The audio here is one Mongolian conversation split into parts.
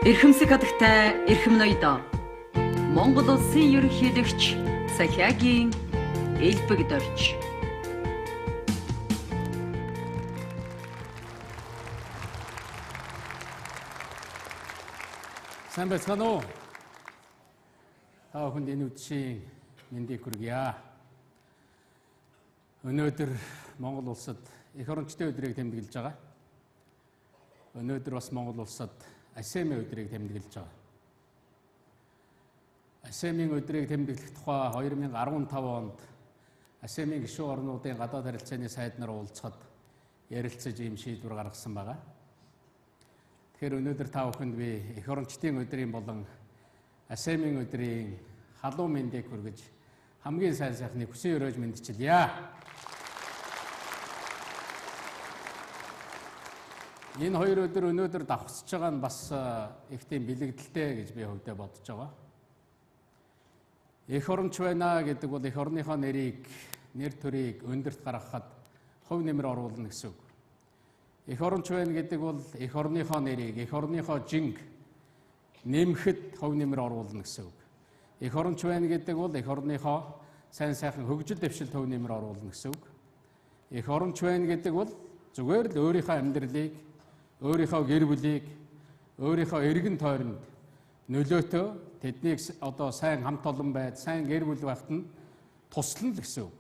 Эрхэмсэг хадагтай эрхэм ноёдоо Монгол улсын ерөнхийлөгч Сахиагийн элбэгдорч. Сайн байцгаана уу? Та бүхэнд энэ үдшийн мэндийг хүргье. Өнөөдөр Монгол улсад эх орончдын өдрийг тэмдэглэж байгаа. Өнөөдөр бас Монгол улсад АСЕМ-ийн өдрийг тэмдэглэж байгаа. АСЕМ-ийн өдрийг тэмдэглэх тухай 2015 онд АСЕМ-ийн гишүүн орнуудын гадаад харилцааны сайд нар уулзахад ярилцаж ийм шийдвэр гаргасан байгаа. Тэгэхээр өнөөдөр та бүхэнд би эх орончдын өдрийн болон АСЕМ-ийн өдрийн халуун мэндийг хүргэж хамгийн сайн сайхныг хүсэн өрөөж мэндчилье. Энэ хоёр өдөр өнөөдөр давхцаж байгаа нь бас их тийм бэлэгдэлтэй гэж би хувьдаа бодож байгаа. Эх оронч байна гэдэг бол эх орныхоо нэр төрийг өндөрт гаргахад хувь нэмэр оруулна гэсэн үг. Эх оронч байна гэдэг бол эх орныхоо нэрийг, эх орныхоо жинг нэмэхэд хувь нэмэр оруулна гэсэн үг. Эх оронч байна гэдэг бол эх орныхоо сайн сайхан хөгжил дэвшилт хувь нэмэр оруулна гэсэн үг. Эх оронч байна гэдэг бол зүгээр л өөрийнхөө амьдралыг, өөрийнхөө гэр бүлийг, өөрийнхөө эргэн тойронд нөлөөтөө тэднийг одоо сайн хамт олон байд, сайн гэр бүл байхад нь туслана л гэсэн үг.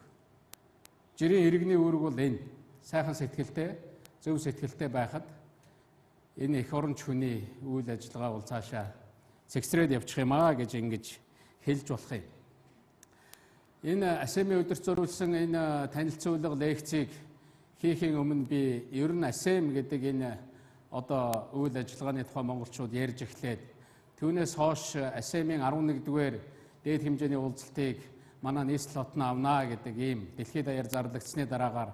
Жирийн иргэний үүрэг бол энэ сайхан сэтгэлтэй, зөв сэтгэлтэй байхад энэ эх оронч хүний үйл ажиллагаа бол цаашаа цэгцрээд явчих юм аа гэж ингэж хэлж болох юм. Энэ АСЕМ-ийн өдөрт зориулсан энэ танилцуулга лекцийг хийхийн өмнө би ер нь АСЕМ гэдэг энэ одоо үйл ажиллагааны тухай монголчууд ярьж эхлээд түүнээс хойш АСЕМ-ийн 11-р дээд хэмжээний уулзалтыг манай нийслэл хотно авнаа гэдэг ийм дэлхийд даяар зарлагдсны дараагаар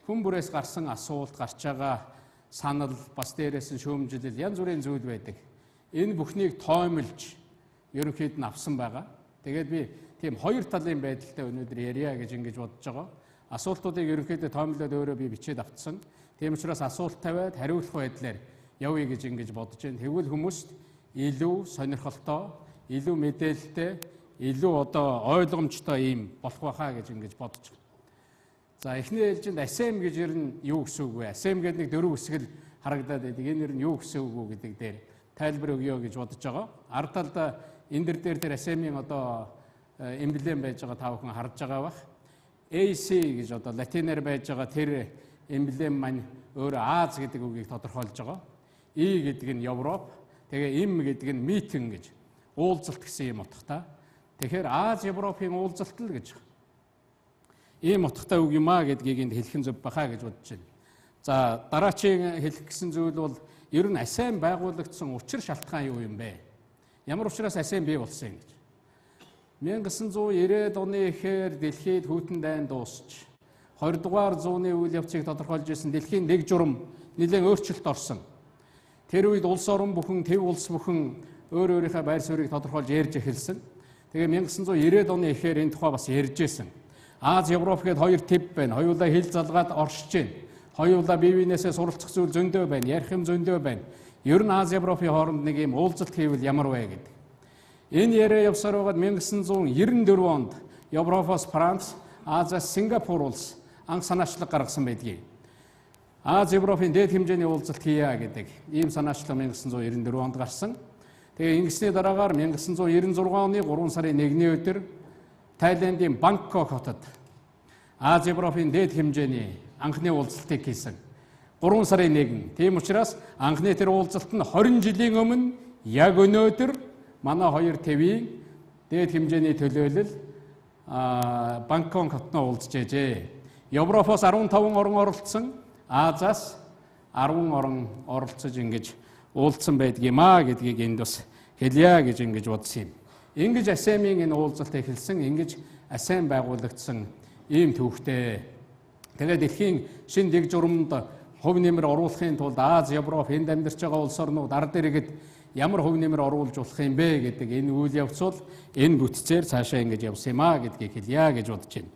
хүн бүрээс гарсан асуулт, гарч байгаа санал, бас дээрээс нь шүүмжлэл янз бүрийн зүйл байдаг. Энэ бүхнийг тоомлж ерөнхийд нь авсан байгаа. Тэгээд би тийм хоёр талын байдалтай өнөөдөр ярья гэж ингэж бодож байгаа. Асуултуудыг ерөнхийдөө тоомлоод өөрөө би бичээд авцсан. Тийм учраас асуулт тавиад хариулах байдлаар явъя гэж ингэж бодож байна. Тэгвэл хүмүүст илүү сонирхолтой, илүү мэдээлэлтэй, илүү одоо ойлгомжтой юм болох байхаа гэж ингэж бодож байна. За эхний ээлжинд АСЕМ гэж ер нь юу гэсэн үг вэ? АСЕМ гэдэг нэг дөрвөн хэсгэл харагдаад байдаг. Энэ ер нь юу гэсэн үг вэ гэдэг дээр тайлбар өгье гэж бодож байгаа. Ард талд энэ дээр АСЕМ-ийн одоо эмблем байж байгаа та бүхэн харж байгаа бах. AC гэж одоо латинаар байж байгаа тэр эмблем маань өөрөө Аз гэдэг үгийг тодорхойлж байгаа. И гэдэг нь Европ, тэгээ Им гэдэг нь митинг гэж уулзалт гэсэн юм утгатай. Тэгэхээр Аз Европын уулзалт л гэж ийм утгатай үг юм аа гэдгийг энд хэлхэн зөв бахаа гэж бодож байна. За дараачийн хэлэх гэсэн зүйл бол ер нь АСЕМ байгуулагдсан учир шалтгаан юу юм бэ? Ямар учраас АСЕМ бий болсон юм гэж. 1990-ад оны эхээр дэлхийд хүйтэн дайн дуусч 20 дугаар зууны үйл явцыг тодорхойлж исэн дэлхийн нэг журам нэлээд өөрчлөлт орсон. Тэр үед улс орон бүхэн, төв улс бүхэн өөр өөрийнхөө байр суурийг тодорхойлж ярьж эхэлсэн. Тэгээ 1990-ад оны эхээр энэ тухай бас ярьж исэн. Аз Европ гээд хоёр төв байна. Хоёулаа хил залгаад оршиж байна. Хоёулаа бие биенээсээ суралцах зүйл зөндөө байна. Ярих юм зөндөө байна. Ер нь Аз Европын хооронд нэг юм уулзалт хийвэл ямар вэ гэдэг. Энэ яриа явсаар байгаад 1994 онд Европоос Франц, Азиас Сингапур улс анх санаачлаг гаргасан байдгийг. Аз Европын дээд хэмжээний уулзалт хийя гэдэг ийм санаачлаг 1994 онд гарсан. Тэгээ ингэсний дараагаар 1996 оны 3 сарын 1-ний өдөр Тайландын Бангкок хотод Аз Европын дээд хэмжээний анхны уулзалтыг хийсэн. 3 сарын 1. Тийм учраас анхны тэр уулзалт нь 20 жилийн өмнө яг өнөөдөр манай хоёр твийн дээд хэмжээний төлөөлөл Бангкок хотноо уулзжээ. Европоос 15 орн оролцсон, Азаас 10 орн оролцож ингэж уулзсан байдгийм аа гэдгийг энд бас хэлье гэж ингэж бодсон юм. Ингэж АСЕМ-ийн энэ уулзалт эхэлсэн, ингэж АСЕМ байгуулагдсан ийм төвхтэй. Тэгээд дэлхийн шинэ дэг журамд хувь нэмэр оруулахын тулд Аз, Европ, энд амьдарч байгаа улс орнууд ард иргэд ямар хувь нэмэр оруулж болох юм бэ гэдэг энэ үйл явц бол энэ бүтцээр цаашаа ингэж явсан юм аа гэдгийг хэлье гэж бодож байна.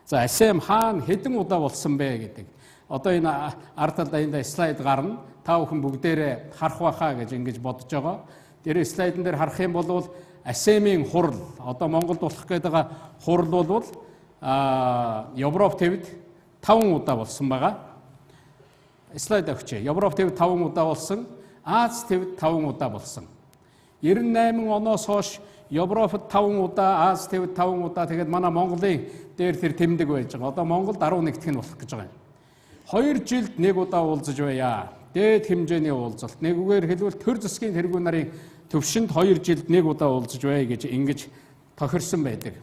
За АСЕМ хаана хэдэн удаа болсон бэ гэдэг. Одоо энэ ард талд энэ слайд гарна. Та бүхэн бүгдээрээ харах байхаа гэж ингэж бодож байгаа. дээр слайдн дээр харах юм бол ASEM-ийн хурал одоо Монголд болох гэдэг хурал бол Европ төвд 5 удаа болсон байгаа. Слайд авчи. Европ төвд 5 удаа болсон, Аз төвд 5 удаа болсон. 98 оноос хойш Европт 5 удаа, Аз төвд 5 удаа тэгээд манай Монголын дээр тэр тэмдэг байж байгаа. Одоо Монголд 11 дахин болох гэж байгаа юм. 2 жилд 1 удаа уулзаж байя. Дээд хэмжээний уулзалт. Нэгүгээр хэлбэл төр засгийн тэргүүн нарын төвшөнд 2 жилд 1 удаа уулзаж байя гэж ингэж тохирсон байдаг.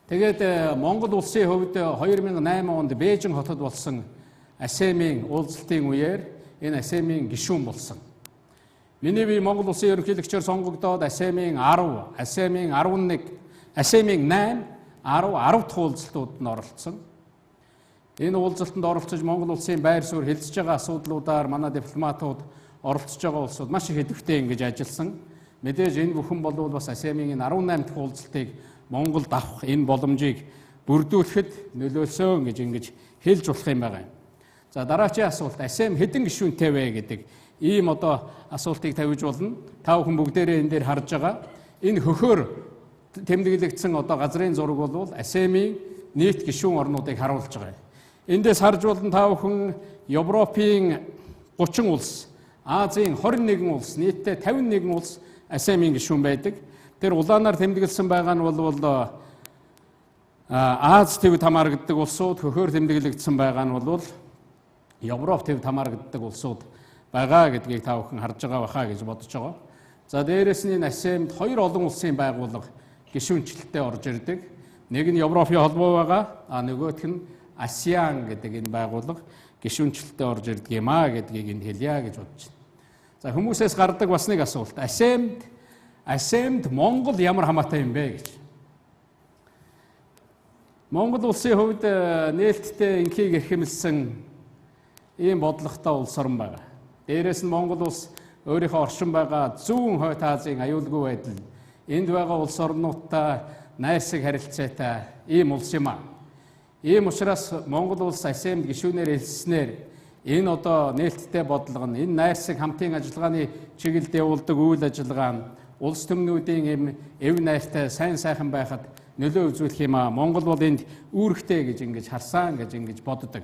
Тэгээд Монгол улсын хувьд 2008 онд Бээжин хотод болсон ASEM-ийн уулзалтын үеэр энэ ASEM-ийн гишүүн болсон. Миний бие Монгол улсын ерөнхийлөгчөөр сонгогдоод ASEM-ийн 10, ASEM-ийн 11, ASEM-ийн 8, 10 дахь уулзалтууд нь оролцсон. Энэ уулзалтанд оролцож Монгол улсын байр суурь хэлцэж байгаа асуудлуудаар манай дипломатууд оролцож байгаа улсууд маш их идэвхтэй ингэж ажилласан. Мэдээж энэ бүхэн бол бас ASEM-ийн 18 дахь уулзалтыг Монголд авах энэ боломжийг бүрдүүлэхэд нөлөөлсөн гэж ингэж хэлж болох юм байна. За дараачийн асуулт ASEM хэдэн гишүүнтэй вэ гэдэг ийм одоо асуултыг тавьж болно. Та бүхэн бүгдээрээ энэ дээр харж байгаа. Энэ хөхөөр тэмдэглэгдсэн одоо газрын зураг бол ASEM-ийн нийт гишүүн орнуудыг харуулж байгаа. Эндээс харж болно та бүхэн Европын 30 улс, Азийн 21 улс, нийтдээ 51 улс ASEM-ийн гишүүн байдаг. Тэр улаанаар тэмдэглэсэн байгаа нь бол Аз төвд хамаардаг улсууд, хөхөөр тэмдэглэгдсэн байгаа нь бол Европ төвд хамаардаг улсууд байгаа гэдгийг та бүхэн харж байгаа бахаа гэж бодож байгаа. За дээрэс нь энэ ASEM-д 2 олон улсын байгууллага гишүүнчлэлтэд орж ирдэг. Нэг нь Европын холбоо байгаа, нөгөөх нь ASEAN гэдэг энэ байгууллага гишүүнчлэлтэд орж ирдэг юм аа гэдгийг энд хэлье гэж бодож байна. За хүмүүсээс гардаг бас нэг асуулт. ASEM-д Монгол ямар хамаатай юм бэ гэж. Монгол улсын хувьд нээлттэй инхийг эрхэмлсэн ийм бодлоготой улс орн байна. Дээрээс нь Монгол улс өөрийнхөө оршин байгаа зүүн хойд Азийн аюулгүй байдал, энд байгаа улс орнуудтай найрсаг харилцаатай ийм улс юм аа. Ийм учраас Монгол улс ASEM-д гишүүнээр хэлснээр энэ одоо нээлттэй бодлого нь энэ найрсаг хамтын ажиллагааны чиглэлд явуулдаг үйл ажиллагаа нь улс төмнүүдийн эв найртай сайн сайхан байхад нөлөө үзүүлэх юм аа. Монгол бол энд үүрэгтэй гэж ингэж харсан гэж ингэж боддог.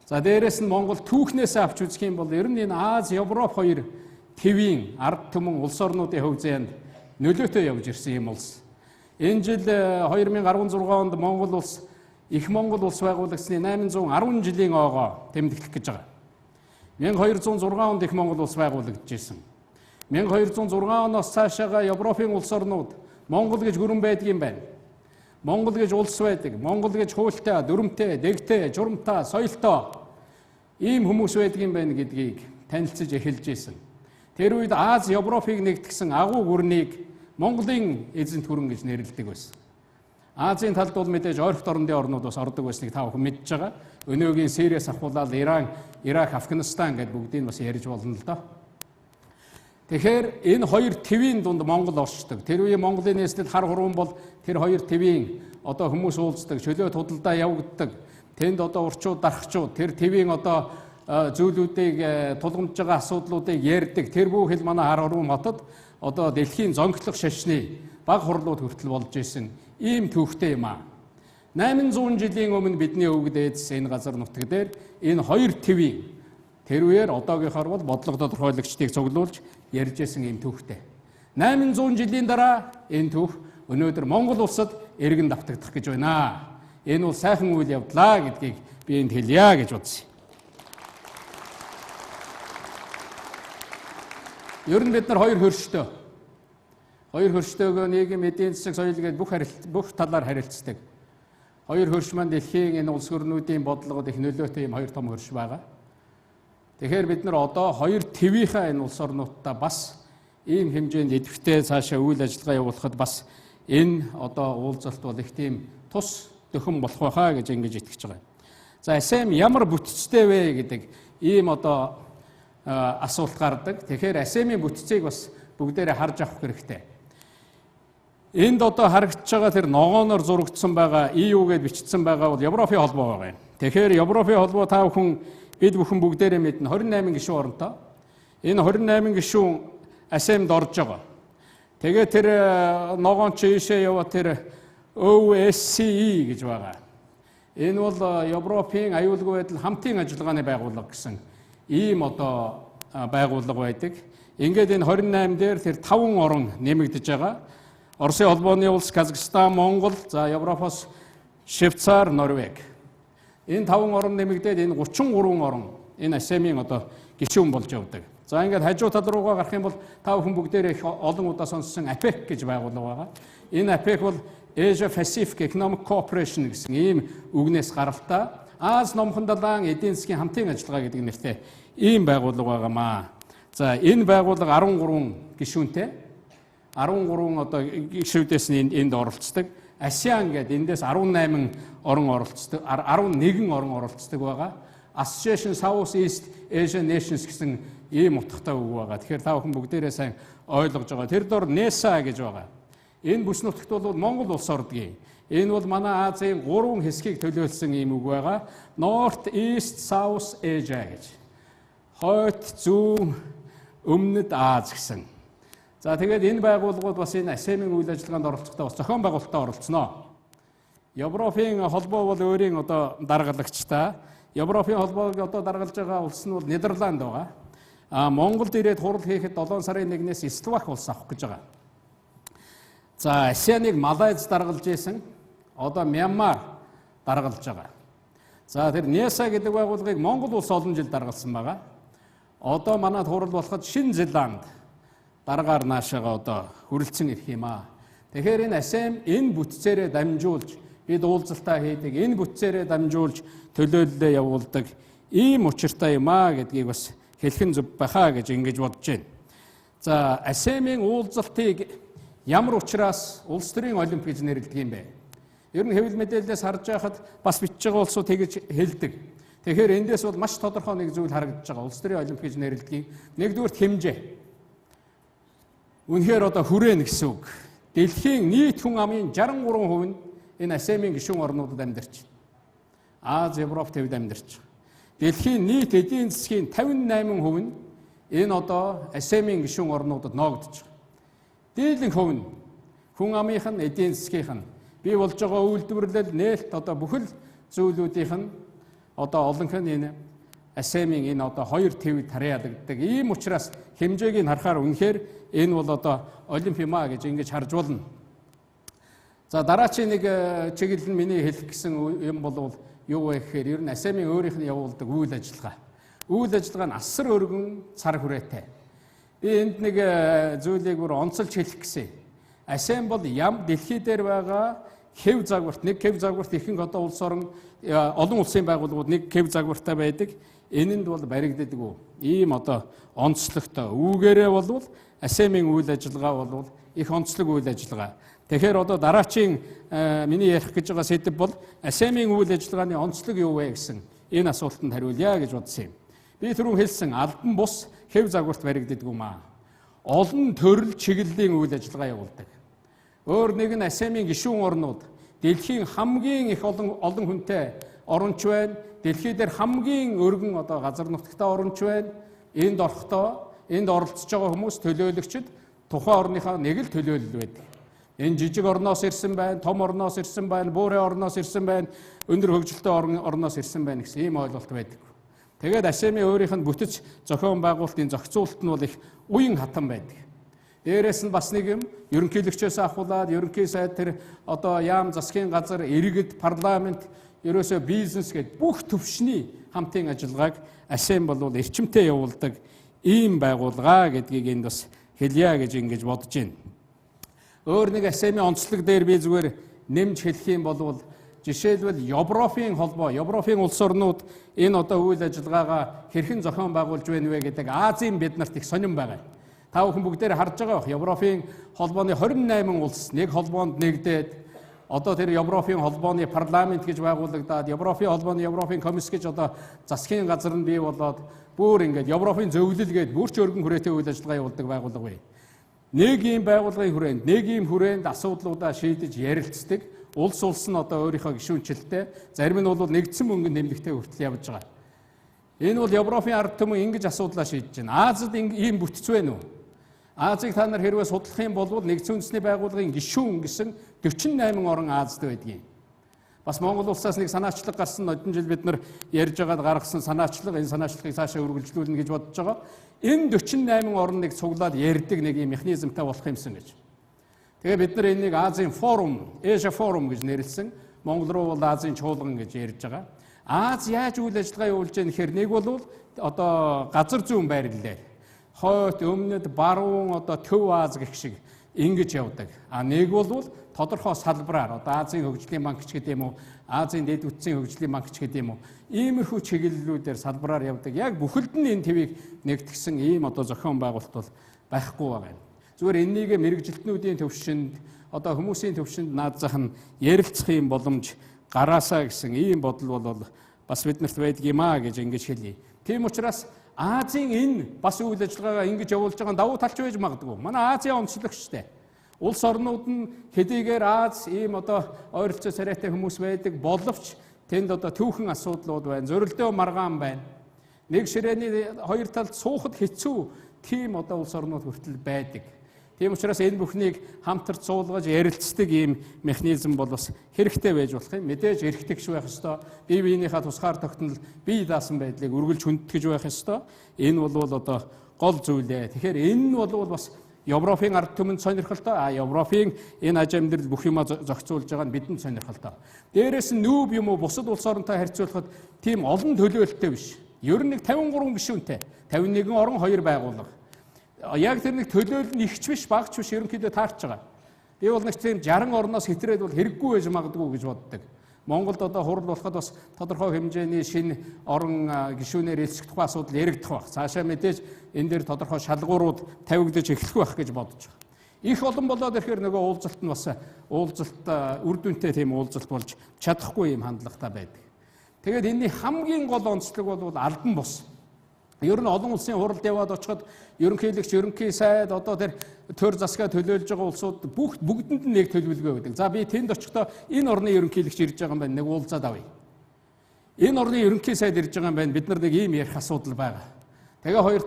За дээрэс нь Монгол түүхнээс авч үзэх юм бол ер нь энэ Аз, Европ хоёр твийн ард түмэн улс орнуудын хөвзөөнд нөлөөтэй явж ирсэн юм улс. Энэ жил 2016 онд Монгол улс Их Монгол улс байгуулагдсны 810 жилийн оогоо тэмдэглэх гэж байгаа. 1206 онд Их Монгол улс байгуулагдчихсэн. 1206 оноос цаашаага Европын улс орнууд Монгол гэж гүрэн байдаг юм байна. Монгол гэж улс байдаг. Монгол гэж хуультай, дүрмтэй, дэгтэй, журамтай, соёлтой ийм хүмүүс байдаг юм байна гэдгийг танилцж эхэлж ирсэн. Тэр үед Аз, Европыг нэгтгэсэн агуу гүрнийг Монголын эзэнт гүрэн гэж нэрлэдэг байсан. Азийн талд бол мэдээж ойрхт орнын орнууд бас ордог байсныг та бүхэн мэдж байгаа. Өнөөгийн Сириас ахуулаад Иран, Ирак, Афганистан гэдээ бүгдийг бас ярьж болно л доо. Тэгэхээр энэ хоёр твийн дунд Монгол оршдог. Тэр үеийн Монголын нийслэл хар хуруун бол тэр хоёр твийн одоо хүмүүс уулздаг, чөлөө тудалдаа явагддаг. Тэнд одоо урчууд, дархчууд тэр твийн одоо зүйлүүдийг тулгамдж байгаа асуудлуудыг ярьдаг. Тэр бүх хэл манай хар хуруун хотод одоо дэлхийн зонхлох шашны баг хурлууд хүртэл болж исэн ийм түүхтэй юм аа. 800 жилийн өмнө бидний өвөг дээдс энэ газар нутаг дээр энэ хоёр твийн тэр үеэр одоогийнхоор бол бодлого тодорхойлагчдыг цуглуулж ярьж исэн ийм түүхтэй. 800 жилийн дараа энэ түүх өнөөдөр Монгол улсад эргэн давтагдах гэж байна. Энэ бол сайхан үйл явдлаа гэдгийг би энд хэлье гэж бодсон. Ер нь бид нар хоёр хөрштэй. Хоёр хөрштөөгөө нийгэм, эдийн засаг, соёл гээд бүх талаар харилцдаг. Хоёр хөрш маань дэлхийн энэ улс орнуудын бодлогод их нөлөөтэй юм хоёр том хөрш байгаа. Тэгэхээр бид нар одоо хоёр твийнхаа энэ улс орнуудтай бас ийм хэмжээнд идэвхтэй цаашаа үйл ажиллагаа явуулахад бас энэ одоо уулзалт бол их тийм тус дөхөн болох байхаа гэж ингэж итгэж байгаа. За ASEM ямар бүтцтэй вэ гэдэг ийм одоо асуулт гардаг. Тэгэхээр ASEM-ийн бүтцийг бас бүгдээрээ харж авах хэрэгтэй. Энд одоо харагдаж байгаа тэр ногооноор зурагдсан байгаа EU гэдээ бичсэн байгаа бол Европын холбоо байгаа юм. Тэгэхээр Европын холбоо та бүхэн бид бүхэн бүгдээрээ мэднэ 28 гишүүн оронтой. Энэ 28 гишүүн ASEAN-д орж байгаа. Тэгээ тэр ногоон чи ийшээ яваа тэр OSCE гэж байгаа. Энэ бол Европын аюулгүй байдал хамтын ажиллагааны байгууллага гэсэн ийм одоо байгууллага байдаг. Ингээд энэ 28 дээр тэр 5 орн нэмэгдэж байгаа. Оросын холбооны улс, Казахстан, Монгол, за Европоос Швейцар, Норвеги. Энэ 5 орн нэмэгдээд энэ 33 орн энэ ASEAN-ийн одоо гишүүн болж явдаг. За ингээд хажуу тал руугаа гарах юм бол та бүхэн бүгдээрээ олон удаа сонссон APEC гэж байгууллага байгаа. Энэ APEC бол Asia Pacific Economic Cooperation гэсэн ийм үгнээс гаралтай Аз номхон далайн эдийн засгийн хамтын ажиллагаа гэдэг нэртэй ийм байгууллага байгаамаа. За энэ байгууллага 13 гишүүнтэй 13 одоо гишүүдээс нь энд оролцдог. ASEAN гэдэг эндээс 18 орн оролцдог, 11 орн оролцдог байгаа. Association South East Asian Nations гэсэн ийм утгатай үг байгаа. Тэгэхээр та бүхэн бүгдээрээ сайн ойлгож байгаа. Тэр дор NESA гэж байгаа. Энэ бүс нутагт бол Монгол улс ордгийг. Энэ бол манай Азийн 3 хэсгийг төлөөлсөн ийм үг байгаа. North East South Asia гэж. Хойд, зүүн, өмнөд Аз гэсэн. За тэгээд энэ байгууллагууд бас энэ ASEAN-ийн үйл ажиллагаанд оролцохдоо бас зохион байгуулалтад оролцсноо. Европын холбоо бол өөрийн одоо даргалагчтай. Европын холбоог одоо даргалж байгаа улс нь бол Нидерланд байгаа. Монголд ирээд хурал хийхэд 7 сарын 1-ээс Словак улс авах гэж байгаа. За ASEAN-ыг Малайз даргалж исэн. Одоо Мянмар даргалж байгаа. За тэр NESA гэдэг байгууллагыг Монгол улс олон жил даргалсан байгаа. Одоо манайд хурал болоход Шинэ Зеланд дараагаар наашаага одоо хүрэлцэн ирэх юм аа. Тэгэхээр энэ ASEAN энэ бүтцээрээ дамжуулж бид уулзалтаа хийдэг, энэ бүтцээрээ дамжуулж төлөөллөө явуулдаг ийм учиртай юм аа гэдгийг бас хэлэх нь зөв байхаа гэж ингэж бодож байна. За ASEAN-ийн уулзалтыг ямар учраас улс төрийн олимп гэж нэрлэдэг юм бэ? Ер нь хэвлэл мэдээлэлээс харж байхад бас бичиж байгаа улсууд тэгж хэлдэг. Тэгэхээр эндээс бол маш тодорхой нэг зүйл харагдаж байгаа. Улс төрийн олимп гэж нэрлэдэг. Нэгдүгürt хэмжээ. Үнэхээр одоо хүрээн гэсэн үг. Дэлхийн нийт хүн амын 63% нь энэ ASEAN-ийн гишүүн орнуудад амьдарч байна. Аз, Европ төвд амьдарч байна. Дэлхийн нийт эдийн засгийн 58% нь энэ одоо ASEAN-ийн гишүүн орнуудад ногдож байгаа. Дийлэнх хувь нь хүн амынх нь, эдийн засгийнх нь бий болж байгаа үйлдвэрлэл, нээлт одоо бүхэл зүйлүүдийнх нь одоо олонх нь энэ ASEAN-ийн энэ одоо хоёр твд тариалагддаг. Ийм учраас хэмжээг нь харахаар үнэхээр энэ бол одоо олимп юм аа гэж ингэж харж болно. За дараачийн нэг чиглэл нь миний хэлэх гэсэн юм бол юу вэ гэхээр ер нь ASEAN-ийн өөрийнх нь явуулдаг үйл ажиллагаа. Үйл ажиллагаа нь асар өргөн, цар хүрээтэй. Би энд нэг зүйлийг бүр онцолж хэлэх гэсэн. ASEAN бол дэлхий дээр байгаа хэв загварт, нэг хэв загварт ихэнх одоо улс орон олон улсын байгууллагууд нэг хэв загвартай байдаг. Энэнд бол баригддаггүй. Ийм одоо онцлогтой. Үүгээрээ бол ASEAN-ийн үйл ажиллагаа бол их онцлог үйл ажиллагаа. Тэгэхээр одоо дараачийн миний ярих гэж байгаа сэдэв бол ASEAN-ийн үйл ажиллагааны онцлог юу вэ гэсэн энэ асуултанд хариулъя гэж бодсон юм. Би түрүүн хэлсэн албан бус хэв загварт баригддаггүй маа. Олон төрөл чиглэлийн үйл ажиллагаа явуулдаг. Өөр нэг нь ASEAN-ийн гишүүн орнууд дэлхийн хамгийн их олон хүнтэй оронч байна. Дэлхий дээр хамгийн өргөн одоо газар нутагтай оронч байна. Энд орохдоо энд оролцож байгаа хүмүүс төлөөлөгчд тухайн орныхаа нэг л төлөөлөл байдаг. Энэ жижиг орноос ирсэн байна, том орноос ирсэн байна, буурай орноос ирсэн байна, өндөр хөгжилтэй орноос ирсэн байна гэсэн ийм ойлголт байдаг. Тэгээд ASEAN-ийн өөрийнх нь бүтэц зохион байгуулалтын зохицуулалт нь бол их уян хатан байдаг. Дээрээс нь бас нэг юм ерөнхийлөгчөөс ахуулаад ерөнхий сайд тэр одоо яам засгийн газар, иргэд, парламент, ерөөсөө бизнес гэдэг бүх төвшний хамтын ажиллагааг ASEAN бол эрчимтэй явуулдаг ийм байгууллага гэдгийг энд бас хэлье гэж ингэж бодож байна. Өөр нэг ASEAN-ийн онцлог дээр би зүгээр нэмж хэлэх юм бол жишээлбэл Европын холбоо, Европын улс орнууд энэ одоо үйл ажиллагаагаа хэрхэн зохион байгуулж байна вэ гэдэг Азийн бид нарт их сонирн байгаа. Та бүхэн бүгдээр харж байгаа бох. Европын холбооны 28 улс нэг холбоонд нэгдээд одоо тэр Европын холбооны парламент гэж байгуулагдаад Европын холбооны Европын комисс гэж одоо засгийн газар нь бий болоод бүр ингээд Европын зөвлөл гээд бүрч өргөн хүрээтэй үйл ажиллагаа явуулдаг байгууллага бай. Нэг ийм байгууллагын хүрээнд, нэг ийм хүрээнд асуудлуудаа шийдэж ярилцдаг. Улс нь одоо өөрийнхөө гишүүнчлэлтэй, зарим нь бол нэгдсэн мөнгөнд нэмлэгтэй хүртэл явж байгаа. Энэ бол Европын ард түмэн ингэж асуудлаа шийдэж байна. Азад ийм бүтц байна уу? Азийг та нар хэрвээ судлах юм бол нэгдсэн үндэсний байгууллагын гишүүн гэсэн 48 орн Азад байдгийг. Бас Монгол улсаас нэг санаачлаг гарсан одон жил бид нар ярьж байгаад гаргасан санаачлаг, энэ санаачлагыг цаашаа үргэлжлүүлнэ гэж бодож байгаа. Энэ 48 орныг цуглаад ярьдаг нэг юм механизмтай болох юмсан гэж. Тэгээ бид нар энийг Азийн форум, Asia Forum гэж нэрлсэн. Монгол руу бол Азийн чуулган гэж ярьж байгаа. Аз яаж үйл ажиллагаа явуулж байгаа нэхэр нэг бол одоо газар зүүн байрлалаар хойд, өмнөд, баруун одоо Төв Аз гэх шиг ингэж явдаг. Нэг бол тодорхой салбараар одоо Азийн хөгжлийн банк ч гэдэм үү, Азийн дэд үтсийн хөгжлийн банк ч гэдэм үү, иймэрхүү чиглэлүүдээр салбараар явдаг. Яг бүхэлд нь энэ твийг нэгтгэсэн ийм одоо зохион байгуулалт бол байхгүй байгаа юм. Зүгээр энийг мэрэгжилтнүүдийн төвшөнд одоо хүмүүсийн төвшөнд наазах нь ярилцах юм боломж гараасаа гэсэн ийм бодол бол бас биднэрт байдаг юм аа гэж ингэж хэлье. Тийм учраас Азийн энэ бас үйл ажиллагаагаа ингэж явуулж байгаа давуу талч байж магадгүй. Манай Азийн онцлогчтэй. Улс орнууд нь хэдийгээр Аз ийм одоо ойролцоо царайтай хүмүүс байдаг боловч тэнд одоо түүхэн асуудлууд байна. Зөрөлдөө маргаан байна. Нэг ширээний хоёр талд суухад хэцүү тийм одоо улс орнууд хүртэл байдаг. Тийм учраас энэ бүхнийг хамтарч суулгаж ярилцдаг ийм механизм бол бас хэрэгтэй байж болох юм. Мэдээж эрхтэгч байх ёстой. Бие биенийхээ тусгаар тогтнол бие даасан байдлыг үргэлж хүндэтгэж байх ёстой. Энэ бол одоо гол зүйлээ. Тэгэхээр энэ бол бас Европын ард түмэнд сонирхолтой. Европын энэ аж амьдрал бүх юма зохицуулж байгаа нь бидэнд сонирхолтой. Дээрээс нь нүүб юм уу бусад улс оронтой харьцуулахад тийм олон төлөөлөлттэй биш. Ер нь 53 гишүүнтэй, 51 орон 2 байгууллага. Яг тэр нэг төлөөлөл нь ихч биш, багч биш, ерөнхийдөө таарч байгаа. Би бол нэг тийм 60 орноос хэтрээд бол хэрэггүй байж магадгүй гэж боддог. Монголд одоо хурал болоход бас тодорхой хэмжээний шинэ орон гишүүнээр элсэх тухай асуудал яригдах байх. Цаашаа мэдээж энэ дээр тодорхой шалгуурууд тавигдаж эхлэх байх гэж бодож байгаа. Их олон болоод ирэхээр нөгөө уулзалт нь бас уулзалт үр дүнтэй тийм уулзалт болж чадахгүй юм хандлагатай байдаг. Тэгээд энэний хамгийн гол онцлог бол албан бус. Ер нь олон улсын хуралд яваад очиход ерөнхийлөгч, ерөнхий сайд одоо тэр төр засгаа төлөөлж байгаа улсууд бүгдэнд нь нэг төлөвлөгөө байдаг. За би тэнд очихдоо энэ орны ерөнхийлөгч ирж байгаа юм байна, нэг уулзаад авъя. Энэ орны ерөнхий сайд ирж байгаа юм байна, бид нар нэг ийм ярих асуудал байгаа. Тэгээ хоёр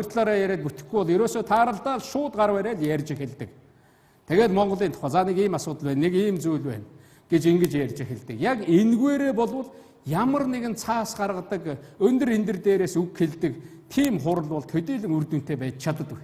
талаараа яриад бүтэхгүй бол ерөөсөө тааралдаа шууд гар бариад ярьж эхэлдэг. Тэгээд Монголын тухай за нэг ийм асуудал байна, нэг ийм зүйл байна гэж ингэж ярьж эхэлдэг. Яг энэгээрээ болвол ямар нэгэн цаас гаргадаг, өндөр эндэр дээрээс үг хэлдэг тийм хурал бол төдийлөн үр дүнтэй байж чаддаггүй.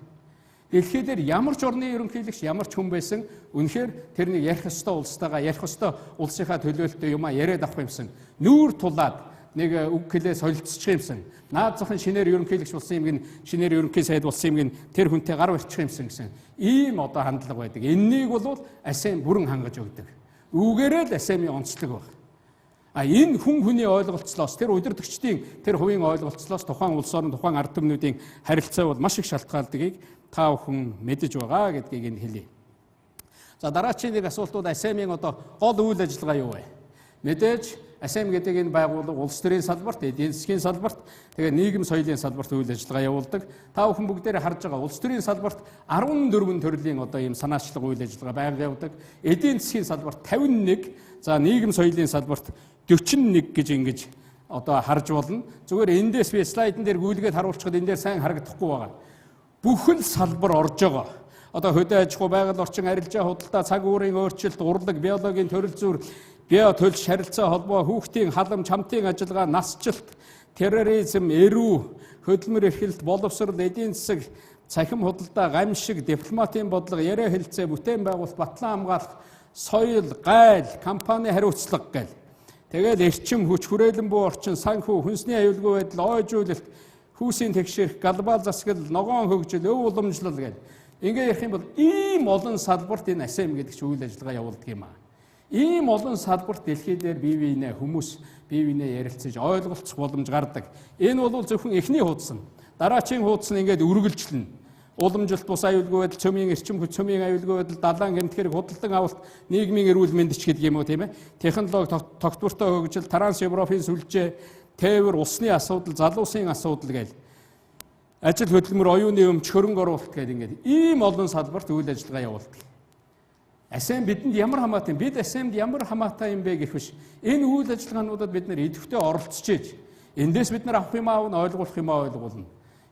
Дэлхий дээр ямар ч орны ерөнхийлөгч, ямар ч хүн байсан үнэхээр тэр нэг ярих ёстой улстайгаа, ярих ёстой улсынхаа төлөөлөлтөй юмаа яриад авах юмсан. Нүүр тулаад нэг үг хэлээ солилцчих юмсан. Наад захын шинээр ерөнхийлөгч болсон юм гин, шинээр ерөнхий сайд болсон юм гин тэр хүнтэй гар барьчих юмсан гэсэн. Ийм одоо хандлага байдаг. Энэнийг бол АСЕАН бүрэн хангаж өгдөг. Үүгээрээ л АСЕАН-ийн онцлог байна. Энэ хүний ойлголцлоос, тэр удирдагчдын тэр хувийн ойлголцлоос тухайн улс орн, тухайн ард түмнүүдийн харилцаа бол маш их шалтгаалдгийг та бүхэн мэдэж байгаа гэдгийг энэ хэлье. За дараагийн нэг асуултууд АСЕАН-ийн одоо гол үйл ажиллагаа юу вэ? Мэдээж АСЕАН гэдэг энэ байгууллага улс төрийн салбарт, эдийн засгийн салбарт, тэгээ нийгэм соёлын салбарт үйл ажиллагаа явуулдаг. Та бүхэн бүгдээрээ харж байгаа улс төрийн салбарт 14 төрлийн одоо ийм санаачлаг үйл ажиллагаа байнга явдаг. Эдийн засгийн салбарт 51, за нийгэм соёлын салбарт 41 гэж ингэж одоо харж болно. Зүгээр эндээс би слайдн дээр гүйлгээд харуулчихад энэ дээр сайн харагдахгүй байгаа. Бүхэл салбар орж байгаа. Одоо хөдөө аж ахуй, байгаль орчин, арилжаа, худалдаа, цаг уурын өөрчлөлт, урлаг, биологийн төрөл зүйл, био төлш харилцаа холбоо, хүүхдийн халамж, хамтын ажиллагаа, насжилт, терроризм, эрүү, хөдөлмөр эрхлэлт, боловсрол, эдийн засаг, цахим худалдаа, гамшиг, дипломатын бодлого, яриа хэлцээ, бүтээн байгуулалт, батлан хамгаалах, соёл, гайл, компани хариуцлага гэл. Тэгээд эрчим хүч, хүрээлэн буй орчин, санхүү, хүнсний аюулгүй байдал, ойжуулалт, хүүсийн тэгшэрх, глобал засаглал, ногоон хөгжил, өв уламжлал гэл. Ингээ ярих юм бол ийм олон салбарт энэ АСЕАН гэдэг чинь үйл ажиллагаа явуулдаг юм аа. Ийм олон салбарт дэлхий дээр бие биенээ хүмүүс бие биенээ ярилцаж ойлголцох боломж гардаг. Энэ бол зөвхөн эхний хуудас нь. Дараагийн хуудас нь ингээд үргэлжлэнэ. Уламжилт, бус аюулгүй байдал, цөмийн эрчим хүч, цөмийн аюулгүй байдал, далайн гэмтгэрэг, худалдан авалт, нийгмийн эрүүл мэндч гэдэг юм уу тийм ээ. Технологи, тогтвортой хөгжил, транс Европын сүлжээ, тээвэр, усны асуудал, залуусын асуудал гээл. Ажил хөдөлмөр, оюуны өмч, хөрөнгө оруулалт гэдэг ингээд ийм олон салбарт үйл ажиллагаа явуулдаг. АСЕАН бидэнд ямар хамаатай юм? Бид АСЕАНд ямар хамаатай юм бэ гэх биш. Энэ үйл ажиллагаануудад бид нэр идэвхтэй оролцож ийж эндээс бид нар авах юм аав нь ойлгуулах юм ойлгуулна.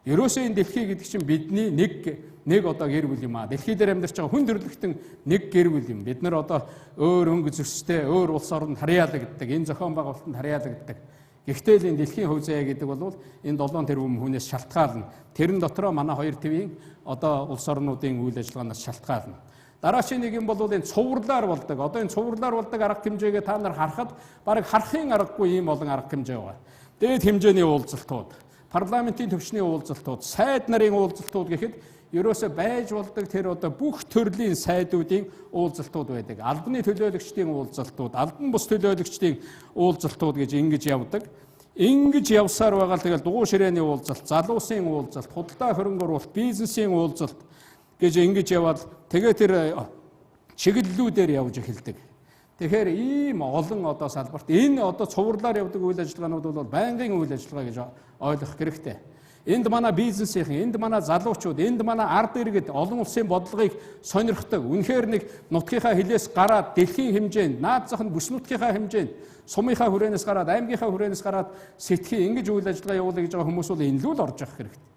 Ерөөсөө энэ дэлхий гэдэг чинь бидний нэг одоо гэр бүл юм аа. Дэлхий дээр амьдарч байгаа хүн төрлөختөн нэг гэр бүл юм. Бид нар одоо өөр өнгө зөрчтэй, өөр улс оронд харьяалагддаг, энэ зохион байгуулалтанд харьяалагддаг. Гэхдээ л энэ дэлхийн хөв заяа гэдэг бол энэ 7 тэрбум хүнээс шалтгаална. Тэрэн дотроо манай 2 твийн одоо улс орнуудын үйл ажиллагаанаас шалтгаална. Дараагийн нэг юм бол энэ цувралаар болдог. Одоо энэ цувралаар болдог арга хэмжээгээ та нар харахад бараг харахын аргагүй ийм олон арга хэмжээ байгаа. Дээд хэмжээний уулзалтууд, парламентын төвчний уулзалтууд, сайд нарын уулзалтууд гэхэд ерөөсөө байж болдог тэр одоо бүх төрлийн сайдуудын уулзалтууд байдаг. Албаны төлөөлөгчдийн уулзалтууд, албан бус төлөөлөгчдийн уулзалтууд гэж ингэж явдаг. Ингэж явсаар байгаа л тэгэл дугуй ширээний уулзалт, залуусын уулзалт, худалдаа хөрөнгө оруулалт, бизнесийн уулзалт гэж ингэж яваад тэгээ тэр чиглэлүүдээр явж эхэлдэг. Тэгэхээр ийм олон одоо салбарт энэ одоо цувралаар явдаг үйл ажиллагаанууд бол байнгын үйл ажиллагаа гэж ойлгох хэрэгтэй. Энд манай бизнесийн, энд манай залуучууд, энд манай ард иргэд олон улсын бодлогыг сонирхдаг. Үнэхээр нэг нутгийнхаа хилээс гараад дэлхийн хэмжээнд, наад зах нь бүс нутгийнхаа хэмжээнд, сумынхаа хүрээнээс гараад, аймгийнхаа хүрээнээс гараад сэтгэхийн ингэж үйл ажиллагаа явуулъя гэж байгаа хүмүүс бол энэ л орж явах хэрэгтэй.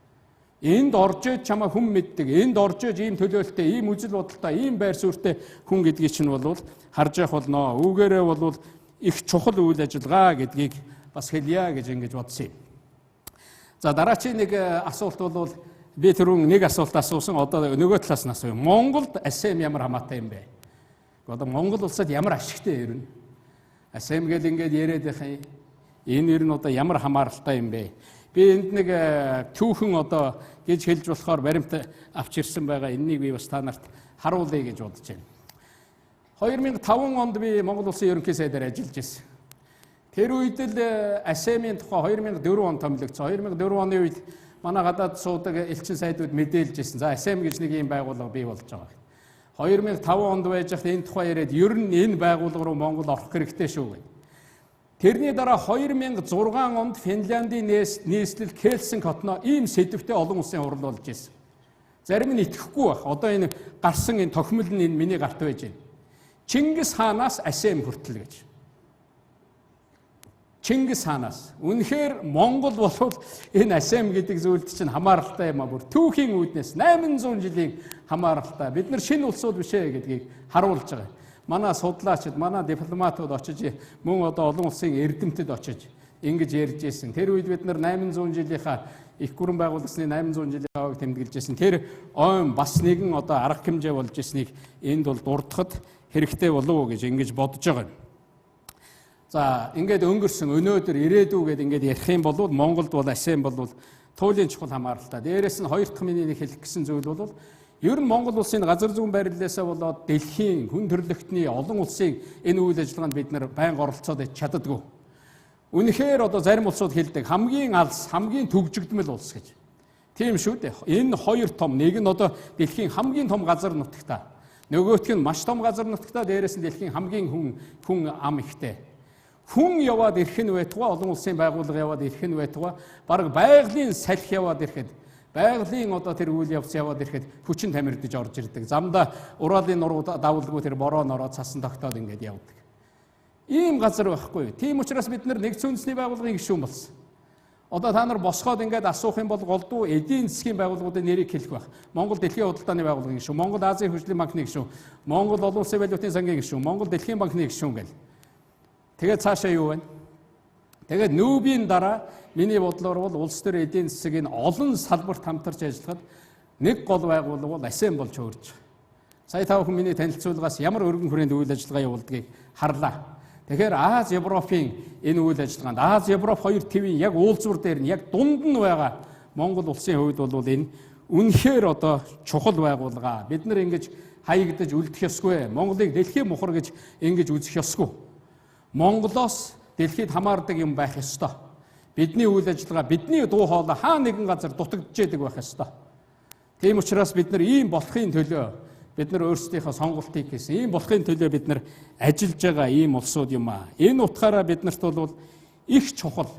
Энд орж иж чамаа хүн мэддэг, энд орж иж ийм төлөөлөлттэй, ийм үзэл бодолтой, ийм байр суурьтай хүн гэдгийг чинь бол харж явах болно. Үүгээрээ бол их чухал үйл ажиллагаа гэдгийг бас хэлье гэж ингэж бодсон юм. За дараагийн нэг асуулт бол би түрүүн нэг асуулт асуусан, одоо нөгөө талаас нь асууя. Монголд АСЕМ ямар хамаатай юм бэ? Одоо Монгол улсад ямар ашигтай ирнэ? АСЕМ гэж ингэж яриад байгаа энэ ер нь одоо ямар хамааралтай юм бэ? Би энд нэг түүхэн одоо гэж хэлж болохоор баримт авч ирсэн байгаа. Энэнийг би бас та нарт харуулъя гэж бодож байна. 2005 онд би Монгол Улсын ерөнхий сайдаар ажиллаж байсан. Тэр үед л АСЕМ-ийн тухай 2004 онд томилогдсон. 2004 оны үед манай гадаад суудаг элчин сайдууд мэдээлж ирсэн. За АСЕМ гэж нэг ийм байгууллага бий болж байгаа. 2005 онд байж хат энэ тухай яриад ер нь энэ байгууллага руу Монгол орох хэрэгтэй шүү гэв. Тэрний дараа 2006 онд Финляндийн нийслэл Хельсинки хотноо ийм сэдвтэй олон улсын хурал болж ирсэн. Зарим нь итгэхгүй байх. Одоо энэ гарсан энэ тохимол нь энэ миний гарт байж байна. Чингис хаанаас АСЕМ хүртэл гэж. Чингис хаанаас. Үнэхээр Монгол бол энэ АСЕМ гэдэг зүйлд чинь хамааралтай юм а бүр түүхийн үүднээс 800 жилийн хамааралтай. Бид нар шинэ улсууд биш ээ гэдгийг харуулж байгаа. Манай судлаачид, манай дипломатууд очиж мөн одоо олон улсын эрдэмтэд очиж ингэж ярьж ирсэн. Тэр үед бид нар 800 жилийнхаа их гүрэн байгууллагын 800 жилийн хавыг тэмдэглэж ирсэн. Тэр ойн бас нэгэн одоо арга хэмжээ болж ирснийг энд бол дурдахад хэрэгтэй болов уу гэж ингэж бодож байгаа. За ингээд өнгөрсөн өнөөдөр ирээдүй гэдээ ингээд ярих юм бол Монголд бол АСЕМ бол туйлын чухал хамааралтай. Дээрээс нь хоёр дахь миний нэг хэлэх гэсэн зүйл бол ер нь Монгол улсын газар зүүн байрлалаасаа болоод дэлхийн хүн төрлөختний олон улсын энэ үйл ажиллагаанд бид нар байнга оролцоод чаддаггүй. Үнэхээр одоо зарим улсууд хэлдэг хамгийн алс, хамгийн төгжигдмэл улс гэж. Тийм шүү дээ. Энэ хоёр том, нэг нь одоо дэлхийн хамгийн том газар нутагтай. Нөгөөх нь маш том газар нутагтай, дээрээс нь дэлхийн хамгийн хүн ам ихтэй. Хүн яваад ирэх нь байтугай, олон улсын байгууллага яваад ирэх нь байтугай, бараг байгалийн салхи яваад ирэхэд, байгалийн одоо тэр үйл явц яваад ирэхэд хүчин тамирдж орж ирдэг. Замдаа ураалын нуруу давалгүй тэр бороо нороо цасан тогтоод ингээд явдаг. Ийм газар байхгүй. Тийм учраас бид нар нэгдсэн үндэсний байгууллагын гишүүн болсон. Одоо та нар босгоод ингээд асуух юм бол голдуу эдийн засгийн байгууллагуудын нэрийг хэлэх байх. Монгол Дэлхийн худалдааны байгууллагын гишүүн, Монгол Азийн хөгжлийн банкны гишүүн, Монгол олон улсын валютын сангийн гишүүн, Монгол Дэлхийн банкны гишүүн гэл. Тэгээд цаашаа юу вэ? Тэгээд нүүбийн дараа миний бодлоор бол улс төр эдийн засгийн олон салбарт хамтарч ажиллахад нэг гол байгууллага бол АСЕМ болж өөрж. Сая та бүхэн миний танилцуулгаас ямар өргөн хүрээнд үйл ажиллагаа явуулдгийг харлаа. Тэгэхээр Аз Европын энэ үйл ажиллагаанд Аз Европ хоёр твийн яг уулзвар дээр нь яг дунд нь байгаа Монгол улсын хувьд бол энэ үнэхээр одоо чухал байгууллага. Бид нар ингэж хаягдаж үлдэх ёсгүй. Монголыг дэлхийн мухар гэж ингэж үзэх ёсгүй. Монголоос дэлхийд хамаардаг юм байх ёстой. Бидний үйл ажиллагаа, бидний дуу хоолой хаа нэгэн газар дутагдчихэдэг байх ёстой. Тийм учраас бид нар ийм болохын төлөө бид нар өөрсдийнхөө сонголтыг хийсэн. Ийм болохын төлөө бид нар ажиллаж байгаа ийм улсууд юм аа. Энэ утгаараа биднэрт бол их чухал.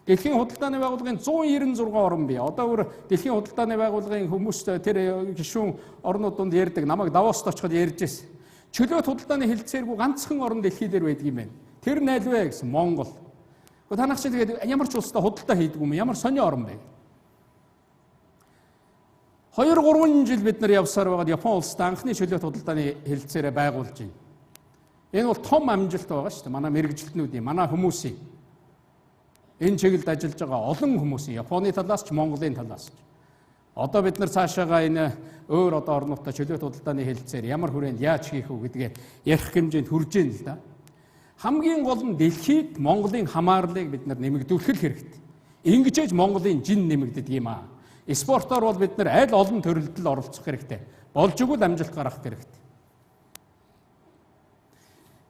Дэлхийн худалдааны байгууллагын 196 орн бий. Одоо өөр Дэлхийн худалдааны байгууллагын хүмүүс тэр гишүүн орнууд донд ярьдаг. Намайг Давост очиход ярьж байсан. Чөлөөт худалдааны хэлэлцээргүй ганцхан орн дэлхий дээр байдаг юм байна. Тэр найлвэ гэсэн Монгол. Танах чинь тэгээд ямар ч улстай худалдаа хийдэг юм, ямар сонио орн бэ? 2-3 жил бид нар явсаар байгаад Япон улсад анхны чөлөөт худалдааны хэлэлцээрээ байгуулж байна. Энэ бол том амжилт байгаа шүү дээ. Манай мэрэгжилтнүүдийн, манай хүмүүсийн энэ чиглэлд ажиллаж байгаа олон хүмүүсийн Японы талаас ч Монголын талаас ч. Одоо бид нар цаашаага энэ өөр одоо орнуудтай чөлөөт худалдааны хэлэлцээр ямар хүрээнд яаж хийх үү гэдгээ ярих хэмжээнд хүрж байна л да. Хамгийн гол нь дэлхийд Монголын хамаарлыг бид нар нэмэгдүүлэх хэрэгтэй. Ингэж Монголын жин нэмэгддэг юм аа. Спортоор бол бид нар аль олон төрөлдөл оролцох хэрэгтэй. Болж игэл амжилт гаргах хэрэгтэй.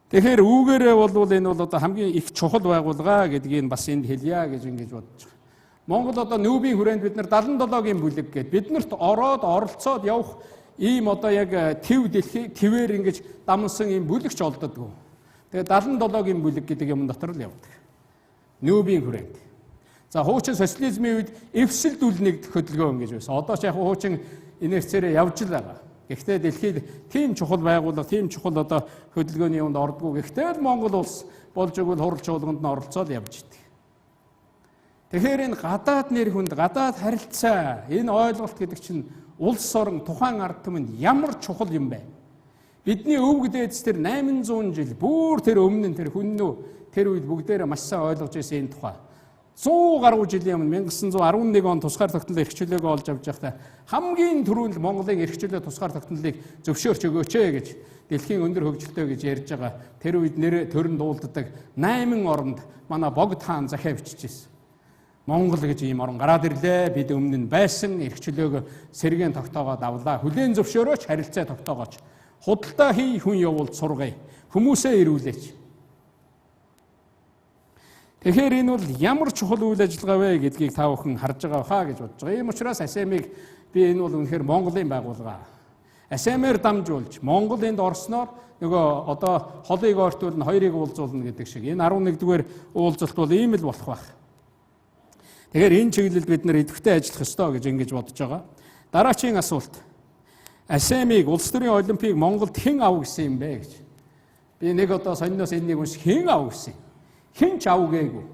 Тэгэхээр үүгээрээ бол энэ бол одоо хамгийн их чухал байгууллага гэдгийг бас энд хэлье гэж ингэж бодож байгаа. Монгол одоо нүүбийн хүрээнд бид нар 77-гийн бүлэг гээд биднэрт ороод оролцоод явах ийм одоо яг твээр ингэж дамсан ийм бүлэгч олддоггүй. Тэгээд 77-гийн бүлэг гэдэг юм дотор л явдаг. Нүүбийн хүрээнд. За хуучин социализмын үед эвсэлдүүл нэгдэх хөдөлгөөн гэж байсан. Одоо ч яг хуучин инерцээрээ явж л байгаа. Гэхдээ дэлхийд тийм чухал байгууллага, тийм чухал одоо хөдөлгөөний юмд ордгоо. Гэхдээ л Монгол улс болж игэл хурал чуулганд нь оролцоод явж идэг. Тэгэхээр энэ гадаад нэр хүнд, гадаад харилцаа, энэ ойлголт гэдэг чинь улс орон тухайн ард түмэнд ямар чухал юм бэ? Бидний өвөг дээдс тэр 800 жил бүр тэр өмнө нь тэр хүннүү тэр үед бүгдээрээ маш сайн ойлгож байсан энэ тухай. 100 гаруй жилийн өмнө 1911 он тусгаар тогтнолын эрх чөлөөгөө олж авч байхдаа хамгийн түрүүнд Монголын эрх чөлөө тусгаар тогтнолыг зөвшөөрч өгөөч гэж дэлхийн өндөр хөгжилтэй гэж ярьж байгаа. Тэр үед нэр төрн дуулддаг 8 оронд манай Богд хаан захиа бичижсэн. Монгол гэж ийм орн гараад ирлээ. Бид өмнө нь байсан эрх чөлөөг сэргээн тогтоогоод авлаа. Хүлээн зөвшөөрөөч, харилцаа тогтоогооч. Худалдаа хий, хүн явуулж сургая. Хүмүүсээ ирүүлээч. Тэгэхээр энэ бол ямар чухал үйл ажиллагаа вэ гэдгийг та бүхэн харж байгаа хаа гэж бодож байгаа. Ийм учраас АСЕМ-ыг би энэ бол үнэхээр Монголын байгууллага. АСЕМ-ээр дамжуулж Монгол энд орсноор нөгөө одоо холыг ойртуулна, хоёрыг уулзуулна гэдэг шиг энэ 11-р уулзалт бол ийм л болох байх. Тэгэхээр энэ чиглэлд бид нар идэвхтэй ажиллах ёстой гэж ингэж бодож байгаа. Дараагийн асуулт. АСЕМ-ыг улс төрийн олимпийг Монголд хэн ав гэсэн юм бэ гэж. Би нэг одоо сонноос энэнийг унших хэн ав гэсэн юм. Хэн ч авгээгүй.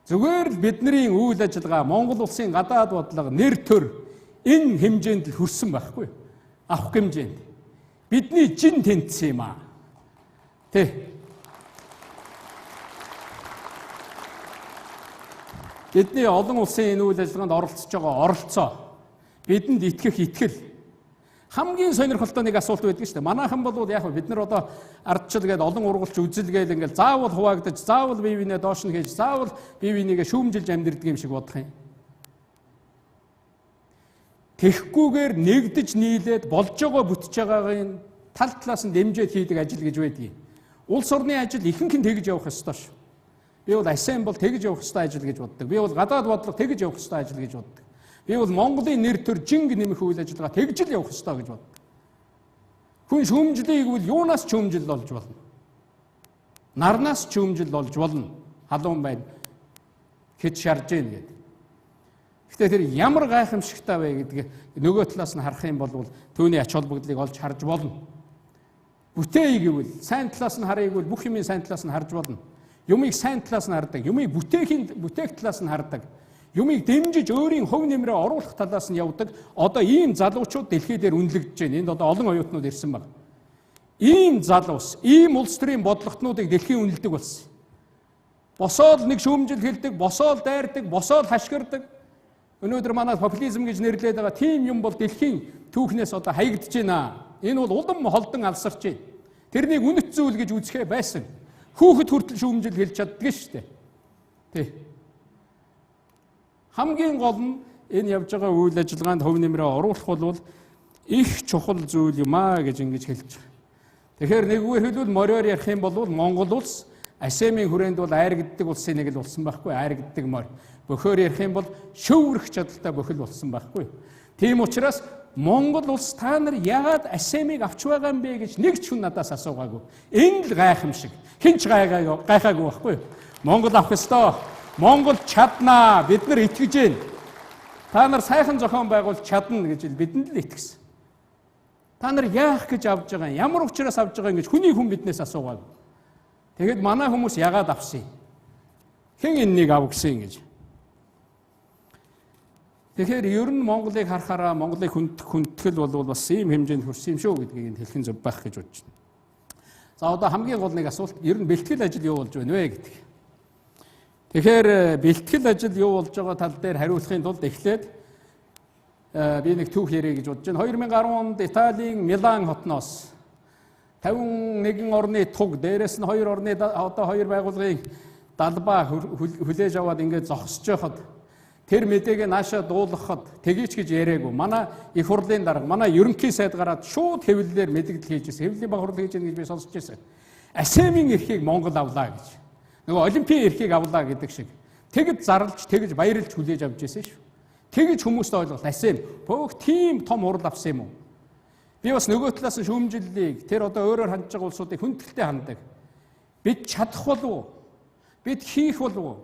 Зүгээр л бидний үйл ажиллагаа Монгол улсын гадаад бодлого нэр төр энэ хэмжээнд л хүрсэн байхгүй. Авах хэмжээнд. Бидний жин тэнцсэн юм аа. Тэ. Бидний олон улсын энэ үйл ажиллагаанд оролцож байгаа оролцоо. Бидэнд итгэх итгэл. Хамгийн сонирхолтой нэг асуулт байдаг шүү дээ. Манайхан бол яг бид нар одоо ардчил гээд олон ургуулч үзэлгээл ингээл заавал хуваагдаж, заавал бие биенээ доош нь хийж, заавал бие бинийгээ шүүмжилж амьдрдаг юм шиг бодох юм. Тэхгүйгээр нэгдэж нийлээд болж байгаа бүтэж байгаагийн тал талаас нь дэмжиж хийдэг ажил гэж байдгийг. Улс орны ажил ихэнх нь тэгж явах ёстой шүү. Би бол АСЕМ бол тэгж явах ёстой ажил гэж боддог. Би бол гадаад бодлого тэгж явах ёстой ажил гэж боддог. Би бол Монголын нэр төр жинг нэмэх үйл ажиллагаа тэгж л явах ёстой гэж боддог. Хүн шүүмжлийг бол юунаас ч шүүмжил болж болно. Нарнаас ч шүүмжил болж болно. Халуун байна. Хэд шарж ийн гэдэг. Гэхдээ тэр ямар гайхамшигтай вэ гэдгийг нөгөө талаас нь харах юм бол түүний ач холбогдлыг олж харж болно. Бүтээе гэвэл сайн талаас нь харъя гэвэл бүх юмын сайн талаас нь харж болно. Юмыг сайн талаас нь хардаг, юмыг бүтээх талаас нь хардаг. Юмыг дэмжиж өөрийн хөв нэмрээ оруулах талаас нь явдаг. Одоо ийм залуучууд дэлхий дээр үнэлэгдэж байна. Энд одоо олон оюутнууд ирсэн байна. Ийм залуус, ийм улс төрийн бодлоготнуудыг дэлхийн үнэлдэг болсон. Босоод нэг шүүмжил хэлдэг, босоод дайрдаг, босоод хашгирдаг. Өнөөдөр манай популизм гэж нэрлээд байгаа тийм юм бол дэлхийн түүхнээс одоо хаягдж байна. Энэ бол улам холдон алсарч байна. Тэрнийг үнэт зүйл гэж үзэхээ байсан. Хүүхэд хүртэл шүүмжил хэлж чаддаг шүү дээ. Тэ. Хамгийн гол нь энэ явж байгаа үйл ажиллагаанд хөв нэмрээ оруулах бол их чухал зүйл юм аа гэж ингэж хэлж байгаа. Тэгэхээр нэггээр хэлбэл мориор ярих юм бол Монгол улс АСЕМ-ийн хүрээнд бол айр гэддэг улсын нэг л болсон байхгүй. Айр гэддэг морь. Бөхөөр ярих юм бол шөврөх чадaltaй бөхөл болсон байхгүй. Тийм учраас Монгол улс та нар яагаад АСЕМ-ыг авч байгаа юм бэ гэж нэг ч хүн надаас асуугаагүй. Энэ л гайхамшиг. Хин ч гайхаагүй байхгүй. Монгол авах ёстой. Монгол чаднаа. Бид нар итгэж байна. Та нар сайхан зохион байгуул чадна гэж бидэнд л итгэсэн. Та нар яах гэж авж байгаа юм? Ямар учраас авж байгаа юм гэж хүний хүн биднээс асуугаагүй. Тэгэд манай хүмүүс яагаад авсан юм? Хэн энэнийг ав гэсэн гэж. Тэгэхээр ер нь Монголыг харахаараа Монголыг хүндэтгэл бол бас ийм хэмжээнд хүрсэн юм шүү гэдгийг хэлэх нь зөв байх гэж бодож байна. За одоо хамгийн гол нэг асуулт ер нь бэлтгэл ажил юу болж байна вэ гэдэг. Тэгэхээр бэлтгэл ажил юу болж байгаа тал дээр хариулахын тулд эхлээд би нэг түүх ярих гэж бодож байна. 2010 онд Италийн Милан хотноос 51 орны туг дээрээс нь 2 орны одоо 2 байгууллагын далбаа хүлээж аваад ингээд зогсож байхад тэр мэдээг наашаа дуулгахад тгийч гэж яриаггүй. Манай их хурлын дарга, манай ерөнхий сайд гараад шууд хэвлэлээр мэдээлэл хийж ирсэн. Хэвлэлийн баг хурл хийж байгаа гэж би сонсч байсан. Асемийн эрхийг Монгол авлаа гэж. Нөгөө Олимпийн эрхийг авлаа гэдэг шиг. Тэгж зарлж, тэгж баярлж хүлээж авч ирсэн шүү. Тэгж хүмүүст ойлголт асем бөөх тийм том хурл авсан юм уу? Би бас нөгөө талаас нь шүүмжиллийг тэр одоо өөрөөр хандж байгаа улсуудыг хүндэлтэй ханддаг. Бид чадах болов уу? Бид хийх болов уу?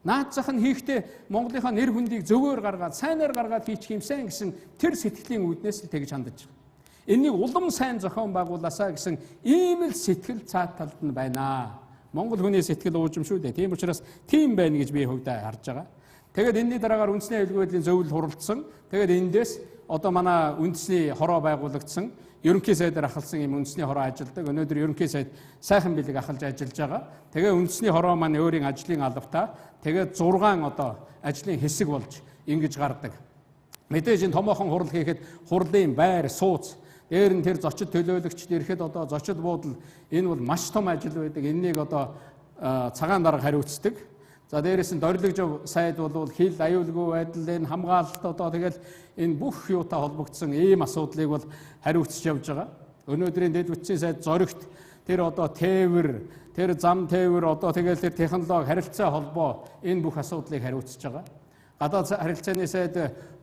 Наацах нь хийхдээ Монголынхаа нэр хүндийг зөвөөр гаргаад, сайнаар гаргаад хийчих юмсан гэсэн тэр сэтгэлийн үүднээс л тэгж хандаж байгаа. Энийг улам сайн зохион байгуулаасаа гэсэн ийм л сэтгэл цаат талд нь байна. Монгол хүний сэтгэл уужим шүү дээ. Тийм учраас тийм байна гэж би хувьдаа харж байгаа. Тэгээд энэний дараагаар үндэсний аюулгүй байдлын зөвлөл хуралдсан. Тэгээд эндээс одоо манай үндэсний хороо байгуулагдсан. Ерөнхий сайдаар ахалсан юм үндэсний хороо ажилдаг. Өнөөдөр ерөнхий сайд сайхан бэлэг ахалж ажиллаж байгаа. Тэгээ үндэсний хороо маань өөрийн ажлын албатаа тэгээ 6 одоо ажлын хэсэг болж ингэж гардаг. Мэдээж энэ томоохон хурал хийхэд хурлын байр, сууц, дээр нь тэр зочид төлөөлөгчд ирэхэд одоо зочид буудал энэ бол маш том ажил байдаг. Энэнийг одоо цагаан дарга хариуцдаг. За дээрээс нь дорилгожов сайд бол хил аюулгүй байдал, энэ хамгаалалт одоо тэгэл энэ бүх юутай холбогдсон ийм асуудлыг бол хариуцж явж байгаа. Өнөөдрийн дэд бүтцийн сайд зоригт тэр одоо тээвэр, тэр зам тээвэр одоо тэгэл тэр технологи харилцаа холбоо энэ бүх асуудлыг хариуцж байгаа. Гадаад харилцааны сайд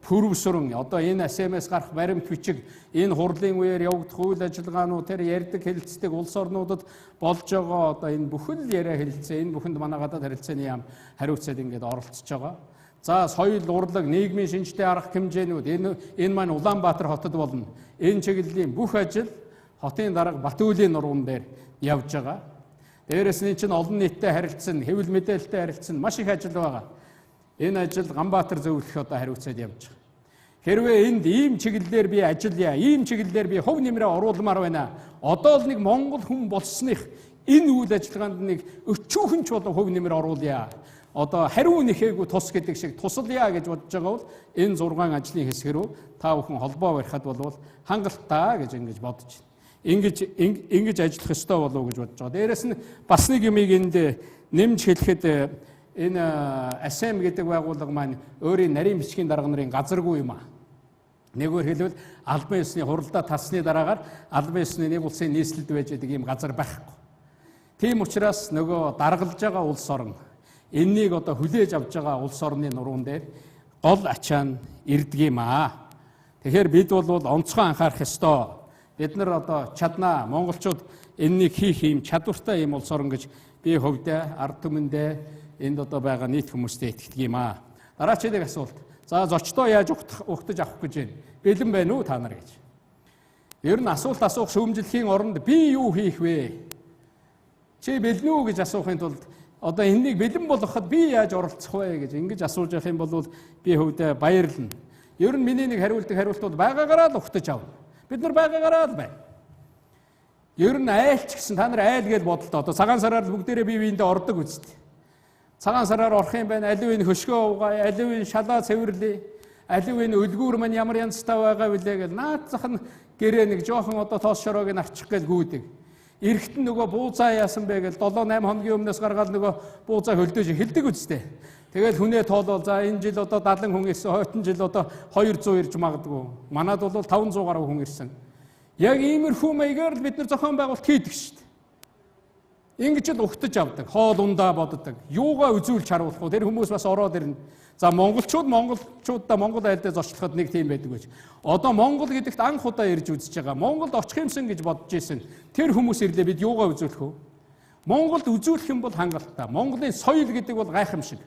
пүрвсүрэн одоо энэ SMS гарах баримт бичиг энэ хурлын үеэр явагдах үйл ажиллагаанууд тэр ярьдаг хэлэлцдэг улс орнуудад болж байгаа одоо энэ бүхэл яриа хэлэлцээ энэ бүхэнд манай гадаад харилцааны яам хариуцаад ингээд оролцож байгаа. За соёл урлаг нийгмийн шинжтэй арга хэмжээнүүд энэ маань Улаанбаатар хотод болно. Энэ чиглэлийн бүх ажил хотын дарга Батүлийн нуруунд дээр явж байгаа. Дээрээс нь чинь олон нийттэй харилцсан, хэвлэл мэдээлэлтэй харилцсан маш их ажил байгаа. Энэ ажил Ганбаатар зөвлөх одоо хариуцаад явж байгаа. Хэрвээ энд ийм чиглэлээр би ажиллая, ийм чиглэлээр би хөв нэмрээ оруулмаар байна. Одоо л нэг Монгол хүн болсных энэ үйл ажиллагаанд нэг өчүүхэн ч болов хөв нэмрээ оруулъя. Одоо хариу нэхээгүй тус гэдэг шиг тусалъя гэж бодож байгаа бол энэ 6 ажлын хэсэг рүү та бүхэн холбоо барихад бол хангалттай гэж ингэж бодож байна. Ингэж ажиллах ёстой болов уу гэж бодож байгаа. Дээрээс нь бас нэг юмыг энд нэмж хэлэхэд энэ ASEM гэдэг байгууллага маань өөрийн нарийн бичгийн дарга нарын газаргүй юм аа. Нэггээр хэлбэл албан ёсны хуралдаа тасны дараагаар албан ёсны нэг улсын нийслэлд байж байгаа ийм газар байхгүй. Тийм учраас нөгөө даргалж байгаа улс орн энэнийг одоо хүлээж авч байгаа улс орны нуруунд дээр гол ачаа нь ирдэг юм аа. Тэгэхээр бид бол онцгой анхаарах ёстой. Бид нар одоо чаднаа монголчууд энэнийг хийх юм чадвартай юм улс орн гэж би хувьдаа ард түмэндээ энд одоо байгаа нийт хүмүүстэй итгэдэг юм аа. Дараагийн нэг асуулт. За зочдоо яаж ухтаж авах гэж байна? Бэлэн байна уу та нар гэж. Ер нь асуулт асуух шүүмжлэхийн оронд би юу хийх вэ? Чи бэлэн үү гэж асуухын тулд одоо энэнийг бэлэн болгоход би яаж оролцох вэ гэж ингэж асууж явах юм бол би хувьдаа баярлна. Ер нь миний нэг хариултууд байгаагаараа л ухтаж авна. Бид нар байгаагаараа л байна. Ер нь айлч гэсэн та нар айл гэж бодлоо. Одоо цагаан сараар бүгдээрээ бие биендээ ордог үсттэй. Цагаан сараар орох юм байна. Аливын хөшгөө угаая, аливын шалаа цэвэрлэе, аливын өлгүүр маань ямар янзтай байгаа вүлээ гэж наацах нь гэрээ нэг жоохон одоо тоос шороог нь арчих гэж гүйдэг. Эрэхтэн нөгөө буузаа яасан бэ гэж 7-8 хоногийн өмнөөс гаргаад нөгөө буузаа хөлдөөж хэлдэг үстэй. Тэгэл хүнээ тоолол за энэ жил одоо 70 хүн ирсэн, хойдон жил одоо 200 ирж магадгүй. Манад бол 500 гаруй хүн ирсэн. Яг иймэрхүү маягаар л бид нар зохион байгуулалт хийдэг шүү дээ. Ингэж л ухтаж авдаг, хоол ундаа боддог. Юугаа үзүүлж харуулах вэ? Тэр хүмүүс бас ороод ирнэ. За монголчуудаа Монгол айлдаа зочлоход нэг тийм байдаг гэж. Одоо Монгол гэдэгт анх удаа ирж үзэж байгаа. Монголд очих юмсан гэж бодож ийсэн. Тэр хүмүүс ирлээ бид юугаа үзүүлэх вэ? Монголд үзүүлэх юм бол хангалттай. Монголын соёл гэдэг бол гайхамшиг.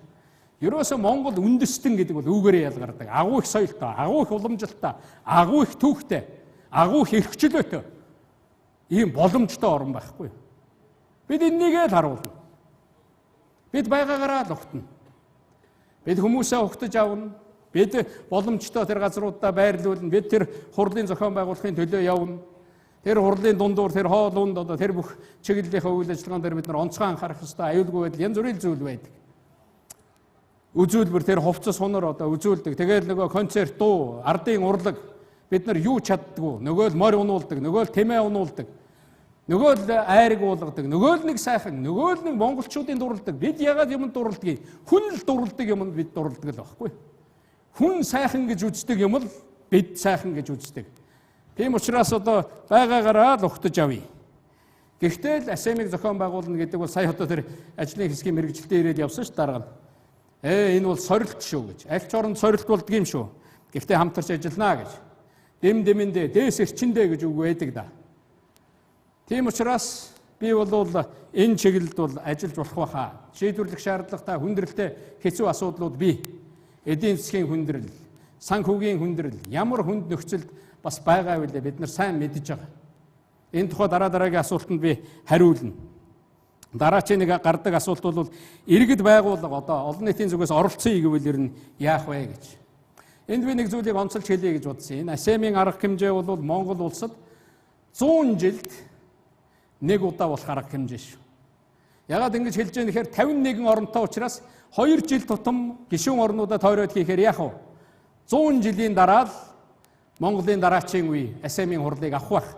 Ерөөсөө Монгол үндэстэн гэдэг бол үүгээрээ ялгардаг. Агуу их соёлтой, агуу их уламжлалтай, агуу их түүхтэй, агуу их эрхчлөөтэй. Ийм боломжтой орн байхгүй. Бид энийгээ л харуулна. Бид байгаагаараа л ухтана. Бид хүмүүсээ ухтаж авна. Бид боломжтой тэр газруудаа байрлуулна. Бид тэр хурлын зохион байгуулахын төлөө явна. Тэр хурлын дундуур тэр хоол унд одоо тэр бүх чиглэлийнхээ үйл ажиллагаан дээр бид нар онцгой анхаарах ёстой. Аюулгүй байдал янз бүрийн зүйл байдаг. Үзүүлбэр тэр хувцас сунар одоо үзүүлдэг. Тэгээд нөгөө концерт дуу, ардын урлаг бид нар юу чаддгүй. Нөгөө л морь унуулдаг, нөгөө л тэмээ унуулдаг. Нөгөө л айраг уулгадаг, нөгөө л нэг сайхан, нөгөө л нэг монголчуудын дурладаг. Бид ягаад юмд дурладгийг? Хүн л дурладаг юмд бид дурладаг л байхгүй. Хүн сайхан гэж үздэг юм л бид сайхан гэж үздэг. Тийм учраас одоо байгаагаараа л ухтаж авъя. Гэхдээ л АСЕМ-ийг зохион байгуулна гэдэг бол сая одоо тэр ажлын хэсгийн мэргэжилтэд ирээд явсан ш дарга нь. Энэ бол сорилт шүү гэж. Аль ч оронд сорилт болдго юм шүү. Гэхдээ хамтарч ажиллана гэж. Дэм дэмэндээ, дээс эрчиндээ гэж үг байдаг да. Тийм учраас би бол энэ чиглэлд бол ажиллаж болох байхаа. Шийдвэрлэх шаардлагатай хүндрэлтэй хэцүү асуудлууд бий. Эдийн засгийн хүндрэл, санхүүгийн хүндрэл, ямар хүнд нөхцөлд бас байгаа вэ бид нар сайн мэдж байгаа. Энэ тухай дараагийн асуултанд би хариулна. Дараагийн нэг гардаг асуулт бол иргэд байгууллага одоо олон нийтийн зүгээс оролцъё гэвэл ер нь яах вэ гэж. Энд би нэг зүйлийг онцолж хэлье гэж бодсон. Энэ АСЕМ-ийн арга хэмжээ бол Монгол улсад 100 жилд нэг удаа болох арга хэмжээ шүү. Ягаад ингэж хэлж байгаа нэхээр 51 оронтой учраас 2 жил тутам гишүүн орнуудад тойроод хийхээр яах вэ? 100 жилийн дараа л Монголын дараачийн үе АСЕМ-ийн хурлыг авах байх.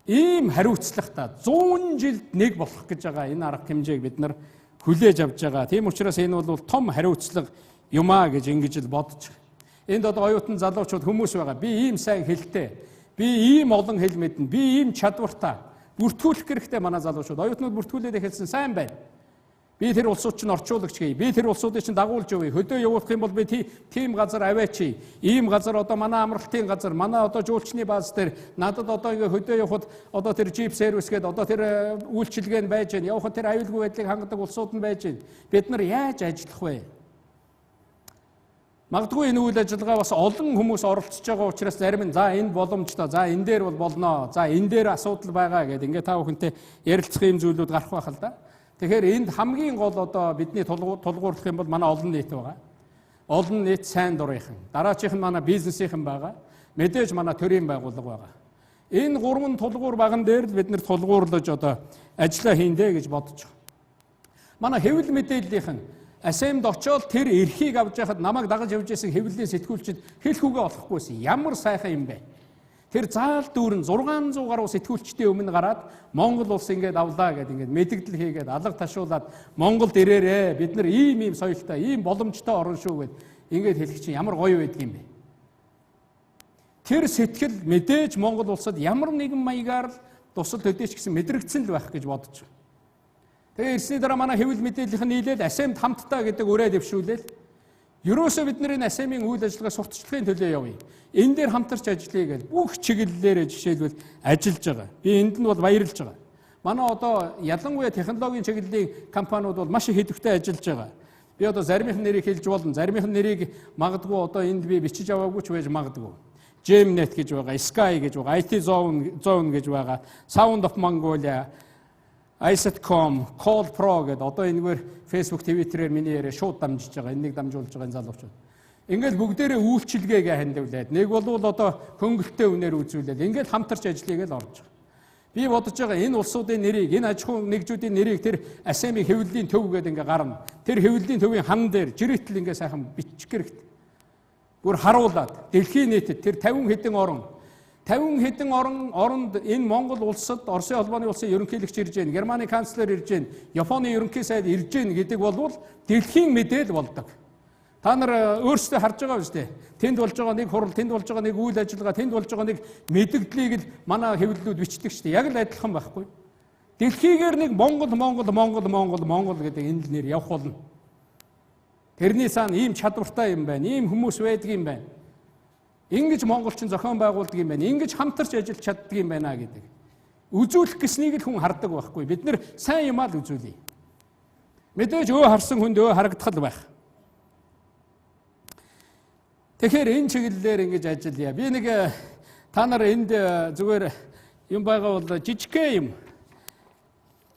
Ийм хариуцлагатай 100 жилд нэг болох гэж байгаа энэ арга хэмжээг бид нар хүлээж авч байгаа. Тийм учраас энэ бол том хариуцлага юмаа гэж ингэж л бодож байгаа. Энд одоо оюутан залуучууд хүмүүс байгаа. Би ийм сайн хэлтэй. Би ийм олон хэл мэднэ. Би ийм чадвартай. Бүртгүүлэх хэрэгтэй манай залуучууд. Оюутнууд бүртгүүлээд эхэлсэн сайн байна. Би тэр улсууд чинь орчуулагч гээе. Би тэр улсуудыг чинь дагуулж явъя. Хөдөө явуулах юм бол би тийм газар аваач. Ийм газар одоо манай амралтын газар, манай одоо жуулчны бааз дээр надад одоо ингээ хөдөө явахад одоо тэр джип сервис гээд одоо тэр үйлчилгээ нь байж гэн. Явахад тэр аюулгүй байдлыг хангадаг улсууд нь байж гэн. Бид нар яаж ажиллах вэ? Магадгүй энэ үйл ажиллагаа бас олон хүмүүс оролцож байгаа учраас зарим нь за энэ боломжтой, за энэ дээр бол болно, за энэ дээр асуудал байгаа гэдэг ингээ та бүхэнтэй ярилцах юм зүйлүүд гарах байх л да. Тэгэхээр энд хамгийн гол одоо бидний тулгуурлах юм бол манай олон нийт байгаа. Олон нийт сайн дурынхан. Дараачих нь манай бизнесийнхэн байгаа. Мэдээж манай төрийн байгууллага байгаа. Энэ гурван тулгуур баган дээр л бид нэр тулгуурлаж одоо ажиллаа хийндэ гэж бодож байгаа. Манай хэвлэл мэдээллийнхэн АСЕМ-д очоод тэр эрхийг авч яхад намайг дагаж явж байсан хэвлэлийн сэтгүүлчид хэлэх үгээ олохгүйсэн. Ямар сайхан юм бэ? Тэр заал дүүрэн 600 гаруй сэтгүүлчдийн өмнө гараад Монгол улс ингээд авлаа гэдэг ингээд мэдэгдэл хийгээд алга ташуулаад Монголд ирээрээ бид нар ийм соёлтой, ийм боломжтой орн шүү гэд ингээд хэлэх чинь ямар гоё байдаг юм бэ? Тэр сэтгэл мэдээж Монгол улсад ямар нэгэн маягаар л тусал төдийч гэсэн мэдрэгдсэн л байх гэж бодож байна. Тэгээ ирсний дараа манай хэвлэл мэдээллийнх нь нийлээд АСЕМ-д хамтдаа гэдэг үрээ дэвшүүлээл ерөөсөө бид нарын АСЕМ-ийн үйл ажиллагаа сурталчилгын төлөө явъя. Энэ дээр хамтарч ажиллая гэж бүх чиглэлээр жишээлбэл ажиллаж байгаа. Би энд нь бол баярлж байгаа. Манай одоо ялангуяа технологийн чиглэлийн компаниуд бол маш их идэвхтэй ажиллаж байгаа. Би одоо заримын нэрийг хэлж болно. Заримын нэрийг магадгүй одоо энд би бичиж аваагүй ч байж магадгүй. GEMNet гэж байгаа, Sky гэж байгаа, IT Zone гэж байгаа, Sound of Mongolia, ISATCOM, Call Pro гэдэг одоо энэгээр Facebook, Twitter-ээр миний яриа шууд дамжиж байгаа. Энийг дамжуулж байгаа энэ залуучууд. Ингээд бүгдээрээ үйлчилгээгээ хандивлаад нэг бол одоо хөнгөлтэй үнээр үзүүлээд ингээд хамтарч ажиллая гэж орж байгаа. Би бодож байгаа энэ улсуудын нэрийг, энэ аж ахуйн нэгжүүдийн нэрийг тэр АСЕМ-ийн хэвлэлийн төв гэдэг ингээд гарна. Тэр хэвлэлийн төвийн хан дээр жирэтл ингээд сайхан бичих хэрэгтэй. Бүр харуулад дэлхийн нийтэд тэр 50 хэдэн оронд энэ Монгол улсад Оросын холбооны улсын ерөнхийлөгч ирж гэн, Германы канцлер ирж гэн, Японы ерөнхий сайд ирж гэн гэдэг бол дэлхийн мэдээлэл болдог. Та нар өөрсдөө харж байгаа биз дээ. Тэнд болж байгаа нэг хурал, тэнд болж байгаа нэг үйл ажиллагаа, тэнд болж байгаа нэг мэдээллийг л манай хэвлэлүүд бичдэг шүү дээ. Яг л адилхан байхгүй. Дэлхийгээр нэг Монгол гэдэг энэ л нэр явах болно. Тэрний цаана ийм чадвартай юм байна, ийм хүмүүс байдаг юм байна. Ингэж монголчин зохион байгуулдаг юм байна. Ингэж хамтарч ажиллаж чаддаг юм байна гэдэг. Үзүүлэх гэснийг л хүн хардаг байхгүй. Бид нэр сайн юмаа л үзүүлье. Мэдээж харсан хүнд харагдах л байх. Тэгэхээр энэ чиглэлээр ингэж ажиллая. Би нэг та нар энд зүгээр юм байгаа бол жижигхэн юм.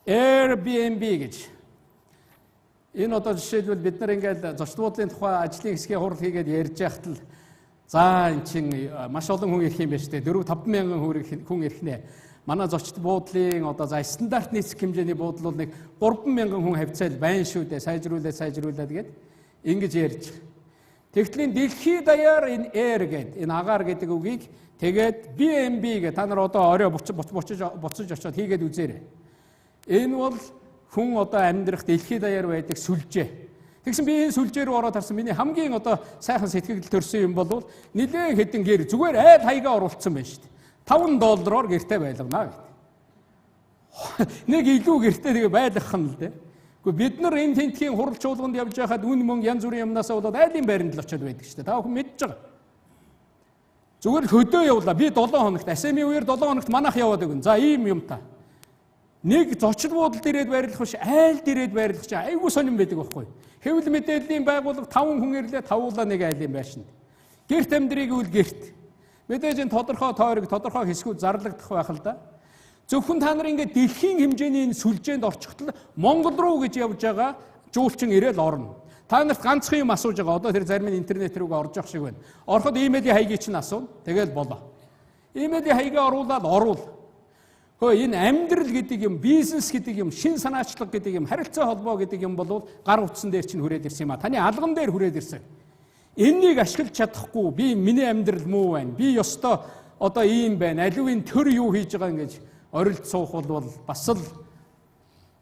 Airbnb гэж. Энэ одоо жишээлбэл бид нар ингээд зочд буудлын тухай ажлын хэсгийн хурал хийгээд ярьж байхад л за эн чин маш олон хүн ирэх юм байна шүү дээ. 4-5 мянган хүн ирэх нэ. Манай зочд буудлын одоо за стандарт нийцэх хэмжээний буудал бол нэг 3 мянган хүн хавцаал байна шүү дээ. Сайжруулаад гээд ингэж ярьж. Тэгтлийн дэлхийд даяар энэ air гэдэг энэ агаар гэдэг үгийг тэгээд BNB гэдэг та нар одоо орой буцаж очиод хийгээд үзээрэй. Энэ бол хүн одоо амьдрах дэлхийд даяар байдаг сүлжээ. Тэгсэн би энэ сүлжээ рүү ороод харсан миний хамгийн одоо сайхан сэтгэл төрсөн юм бол нэлээд хэдэн гэр зүгээр айл хаягаа оруулсан байна шүү дээ. $5 гэртээ байлгана гэдэг. Нэг илүү гэртээ тэгээ байлгах нь л дээ. Гэхдээ бид нар энэ тентхийн хурал чуулганд явж байхад үн мөнгө янз бүрийн юмнасаа болоод айлын байранд л очиод байдаг шүү дээ. Та бүхэн мэдж байгаа. Зүгээр л хөдөө явлаа. Би 7 хоногт асемийн үеэр 7 хоногт манайх яваад өгнө. За ийм юм та. Нэг зочд буудалд ирээд байрлах биш, айлд ирээд байрлах чинь айгүй сонирн байдаг байхгүй. Хэвлэл мэдээллийн байгууллага 5 хүн ирлээ, тавуулаа нэг айлын байшинд. Гэрт амьдрыг үл гэрт. Мэдээж энэ тодорхой тойрог, тодорхой хэсгүүд зарлагдах байх л да. Зөвхөн та нар ингээд дэлхийн хэмжээний энэ сүлжээнд орчихтол Монгол руу гэж явж байгаа жуулчин ирээл орно. Та нарт ганцхан юм асууж байгаа. Одоо тэр зарим нь интернет рүүгээ орж явах шиг байна. Ороход имэйлийн хаягийг чинь асууна. Тэгэл болоо. Имэйлийн хаягаа оруулаад оруул. Хөөе энэ амьдрал гэдэг юм, бизнес гэдэг юм, шин санаачлаг гэдэг юм, харилцаа холбоо гэдэг юм бол гар утсан дээр чинь хүрээд ирсэн юм а. Таны алган дээр хүрээд ирсэн. Эннийг ашиглаж чадахгүй би миний амьдрал муу байна. Би ёстой одоо ийм байна. Аливын төр юу хийж байгаа ингэж орилд суух бол бас л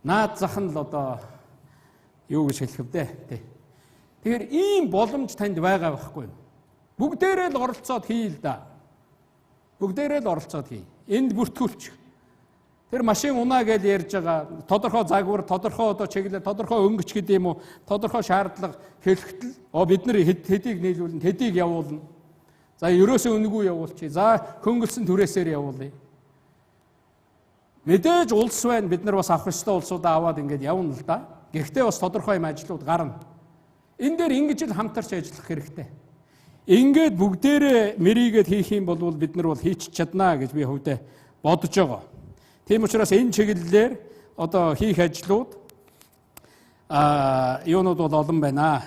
наад зах нь л одоо юу гэж хэлэх вэ? Тэгэхээр ийм боломж танд байгаа байхгүй юу? Бүгдээрээ л оролцоод хий л да. Бүгдээрээ л оролцоод хий. Энд бүртгүүлчих. Тэр машин унаа гэж ярьж байгаа тодорхой загвар, тодорхой одоо чиглэл, тодорхой өнгөч гэдэг юм уу, тодорхой шаардлага хэлэхдээ бид нар хэдийг нийлүүлнэ, хэдийг явуулна. За ерөөсөө үнэгүй явуулчих. За хөнгөлсөн түрээсээр явуулъя. Мэдээж улс байна. Бид нар бас авах ёстой улсуудаа аваад ингэж явна л да. Гэхдээ бас тодорхой юм ажлууд гарна. Энэ дээр ингэж л хамтарч ажиллах хэрэгтэй. Ингээд бүгдээрээ мэрийгээд хийх юм бол бид нар бол хийч чаднаа гэж би хувьдаа бодож байгаа. Тийм учраас энэ чиглэлээр одоо хийх ажлууд юунууд бол олон байна.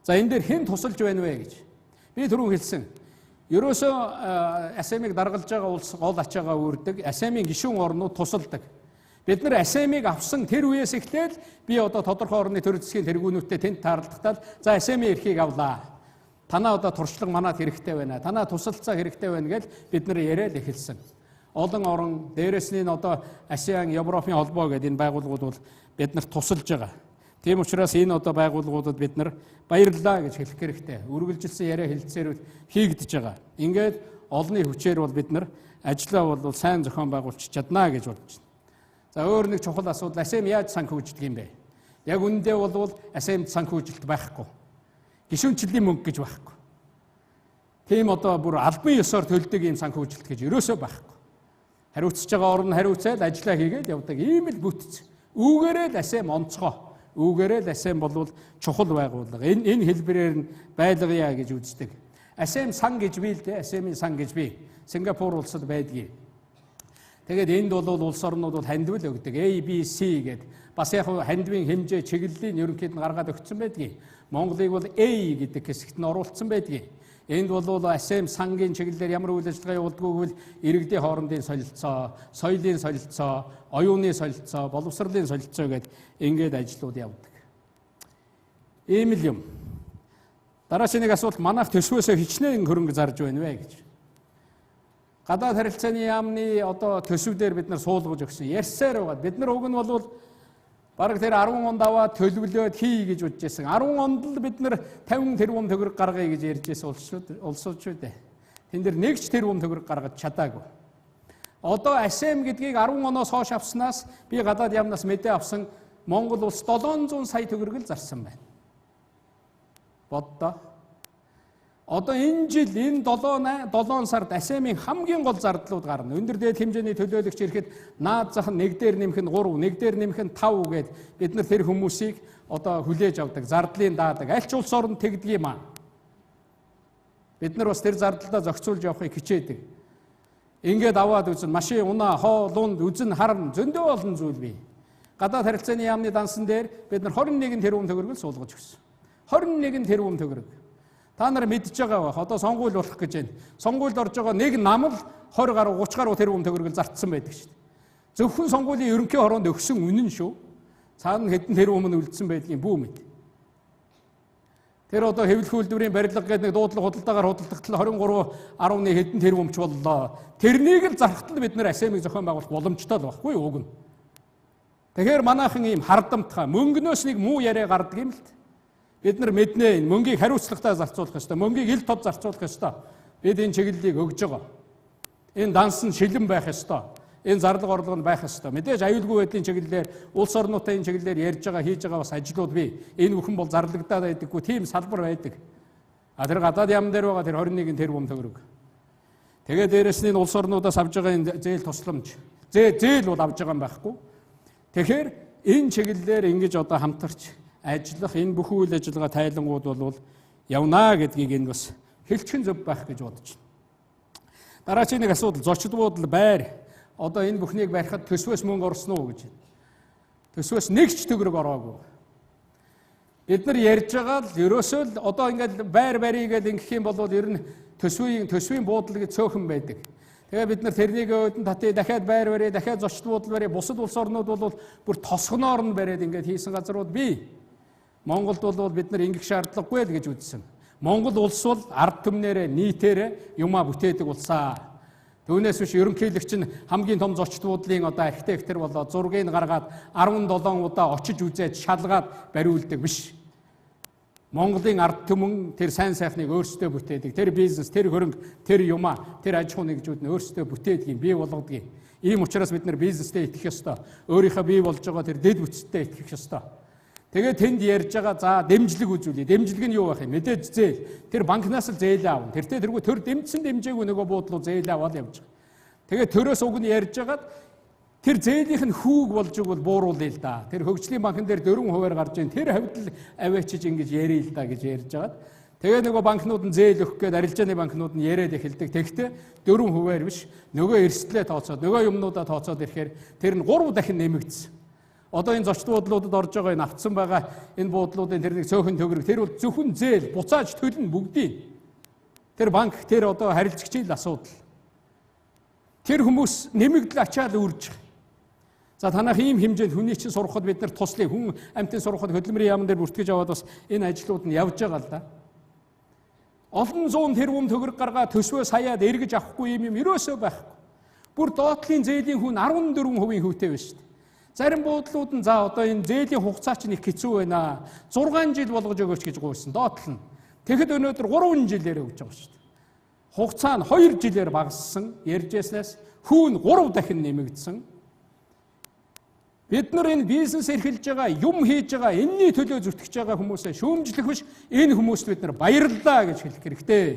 За энэ дээр хэн тусалж байна вэ гэж. Би түрүүн хэлсэн. Ерөөсөө АСЕМ-ыг даргалж байгаа улс гол ачаагаа үүрдэг. АСЕМ-ийн гишүүн орнууд тусалдаг. Бид нар АСЕМ-ыг авсан тэр үеэс эхлээл би одоо тодорхой орны төр засгийн тэргүүнүүдтэй тэнд таарлахтаа за АСЕМ-ийн эрхийг авлаа. Танаа одоо туршлага манад хэрэгтэй байна. Танаа тусалцаа хэрэгтэй байна гэж бид нар яриад эхэлсэн. Олон орн дээрээс нь одоо АСЕАН, Европын холбоо гэдэг энэ байгууллагууд бол биднэрт тусалж байгаа. Тийм учраас энэ одоо байгууллагуудад бид нар баярлалаа гэж хэлэх хэрэгтэй. Үргэлжилсэн яриа хэлэлцээрүүд хийгдэж байгаа. Ингээд олонний хүчээр бол бид нар ажлаа бол сайн зохион байгуулж чаднаа гэж бодож байна. За өөр нэг чухал асуудал АСЕМ яаж санхүүжилдэг юм бэ? Яг үүндээ бол АСЕМ санхүүжилт байхгүй. Гишүүнчлийн мөнгө гэж байхгүй. Тийм одоо бүр албан ёсоор төлдөг юм санхүүжилт гэж ерөөсөө байхгүй. Хариуцж байгаа орн хариуцаад ажиллаа хийгээд явдаг. Ийм л бүтц. Үүгээрээ л АСЕМ онцгой. Үүгээрээ л АСЕМ бол чухал байгууллага. Энэ хэлбэрээр нь байлгая гэж үздэг. АСЕМ сан гэж бий л дээ. АСЕМ-ийн сан гэж бий. Сингапур улсад байдгийг. Тэгээд энд бол улс орнууд бол хандвал өгдөг. A, B, C гэдэг. Бас яг хандвын хэмжээ чиглэлийн ерөнхийд нь гаргаад өгсөн байдгийг. Монголыг бол A гэдэг хэсэгт нь оруулсан байдгийг. Энд бол АСЕМ сангийн чиглэлээр ямар үйл ажиллагаа явуулдаг вэ? Иргэдийн хоорондын солилцоо, соёлын солилцоо, оюуны солилцоо, боловсролын солилцоо гэдэг ингээд ажлууд явдаг. Ийм л юм. Дараагийн нэг асуулт манайх төсвөөсөө хичнээн хөрөнгө зарж байна вэ гэж. Гадаад харилцааны яамны одоо төсвүүдээр бид нар суулгаж өгсөн. Ярьсаар байгаа. Бид нар уг нь бол бараг тэр 10 онд аваад төлөвлөөд хий гэж бодож байсан. 10 онд л бид нар 50 тэрбум төгрөг гаргая гэж ярьж байсан улсууд шүү дээ. Тэн дээр нэгч тэрбум төгрөг гаргаж чадаагүй. Одоо АСЕМ гэдгийг 10 оноос хойш авснаас би гадаад яамнаас мэдээ авсан Монгол улс 700 сая төгрөг л зарсан байна. Боддоо. Одоо энэ жил энэ 7 сард АСЕМ-ийн хамгийн гол зардлууд гарна. Өндөр дээд хэмжээний төлөөлөгч ирэхэд наад зах нь 1 дээр нэмэх нь 3, 1 дээр нэмэх нь 5 гээд бид нар тэр хүмүүсийг одоо хүлээж авдаг, зардлын даадаг. Аль ч улс орнд тэгдэг юм аа. Бид нар бас тэр зардлаа зохицуулж явахыг хичээдэг. Ингээд аваад үзэн машин унаа, хоол, унд, үзэн, харна зөндөө олон зүйл бий. Гадаад харилцааны яамны дансан дээр бид нар 21 тэрбум төгрөгөөр суулгаж өгсөн. 21 тэрбум төгрөг. Та нар мэдж байгаа бах. Одоо сонгуул болох гэж байна. Сонгуульд орж байгаа нэг нам л 20 гаруй 30 гаруй тэрбум төгрөгөөр зартсан байдаг шүү дээ. Зөвхөн сонгуулийн ерөнхий хороонд өгсөн үнэн шүү. Цаана хэдэн тэрбум нь үлдсэн байдгийн бүү мэд. Тэр одоо хэвлэх үйлдвэрийн барилга гэдэг нэг дуудлага худалдаагаар худалдагтал 23.1 хэдэн тэрбумч боллоо. Тэрнийг л зархтал бид нэр АСЕМ-ийг зохион байгуулах боломжтой л байхгүй юу уг нь. Тэгэхээр манайхан ийм хардамтгай мөнгнөөс нэг муу яриа гардаг юм л т. Бид нар мэднэ энэ мөнгийг хариуцлагатай зарцуулах ёстой. Мөнгийг ил тод зарцуулах ёстой. Бид энэ чиглэлийг өгж байгаа. Энэ данс нь шилэн байх ёстой. Энэ зарлага орлого нь байх ёстой. Мэдээж аюулгүй байдлын чиглэлээр улс орнуудын энэ чиглэлээр ярьж байгаа хийж байгаа бас ажлууд бий. Энэ бүхэн бол зарлагдаад байдаггүй тийм салбар байдаг. Тэр гадаад яам дээр байгаа тэр 21 тэрбум төгрөг. Тэгээд дээрэс нь улс орнуудаас авж байгаа энэ зээл тусламж. Зээл бол авж байгаа юм байхгүй. Тэгэхээр энэ чиглэлээр ингэж одоо хамтарч ажиллах энэ бүхэн үйл ажиллагаа тайлангууд бол явнаа гэдгийг энэ бас хэлчихэн зөв байх гэж бодож байна. Дараагийн нэг асуудал зочид буудал байр. Одоо энэ бүхнийг барихад төсвөөс мөнгө орсон уу гэж байна. Төсвөөс нэг ч төгрөг ороогүй. Бид нар ярьж байгаа л ерөөсөө л одоо ингээд байр барьгээд ингэх юм бол ер нь төсвийн буудал гэж цөөхөн байдаг. Тэгээ бид нар тэрнийг өөдөн татъя дахиад байр барья, дахиад зочид буудал барья. Бусад улс орнууд бол бүр тосгоноор нь бариад ингээд хийсэн газрууд бий. Монголд бол бид нар ингэх шаардлагагүй л гэж үзсэн. Монгол улс бол ард түмнэрээ нийтээрээ юмаа бүтээдэг улсаа. Түүнээс биш ерөнхийлөгч нь хамгийн том зочид буудлын одоо архитектор болоод зургийг гаргаад 17 удаа очиж үзээд шалгаад бариулдаг биш. Монголын ард түмэн тэр сайн сайхныг өөрсдөө бүтээдэг. Тэр бизнес, тэр хөрөнгө, тэр юмаа, тэр аж ахуйн нэгжүүд нь өөрсдөө бүтээдэг юм, бий болгодог юм. Ийм учраас бид нар бизнестэй итгэх ёстой. Өөрийнхөө бий болж байгаа тэр дэд бүтцтэй итгэх ёстой. Тэгээд тэнд ярьж байгаа за дэмжлэг үзүүлээ. Дэмжлэг нь юу байх юм? Мэдээж зээл. Тэр банкнаас л зээл аав. Тэртээ төр дэмжсэн дэмжээгүй нөгөө буудлууд зээл аваад явж байгаа. Тэгээд төрөөс уг нь ярьж байгаад тэр зээлийнх нь хүүг болж игэл бууруулъя л да. Тэр хөгжлийн банкн дээр 4% гарч ийн. Тэр хавьд л аваачиж ингэж ярил л да гэж ярьж байгаад. Тэгээд нөгөө банкнууд нь зээл өгөх гээд арилжааны банкнууд нь яриад эхэлдэг. Тэгтээ 4%-аар биш нөгөө эрсдлээ тооцоод нөгөө юмнуудаа тооцоод ирэхээр тэр нь 3 дахин нэмэгдсэн. Одоо энэ зочид буудлуудад орж байгаа энэ автсан байгаа энэ буудлуудын тэр нэг цөөхөн төгрөг тэр бол зөвхөн зээл буцааж төлнө бүгдийг. Тэр банк тэр одоо харилцагчийн асуудал. Тэр хүмүүс нэмэгдэл ачаал үрж. За танах ийм хэмжээнд хүний чинь сурахад бид нар туслая. Хүн амьтын сурахад хөдөлмөрийн яамн дээр бүртгэж аваад бас энэ ажлууд нь явж байгаа л да. Олон зуун тэрбум төгрөг гаргаад төсвөө саяад эргэж авахгүй юм ерөөсөө байхгүй. Бүр доотлын зээлийн хүн 14% хүүтэй байна шүү дээ. Зарим буудлууд нь за одоо энэ зээлийн хугацаа чинь их хэцүү байна. 6 жил болгож өгөөч гэж гуйсан доотлол нь. Тэгэхэд өнөөдөр 3 жилээр өгч байгаа шүү дээ. Хугацаа нь 2 жилээр багассан. Ярьжсэнээс хүүн 3 дахин нэмэгдсэн. Бид нар энэ бизнес эрхэлж байгаа, юм хийж байгаа, энэний төлөө зүтгэж байгаа хүмүүсээ шүүмжлэх биш, энэ хүмүүст бид нар баярлалаа гэж хэлэх хэрэгтэй.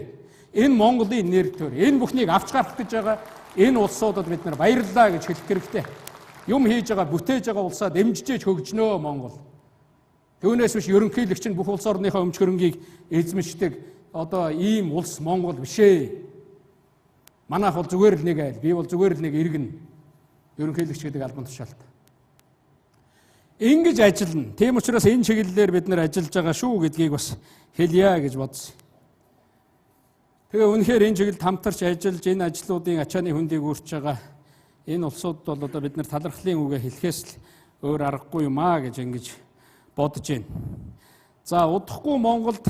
Энэ Монголын нэр төр, энэ бүхнийг авч гарах гэж байгаа энэ улсуудад бид нар баярлалаа гэж хэлэх хэрэгтэй. Юм хийж байгаа, бүтээж байгаа улсаа дэмжиж хөгжнөө Монгол. Түүнээс биш ерөнхийлөгч нь бүх улс орныхоо өмч хөрөнгийг эзэмшдэг одоо ийм улс Монгол биш ээ. Манайх бол зүгээр л нэг айл, би бол зүгээр л нэг иргэн. Ерөнхийлөгч гэдэг албан тушаалтай. Ингэж ажиллана. Тийм учраас энэ чиглэлээр бид нар ажиллаж байгаа шүү гэдгийг бас хэлье гэж бодсон. Тэгээ үнэхээр энэ чиглэлд хамтарч ажиллаж энэ ажлуудын ачааны хөндийг үүрч байгаа энэ улсууд бол одоо бид нар талархлын үгээ хэлэхээс л өөр аргагүй юм аа гэж ингэж бодож байна. За удахгүй Монголд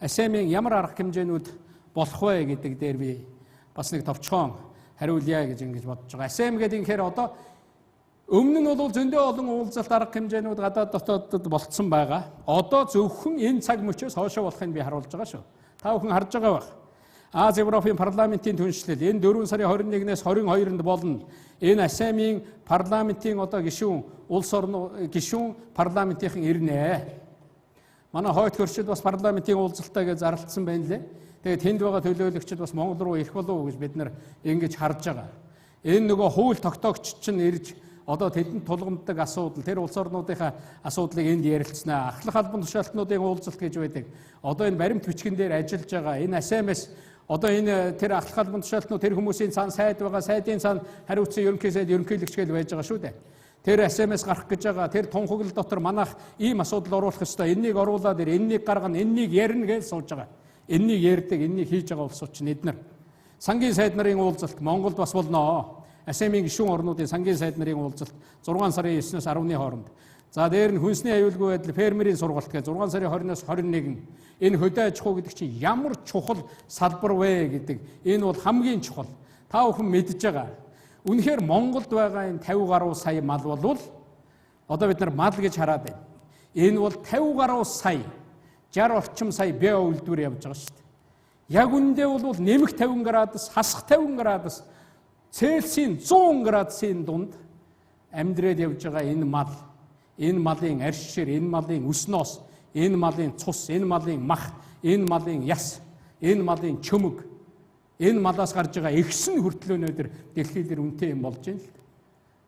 АСЕМ-ийн ямар арга хэмжээнүүд болох вэ гэдэг дээр би бас нэг товчхон хариулъя гэж ингэж бодож байгаа. АСЕМ гэдэг инхээр одоо өмнө нь бол зөндөө олон уулзалт арга хэмжээнүүд гадаад дотоодд болцсон байгаа. Одоо зөвхөн энэ цаг мөчөөс хоошоо болохыг би харуулж байгаа шүү. Та бүхэн харж байгаа байх. Аз Европын парламентын түншлэл энэ 4 сарын 21-ээс 22-нд болно. Энэ АСЕМ-ийн парламентын одоо гишүүн улс орны гишүүн парламентийнхан ирнэ. Манай хойд хөршид бас парламентын уулзалтаа гэж зарлагдсан байна лээ. Тэгээд тэнд байгаа төлөөлөгчид бас Монгол руу ирэх болов уу гэж бид нар ингэж харж байгаа. Энэ нөгөө хууль тогтоогч чинь ирж одоо тэдэнд тулгамддаг асуудал, тэр улс орнуудынхаа асуудлыг энд ярилцсанаа. Ахлах албан тушаалтнуудын уулзалт гэж байдаг. Одоо энэ баримт бичгэн дээр ажиллаж байгаа. Энэ АСЕМ-с одоо энэ тэр ахлах албан тушаалтнууд тэр хүмүүсийн цаана сайд байгаа. Сайдын цаана хариуцсан ерөнхий сайд ерөнхийлөгч гэж байж байгаа шүү дээ. Тэр SMS гарах гэж байгаа, тэр тунхаглал дотор манайх ийм асуудал оруулах ёстой. Эннийг оруулаад ир, эннийг гаргана, эннийг ярина гэж сууж байгаа. Эннийг ярьдаг, эннийг хийж байгаа улс учраас эднэр сангийн сайд нарын уулзалт Монголд бас болно. АСЕМ-ийн гишүүн орнуудын сангийн сайд нарын уулзалт 6 сарын 9-өөс 10-ны хооронд. За дээр нь хүнсний аюулгүй байдал, фермерийн сургалт гэж 6 сарын 20-оос 21 энэ хөдөө аж ахуй гэдэг чинь ямар чухал салбар вэ гэдэг. Энэ бол хамгийн чухал. Та бүхэн мэдж байгаа. Үнэхээр Монголд байгаа энэ 50 гаруй сая мал бол одоо бид нар мал гэж хараад байна. Энэ бол 50 гаруй сая 60 орчим сая био үйлдвэр явж байгаа шүү дээ. Яг үндэ бол нэмэх 50 градус, хасах 50 градус, Цельсийн 100 градусын дунд амьдрээд явж байгаа энэ мал, энэ малын арьс шир, энэ малын өснөөс, энэ малын цус, энэ малын мах, энэ малын яс, энэ малын чөмөг, энэ малаас гарч байгаа эгсэн хүртлөөнөөр дэлхийд дээр үнэтэй юм болж байна л.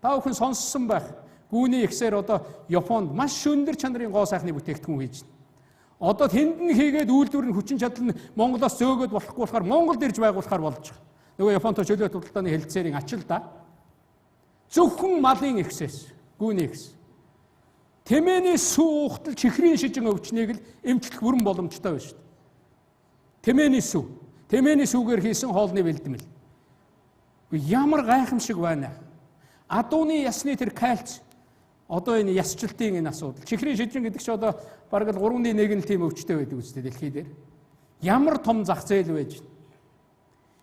Та бүхэн сонссон байх. Гүүний ихсээр одоо Японд маш өндөр чанарын гоо сайхны бүтээгдэхүүн хийж байна. Одоо тэнд нь хийгээд үйлдвэр нь хүчин чадал нь Монголоос зөөгөөд болохгүй болохоор Монголд ирж байгуулахаар болж байгаа. Нөгөө Японтой чөлөөт худалдааны хэлэлцээрийн ачаал да. Зөвхөн малын ихсээс, гүүний ихс. Тэмээний сүү ухтал чихрийн шижин өвчнийг л эмчлэх бүрэн боломжтой байна шүү дээ. Тэмээний сүү. Тэмээний сүүгээр хийсэн хоолны бэлтгэл. Ямар гайхамшиг байна. Адууны ясны тэр кальц. Одоо энэ ясчлалтын энэ асуудал. Чихрийн шижин гэдэг чинь одоо бараг л 3-1 нь тийм өвчтэй байдаг үстэй дэлхий дээр. Ямар том зах зээл байж байна.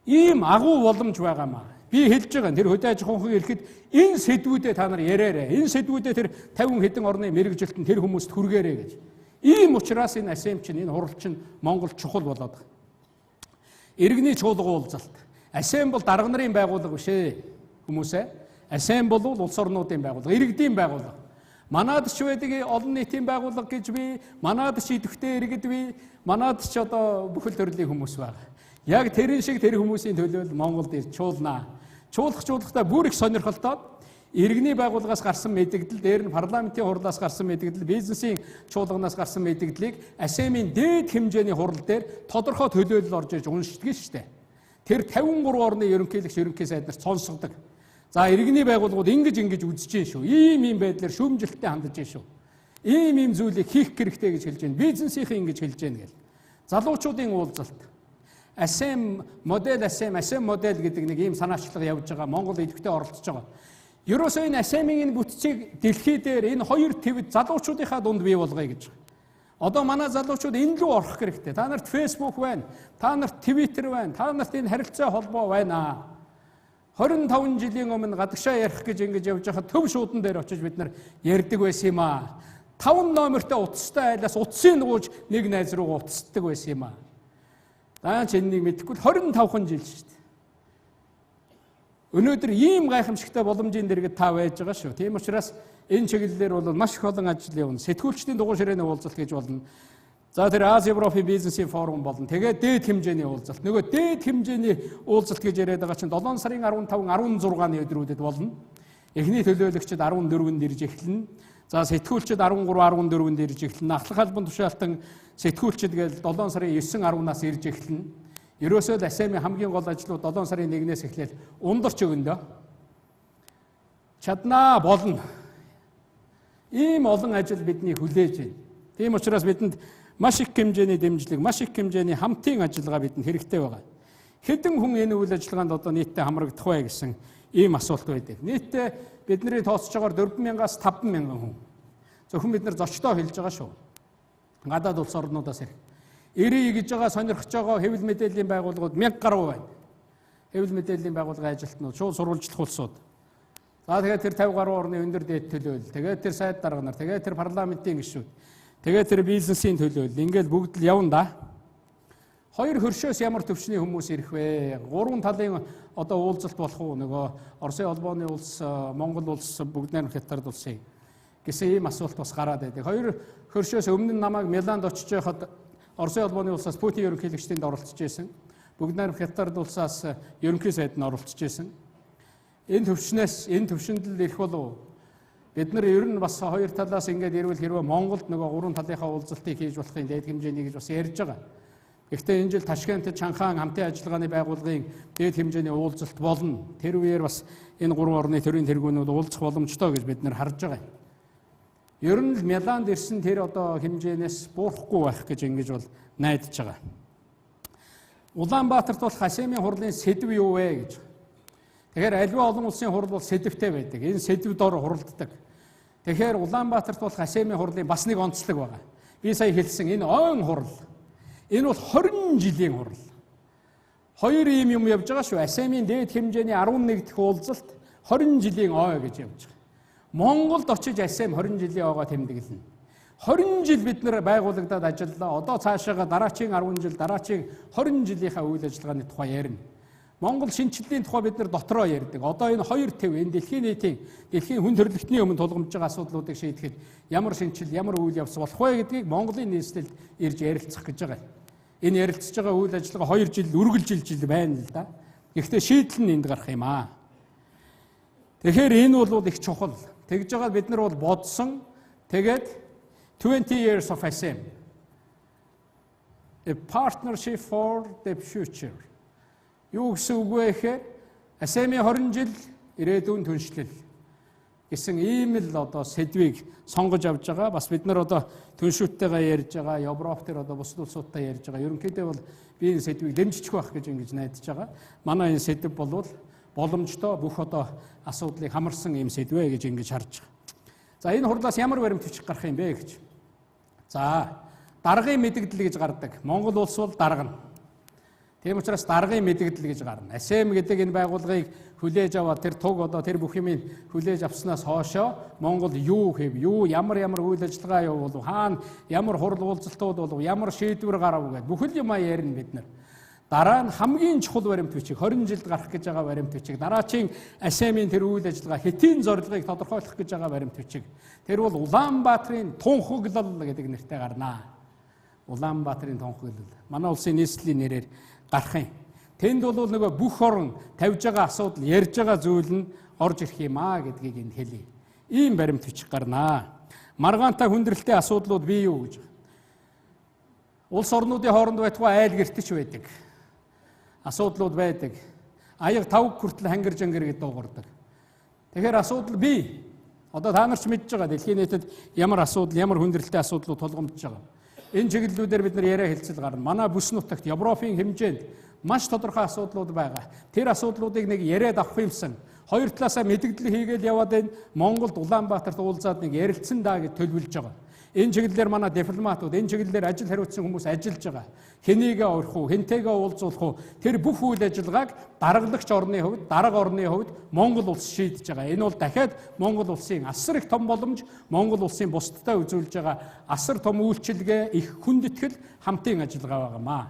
Ийм агуу боломж байгаамаа. Би хэлж байгаа тэр хөдөө аж ахуйн хэлэхэд энэ сэдвүүдэд та нар яриарай. Энэ сэдвүүдэд тэр 50 хэдэн орны мэрэгжилтэн тэр хүмүүст хүргээрэй гэж. Ийм учраас энэ АСЕМ чинь энэ хурал чинь Монгол чухал болоод байна. Иргэний чуулга уулзалт. АСЕМ бол дарга нарын байгууллага биш ээ хүмүүсээ. АСЕМ бол улс орнуудын байгууллага, иргэдийн байгууллага. Манайд ч байдаг олон нийтийн байгууллага гэж би, манайд ч идэвхтэй иргэд би, манайд ч одоо бүхэл төрлийн хүмүүс байгаа. Яг тэрэн шиг тэр хүмүүсийн төлөө Монголд ирж чуулнаа. Чуулгахдаа бүр их сонирхолтой. Иргэний байгууллагаас гарсан мэдээлэл, дээр нь парламентын хурлаас гарсан мэдээлэл, бизнесийн чуулганаас гарсан мэдээллийг АСЕМ-ийн дээд хэмжээний хурал дээр тодорхой төлөөлөл орж иж уншдаг шүү дээ. Тэр 53 орны ерөнхий сайд нар сонсгодог. За иргэний байгууллагууд ингэж үзэж гин шүү. Ийм байдлаар шүүмжилттэй хандаж гин шүү. Ийм зүйлийг хийх хэрэгтэй гэж хэлж байна. Бизнесийнхэн ингэж хэлж байна гэл. Залуучуудын уулзалт. АСЕМ модель гэдэг нэг ийм санаачлага явж байгаа. Монгол идэвхтэй оролцож байгаа. Ерөөсөө энэ АСЕМ-ийн бүтцийг дэлхий дээр энэ хоёр твд залуучуудынхаа дунд бий болгоё гэж. Одоо манай залуучууд энэ рүү орох хэрэгтэй. Та нарт Facebook байна, та нарт Twitter байна, та нарт энэ харилцаа холбоо байна. 25 жилийн өмнө гадагшаа ярих гэж ингэж явж байхад төв шуудан дээр очиж бид нар ярьдаг байсан юм аа. 5 номертой утастай айлаас утсын нууж нэг найз руугаа утасдаг байсан юм аа. Даанч энэнийг мэдэхгүй 25хан жил шүү дээ. Өнөөдөр ийм гайхамшигтай боломжийн дэргэд та байж байгаа шүү. Тийм учраас энэ чиглэлээр бол маш их олон ажил явна. Сэтгүүлчдийн дугуй ширээний уулзалт гэж болно. За тэр Ази Европын бизнесийн форум болно. Тэгээд дээд хэмжээний уулзалт. Нөгөө дээд хэмжээний уулзалт гэж яриад байгаа чинь 7 сарын 15, 16-ны өдрүүдэд болно. Эхний төлөөлөгчд 14-нд ирж эхэлнэ. За сэтгүүлчд 13, 14-нд ирж эхэлнэ. Ахлах албан тушаалтан сэтгүүлчд гээд 7 сарын 9, 10-наас ирж эхэлнэ. Ерөөсөө л АСЕМ-ийн хамгийн гол ажлууд 7 сарын 1-ээс эхлээл ундарч өгнө. Чаднаа болно. Ийм олон ажил бидний хүлээж байна. Тийм учраас бидэнд маш их хэмжээний дэмжлэг, маш их хэмжээний хамтын ажиллагаа бидэнд хэрэгтэй байгаа. Хэдэн хүн энэ үйл ажиллагаанд одоо нийтдээ хамрагдах вэ гэсэн ийм асуулт байдаг. Нийтдээ бидний тооцож байгаагаар 4,000-аас 5,000 хүн. Зөвхөн бид нар зочдоо хэлж байгаа шүү. Гадаад улс орнуудаас ирэх. Ирээ гэж байгаа сонирхож байгаа хэвлэл мэдээллийн байгууллагууд 1000 гаруй байна. Хэвлэл мэдээллийн байгууллагын ажилтнууд, шууд сурвалжлах улсууд. За тэгээд тэр 50 гаруй орны өндөр дээд төлөөлөл, тэгээд тэр сайд дарга нар, тэгээд тэр парламентын гишүүд, тэгээд тэр бизнесийн төлөөлөл, ингээл бүгд л явна да. Хоёр хөршөөс ямар төвчний хүмүүс ирэх вэ? 3 талын одоо уулзалт болох уу? Нөгөө Оросын холбооны улс, Монгол улс, бүгд найрамд хятад улсын гэсэн ийм асуулт бас гараад байдаг. Хоёр хөршөөс өмнө нь намайг Миланд очиж байхад Оросын холбооны улсаас Путин ерөнхийлөгчдөнд оролцож байсан. Бүгд найрамд хятад улсаас ерөнхий сайд нь оролцож байсан. Энэ төвшөнд л ирэх болов. Бид нар ер нь бас хоёр талаас ингээд ирвэл хэрвээ Монголд нөгөө 3 талынхаа уулзалтыг хийж болохын дээд хэмжээний гэж бас ярьж байгаа. Гэхдээ энэ жил Ташкент, Чанхан хамтын ажиллагааны байгууллагын дээд хэмжээний уулзалт болно. Тэр үеэр бас энэ 3 орны төрийн тэргүүнүүд уулзах боломжтой гэж бид нар харж байгаа юм. Ер нь л Миланд ирсэн тэр одоо хэмжээнээс буурахгүй байх гэж ингэж бол найдаж байгаа. Улаанбаатарт бол ХАСЭМ-ийн хурлын сэдв юу вэ гэж. Тэгэхээр аливаа олон улсын хурл бол сэдвтэй байдаг. Энэ сэдв дор хуралддаг. Тэгэхээр Улаанбаатарт бол ХАСЭМ-ийн хурлын бас нэг онцлог байгаа. Би сая хэлсэн энэ ойн хурл. Энэ бол 20 жилийн хурл. Хоёр юм явж байгаа шүү. ХАСЭМ-ийн дээд хэмжээний 11 дахь уулзалт 20 жилийн ой гэж явж байгаа. Монголд очиж ХАСЭМ 20 жилийн ойгоо тэмдэглэнэ. 20 жил бид нэр байгуулагдаад ажиллаа. Одоо цаашаага дараачийн 10 жил, дараачийн 20 жилийнхаа үйл ажиллагааны тухай ярина. Монгол шинчиллийн тухай бид нар дотроо ярьдаг. Одоо энэ хоёр төв энэ дэлхийн нийтийн дэлхийн хүн төрөлхтний өмнө тулгамж байгаа асуудлуудыг шийдэхэд ямар шинчил, ямар үйл явц болох вэ гэдгийг Монголын нийслэлд ирж ярилцах гэж байгаа. Энэ ярилцж байгаа үйл ажиллагаа 2 жил үргэлжилж байна л да. Гэхдээ шийдэл нь энд гарах юм аа. Тэгэхээр энэ бол их чухал. Тэгж байгаа бид нар бол бодсон. Тэгээд 20 years of ХАСЭМ. A partnership for the future. Юу гэсэн үг вэ гэхээр ХАСЭМ-ийн 20 жил ирээдүйн түншлэл гэсэн ийм л одоо сэдвийг сонгож авч байгаа. Бас бид нар одоо түншүүттэйгээ ярьж байгаа, Европ төр одоо бусад улсуудтай ярьж байгаа. Ерөнхийдөө бол би энэ сэдвийг дэмжиж байх гэж ингэж найдаж байгаа. Манай энэ сэдв бол боломжтой бүх одоо асуудлыг хамарсан ийм сэдвэ гэж ингэж харж байгаа. За энэ хурлаас ямар баримт бичих гарах юм бэ гэж. За даргын мэдэгдэл гэж гардаг. Монгол улс бол дарга. Тийм учраас даргын мэдэгдэл гэж гарна. ХАСЭМ гэдэг энэ байгууллагыг хүлээж аваад тэр туг одоо тэр бүх юмыг хүлээж авснаас хоошоо Монгол юу хэв, ямар үйл ажиллагаа явуулав, хаана ямар хурал уулзалтууд болов, ямар шийдвэр гарав гэдэг бүхэл юм ярина бид нар. Дараа нь хамгийн чухал баримт бичиг 20 жилд гарах гэж байгаа баримт бичиг. Дараачийн ХАСЭМ-ийн тэр үйл ажиллагаа хэдийн зорилгыг тодорхойлох гэж байгаа баримт бичиг. Тэр бол Улаанбаатарын тунхаглал гэдэг нэртэй гарнаа. Улаанбаатарын тунхаглал. Манай улсын нийслэлийн нэрээр гарах юм. Тэнд бол нөгөө бүх орон тавьж байгаа асуудал, ярьж байгаа зүйл нь орж ирэх юм аа гэдгийг энд хэлье. Ийм баримт бичих гарнаа. Маргаантай хүндрэлтэй асуудлууд бий юу гэж. Улс орнуудын хооронд байтугай айл гэртэж байдаг. Асуудлууд байдаг. Аяг тавг хүртэл хангирж ангир дуугардаг. Тэгэхээр асуудал бий. Одоо та нар ч мэдж байгаа дэлхийн нийтэд ямар асуудал, ямар хүндрэлтэй асуудлууд тулгамдж байгаа. Энэ чиглэлүүдээр бид нар яриа хэлцэл гарна. Манай бүс нутагт Европын хэмжээнд маш тодорхой асуудлууд байгаа. Тэр асуудлуудыг нэг яриад авах юмсан. Хоёр талаасаа мэдгдэл хийгээл яваад байна. Монголд Улаанбаатарт уулзаад нэг ярилцсан даа гэж төлөвлөж байгаа. Энэ чиглэлээр манай дипломатууд, энэ чиглэлээр ажил хариуцсан хүмүүс ажиллаж байгаа. Хэнийгээ урих уу, хэнтэйгээ уулзуулах уу, тэр бүх үйл ажиллагааг даргалагч орны хувьд, дарга орны хувьд Монгол улс шийдэж байгаа. Энэ бол дахиад Монгол улсын асар их том боломж, Монгол улсын бусдтай үзүүлж байгаа асар том үйлчилгээ, их хүндэтгэл хамтын ажиллагаа байгаамаа.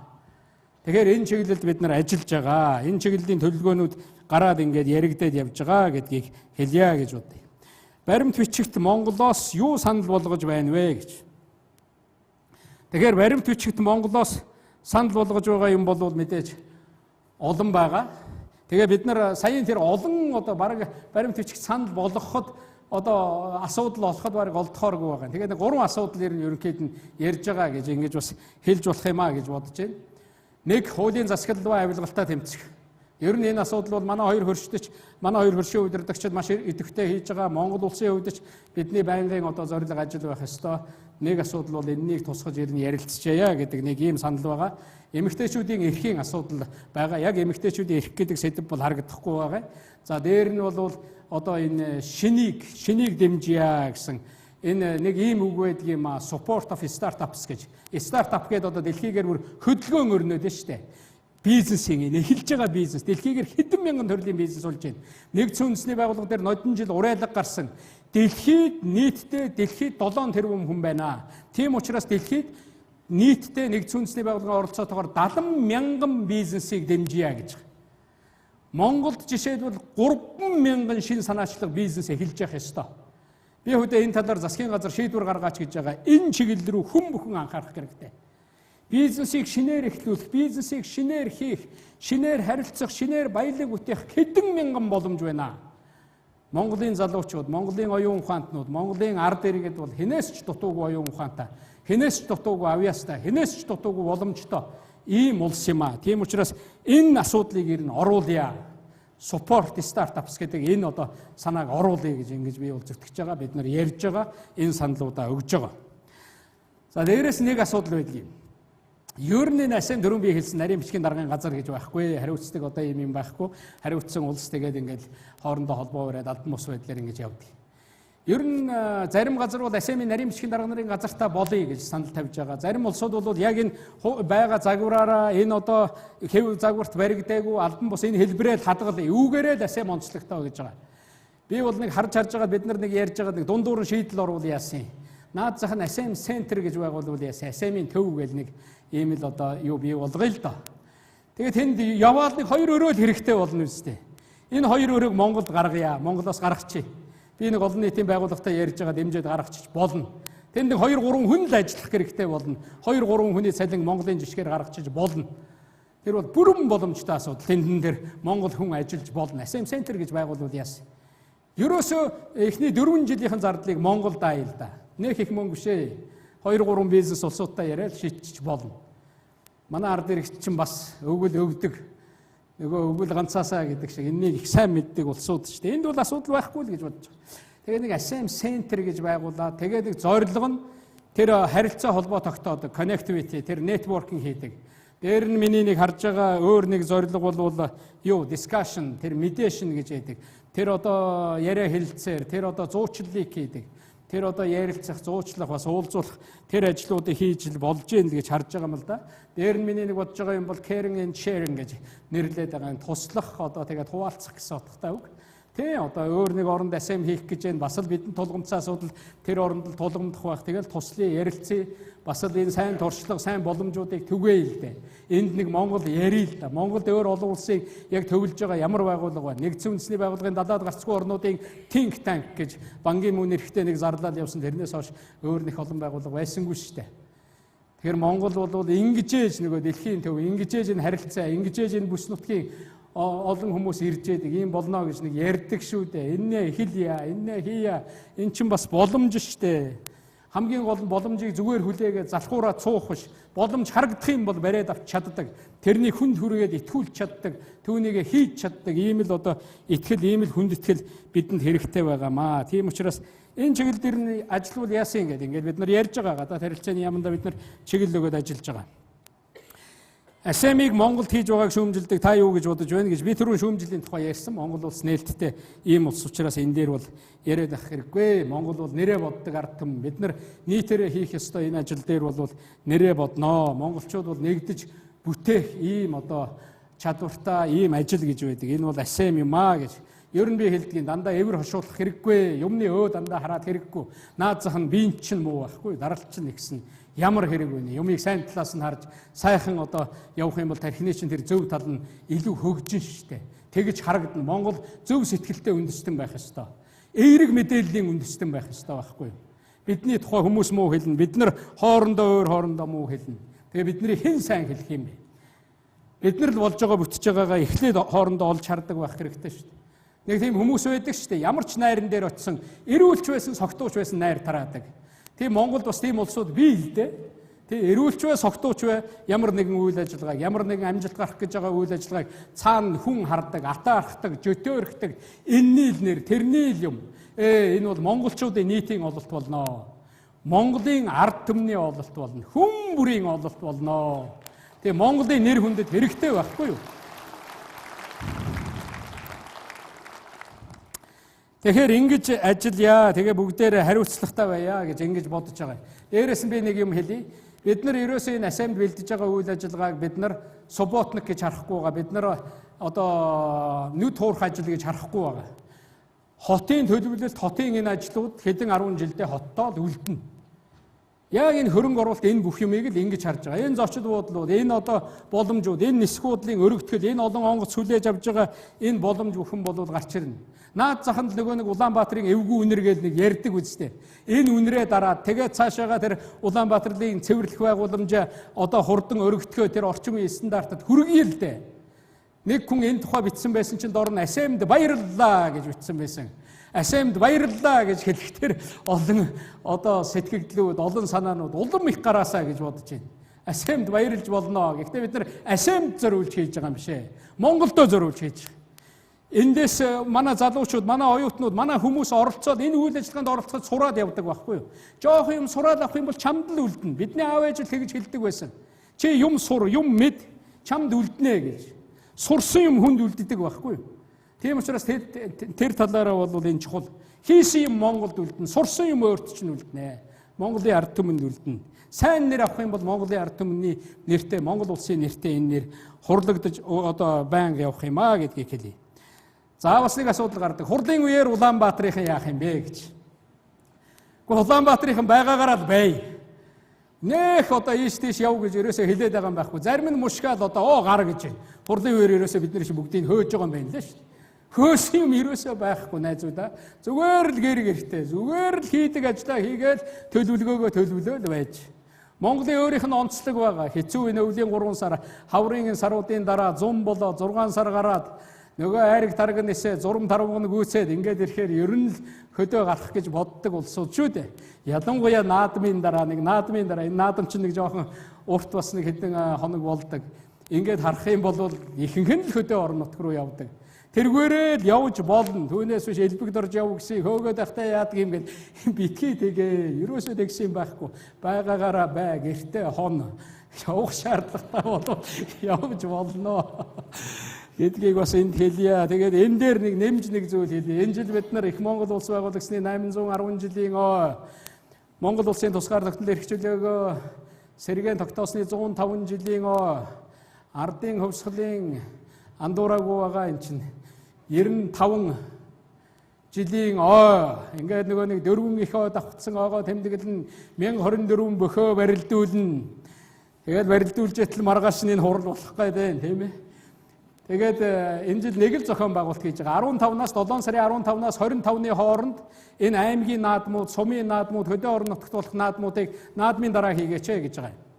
Тэгэхээр энэ чиглэлд бид нар ажиллаж байгаа. Энэ чиглэлийн төлөвлөгөөнүүд гараад ингээд яригдээд явж байгаа гэдгийг хэлье гэж бодъё. Баримт бичигт Монголоос юу санал болгож байна вэ гэж. Тэгэхээр баримт бичигт Монголоос санал болгож байгаа юм бол мэдээж олон байгаа. Тэгээ бид нар саяын тэр олон одоо бараг баримт бичигт санал болгоход одоо асуудал олоход бараг олдохооргүй байгаа. Тэгээд 3 асуудал ерөнхийд нь ярьж байгаа гэж ингэж бас хэлж болох юм аа гэж бодож байна. Нэг хуулийн засаглал ба авилгалтаа тэмцэх. Ер нь энэ асуудал бол манай хоёр хөршийн удирдагчид маш идэвхтэй хийж байгаа. Монгол улсын хувьд ч бидний байнгын одоо зорилго ажил байх ёстой. Нэг асуудал бол энэнийг тусгаж ирнэ ярилцчихъя гэдэг нэг ийм санал байгаа. Эмэгтэйчүүдийн эрхийн асуудал байгаа. Яг эмэгтэйчүүдийн эрх гэдэг сэдэв бол харагдахгүй байгаа. За дээр нь бол одоо энэ шинийг дэмжийе гэсэн энэ нэг ийм үг байдаг юм а, support of startups гэж. Стартап гэдэг одоо дэлхийгээр бүр хөдөлгөөн өрнөд нь шүү дээ. Бизнесийн эхэлж байгаа бизнес дэлхийгээр хэдэн мянган төрлийн бизнес болж байна. Нэгдсэн үндэсний байгууллага дээр нодон жил урайлга гарсан. Дэлхийд нийтдээ 7 тэрбум хүн байна. Тийм учраас дэлхийд нийтдээ нэгдсэн үндэсний байгууллагын оролцоотойгоор 70 мянган бизнесийг дэмжийе гэж. Монголд жишээлбэл 3 мянган шинэ санаачлаг бизнес эхэлж явах ёстой. Би хөдөө энэ талаар засгийн газар шийдвэр гаргаач гэж байгаа. Энэ чиглэл рүү хүн бүхэн анхаарах хэрэгтэй. Бизнесийг шинээр эхлүүлэх, бизнесийг шинээр хийх, шинээр харилцах, шинээр баялаг бүтээх хэдэн мянган боломж байна. Монголын залуучууд, Монголын оюун ухаантнууд, Монголын ард иргэд бол хинээс ч дутуугүй оюун ухаантай, хинээс ч дутуугүй авьяастай, хинээс ч дутуугүй боломжтой ийм улс юм аа. Тийм учраас энэ асуудлыг ер нь оруулъя. Support startups гэдэг энэ одоо санааг оруулъя гэж ингэж би бол зүтгэж байгаа. Бид нар ярьж байгаа. Энэ саналуудаа өгж байгаа. За дээрээс нэг асуудал байдаг юм. Ер нь асем дөрөв би хэлсэн нарийн бичгийн даргын газар гэж байхгүй. Хариуцдаг одоо юм байхгүй. Хариуцсан улс тэгээд ингээд хоорондоо холбоо бариад албан бус байдлаар ингэж явдаг. Ер нь зарим газар бол асемийн нарийн бичгийн дарга нарын газартаа болъё гэж санал тавьж байгаа. Зарим улсууд бол яг энэ байгаа загвараараа энэ одоо хэв загварт баригдаагүй албан бус энэ хэлбэрээр хадгалъя. Үүгээрээ л асем онцлогтой гэж байгаа. Би бол нэг харж байгаа бид нар нэг ярьж байгаа нэг дундуур шийдэл оруулъя яасан. Наад зах нь асем центр гэж байгуулвал яасан. Асемийн төв гэж нэг ийм л одоо юу бий болгоё л доо. Тэгээд тэнд яваал нэг хоёр өрөөл хэрэгтэй болно үстэй. Энэ хоёр өрөөг Монголд гаргая. Монголоос гаргачих. Би нэг олон нийтийн байгууллагатай ярьж байгаа дэмжиж гаргачих болно. Тэнд нэг 2-3 хүн л ажиллах хэрэгтэй болно. 2-3 хүний цалин Монголын жишгээр гаргачих болно. Тэр бол бүрэн боломжтой асуудал. Тэндэн дээр Монгол хүн ажиллаж болно. Асем центр гэж байгуулвал яасан. Ерөөсөө эхний 4 жилийнхэн зардлыг Монгол даая л да. Нэг их мөнгө бишээ. 2-3 бизнес улсуудтай яриад шийдчих болно. Манай ард иргэд чинь бас өвгөл өвдөг. Нөгөө өвгөл ганцаасаа гэдэг шиг энэнийг их сайн мэддэг улсууд шүү дээ. Энд бол асуудал байхгүй л гэж бодож байгаа. Тэгээд нэг асем центр гэж байгуулаад тэгээд нэг зорилго нь тэр харилцаа холбоо тогтоодог, connectivity, тэр networking хийдэг. Дээр нь миний нэг харж байгаа өөр нэг зорилго бол юу discussion, тэр mediation гэж байдаг. Тэр одоо яриа хэлэлцээр, тэр одоо зуучлалыг хийдэг. Тэр одоо ярилцах, зуучлах, бас уулзуулах тэр ажлуудыг хийж болж гин гэж харж байгаа юм л да. Дээр нь миний нэг бодож байгаа юм бол caring and sharing гэж нэрлээд байгаа юм. Туслах одоо тэгээд хуваалцах гэсэн утгатай үг. Тэ одоо өөр нэг оронд асем хийх гэж байна. Бас л бидний тулгымцсан асуудал тэр оронд л тулгамдах байх. Тэгэл туслын ярилцъя. Бас л энэ сайн туршлага, сайн боломжуудыг түгээе л дээ. Энд нэг Монгол ярил л да. Монголд өөр олон улсыг яг төвлөж байгаа ямар байгууллага байна? Нэгдсэн үндэсний байгууллагын далаад гарцгүй орнуудын think tank гэж бангийн мөн эрэхтэй нэг зарлал явсан. Тэрнээс хойш өөр нэг олон байгууллага байсангүй шүү дээ. Тэгэхээр Монгол бол ингэжээж нөгөө дэлхийн төв, ингэжээж энэ харилцаа, ингэжээж энэ бүс нутгийн олон хүмүүс ирж яадаг юм болно гэж нэг ярьдаг шүү дээ. Энэ хэлье, энэ хийя. Эн чинь бас боломж шүү дээ. Хамгийн гол нь боломжийг зүгээр хүлээгээд залхуураа цуух биш. Боломж харагдах юм бол бариад авч чаддаг. Тэрний хүнд хүргээд итгүүлж чаддаг. Түүнийг хийж чаддаг. Ийм л одоо итгэл, ийм л хүндэтгэл бидэнд хэрэгтэй байгаамаа. Тийм учраас энэ чиглэл дээр нь ажиллавал яасан гэдэг ингээд бид нар ярьж байгаа. Гадаад харилцааны яамдаа бид нар чиглэл өгөөд ажиллаж байгаа. Асемийг Монголд хийж байгааг шүүмжилдэг та юу гэж бодож байна гэж би түрүүн шүүмжлийн тухай ярьсан. Монгол улс нээлттэй ийм улс учраас энэ дээр бол яриад ах хэрэггүй. Монгол бол нэрээ боддог ард түмэн. Бид нар нийтээрээ хийх ёстой энэ ажил дээр бол нэрээ бодноо. Монголчууд бол нэгдэж бүтээх ийм одоо чадвартай ийм ажил гэж байдаг. Энэ бол асем юм аа гэж. Ер нь би хэлдгийг дандаа эвэр хошуулах хэрэггүй. Юмны өө дандаа хараад хэрэггүй. Наад зах нь биенд чинь муу байхгүй. Даралт чинь нэгсэн. Ямар хэрэг вэ? Юмыг сайн талаас нь харж сайхан одоо явах юм бол тархины чинь тэр зөв тал нь илүү хөгжин штэ. Тэгэж харагдана. Монгол зөв сэтгэлтэй үндэстэн байх ёстой. Эерэг мэдээллийн үндэстэн байх ёстой байхгүй. Бидний тухай хүмүүс муу хэлнэ. Бид нар хоорондоо өөр хоорондоо муу хэлнэ. Тэгээ бидний хэн сайн хэлэх юм бэ? Бид нар л болж байгаа бүтэж байгаагаа эхлээд хоорондоо олж хардаг байх хэрэгтэй штэ. Нэг тийм хүмүүс байдаг штэ. Ямар ч найран дээр очисон, эрүүлч байсан, согтууч байсан найр тараадаг. Тийм Монголд бас тийм улсууд бий л дээ. Тийм эрүүлч бай, согтууч бай, ямар нэгэн үйл ажиллагааг, ямар нэгэн амжилт гарах гэж байгаа үйл ажиллагааг цаана хүн хардаг, атаархдаг, жөтөөрхдөг, энэний л нэр, тэрний л юм. Энэ бол монголчуудын нийтийн ололт болно. Монголын ард түмний ололт болно. Хүн бүрийн ололт болно. Тийм Монголын нэр хүндэд хэрэгтэй байхгүй юу? Тэгэхээр ингэж ажиллая. Тэгээ бүгдээрээ хариуцлагатай байя гэж ингэж бодож байгаа. Дээрээс нь би нэг юм хэлье. Бид нар ерөөсөө энэ асемд бэлдэж байгаа үйл ажиллагааг бид нар субботник гэж харахгүй байгаа. Бид нар одоо нүд хуурах ажил гэж харахгүй байгаа. Хотын төлөвлөлт, хотын энэ ажлууд хэдэн 10 жилдээ хоттоо л үлдэнэ. Яг энэ хөрөнгө оруулалт энэ бүх юмыг л ингэж харж байгаа. Энэ зочид буудлууд, энэ одоо боломжууд, энэ нисгуудлын өргөтгөл, энэ олон онгоц сүлээж авж байгаа энэ боломж бүхэн болоод гарч ирнэ. Наад заханд нөгөө нэг Улаанбаатарын эвгүй үнэр гээд нэг ярьдаг үстэй. Энэ үнрээ дараад тэгээд цаашаага тэр Улаанбаатарын цэвэрлэх байгууламжаа одоо хурдан өргөтгөө тэр орчин үеийн стандартад хүргэе л дээ. Нэг хүн энэ тухай бичсэн байсан чинь дор нь асемд баярлалаа гэж бичсэн байсан. Асемд баярлалаа гэж хэлэхдээ олон одоо сэтгэгдлүүд, олон санаанууд улам их гараасаа гэж бодож байна. Асемд баярлж болно. Гэхдээ бид нар Асемд зориулж хийж байгаа юм биш ээ. Монголдөө зориулж хийж байгаа. Эндээс манай залуучууд, манай оюутнууд, манай хүмүүс оролцоод энэ үйл ажиллагаанд оролцоход сураад явдаг байхгүй юу? Жоох юм сураад авах юм бол чамд л үлдэнэ. Бидний аав ээж л тэгж хэлдэг байсан. Чи юм сур, юм мэд, чамд үлднэ гэж. Сурсан юм хүнд үлддэг байхгүй юу? Тийм учраас тэр талаараа бол энэ чухал. Хийсэн юм Монголд үлдэнэ, сурсан юм өөрт чинь үлднэ. Монголын ард түмэнд үлдэнэ. Сайн нэр авах юм бол Монголын ард түмний нэртэй, Монгол улсын нэртэй энэ нэр хурлагдаж одоо байнга явах юм аа гэдгийг хэлье. За бас нэг асуудал гардаг. Хурлын үеэр Улаанбаатарынхан яах юм бэ гэж. Гэхдээ Улаанбаатарынхан байгаагаараа бай. Нэх одоо ийш тийш яв гэж ерөөсөө хэлээд байгаа юм байхгүй. Зарим нь мушгаал одоо гар гэж байна. Хурлын үеэр ерөөсөө бид нар шиг бүгдийг хөөж байгаа юм байна лээ шүү дээ. Хөөсөн юм ерөөсөө байхгүй найзуудаа. Зүгээр л гэр гэртэй. Зүгээр л хийдэг ажлаа хийгээл төлөвлөгөөгөө төлөвлөөл байж. Монголын өөрийнх нь онцлог байгаа. Хэцүү энэ өвлийн 3 сар, хаврын саруудын дараа зум болоо 6 сар гараад нөгөө айраг тарга нисээ зурм тарван гүйцээд ингээд ирэхээр ер нь л хөдөө гарах гэж боддог улсууд шүү дээ. Ялангуяа наадмын дараа энэ наадам чинь нэг жоохон урт бас нэг хэдэн хоног болдог. Ингээд харах юм бол ихэнх нь л хөдөө орон нутг руу явдаг. Тэргээрээ л явж болно. Түүнээс биш элбэгд орж яв гэсэн хөөгөөд ахтай яадаг юм гээд битгий тэгээ ерөөсөө тэгсэн юм байхгүй. Байгаагаараа бай гэртээ хон явах шаардлагатай бол явж болно. Гэдгийг бас энд хэлье. Тэгээд энэ дээр нэг нэмж нэг зүйл хэлье. Энэ жил бид нар их Монгол улс байгуулагчны 810 жилийн Монгол улсын тусгаар тогтнол эрхчлөөгөө сэргээн тогтоосны 105 жилийн ардын хөвсгөлийн андуураагүй байгаа энэ чинь 95 жилийн ингээд нөгөө нэг дөрвөн их давхцсан тэмдэглэн 1024 бөхөө барилдуулна. Тэгээд барилдуулж ятал маргааш нь хурал болох гэдэг тийм ээ. Тэгээд энэ жил нэг л зохион байгуулалт хийж байгаа. 15-наас 7 сарын 15-наас 25-ны хооронд энэ аймгийн наадмууд, сумын наадмууд, хөдөө орон нутагт болох наадмуудыг наадмын дараа хийгээч гэж байгаа юм.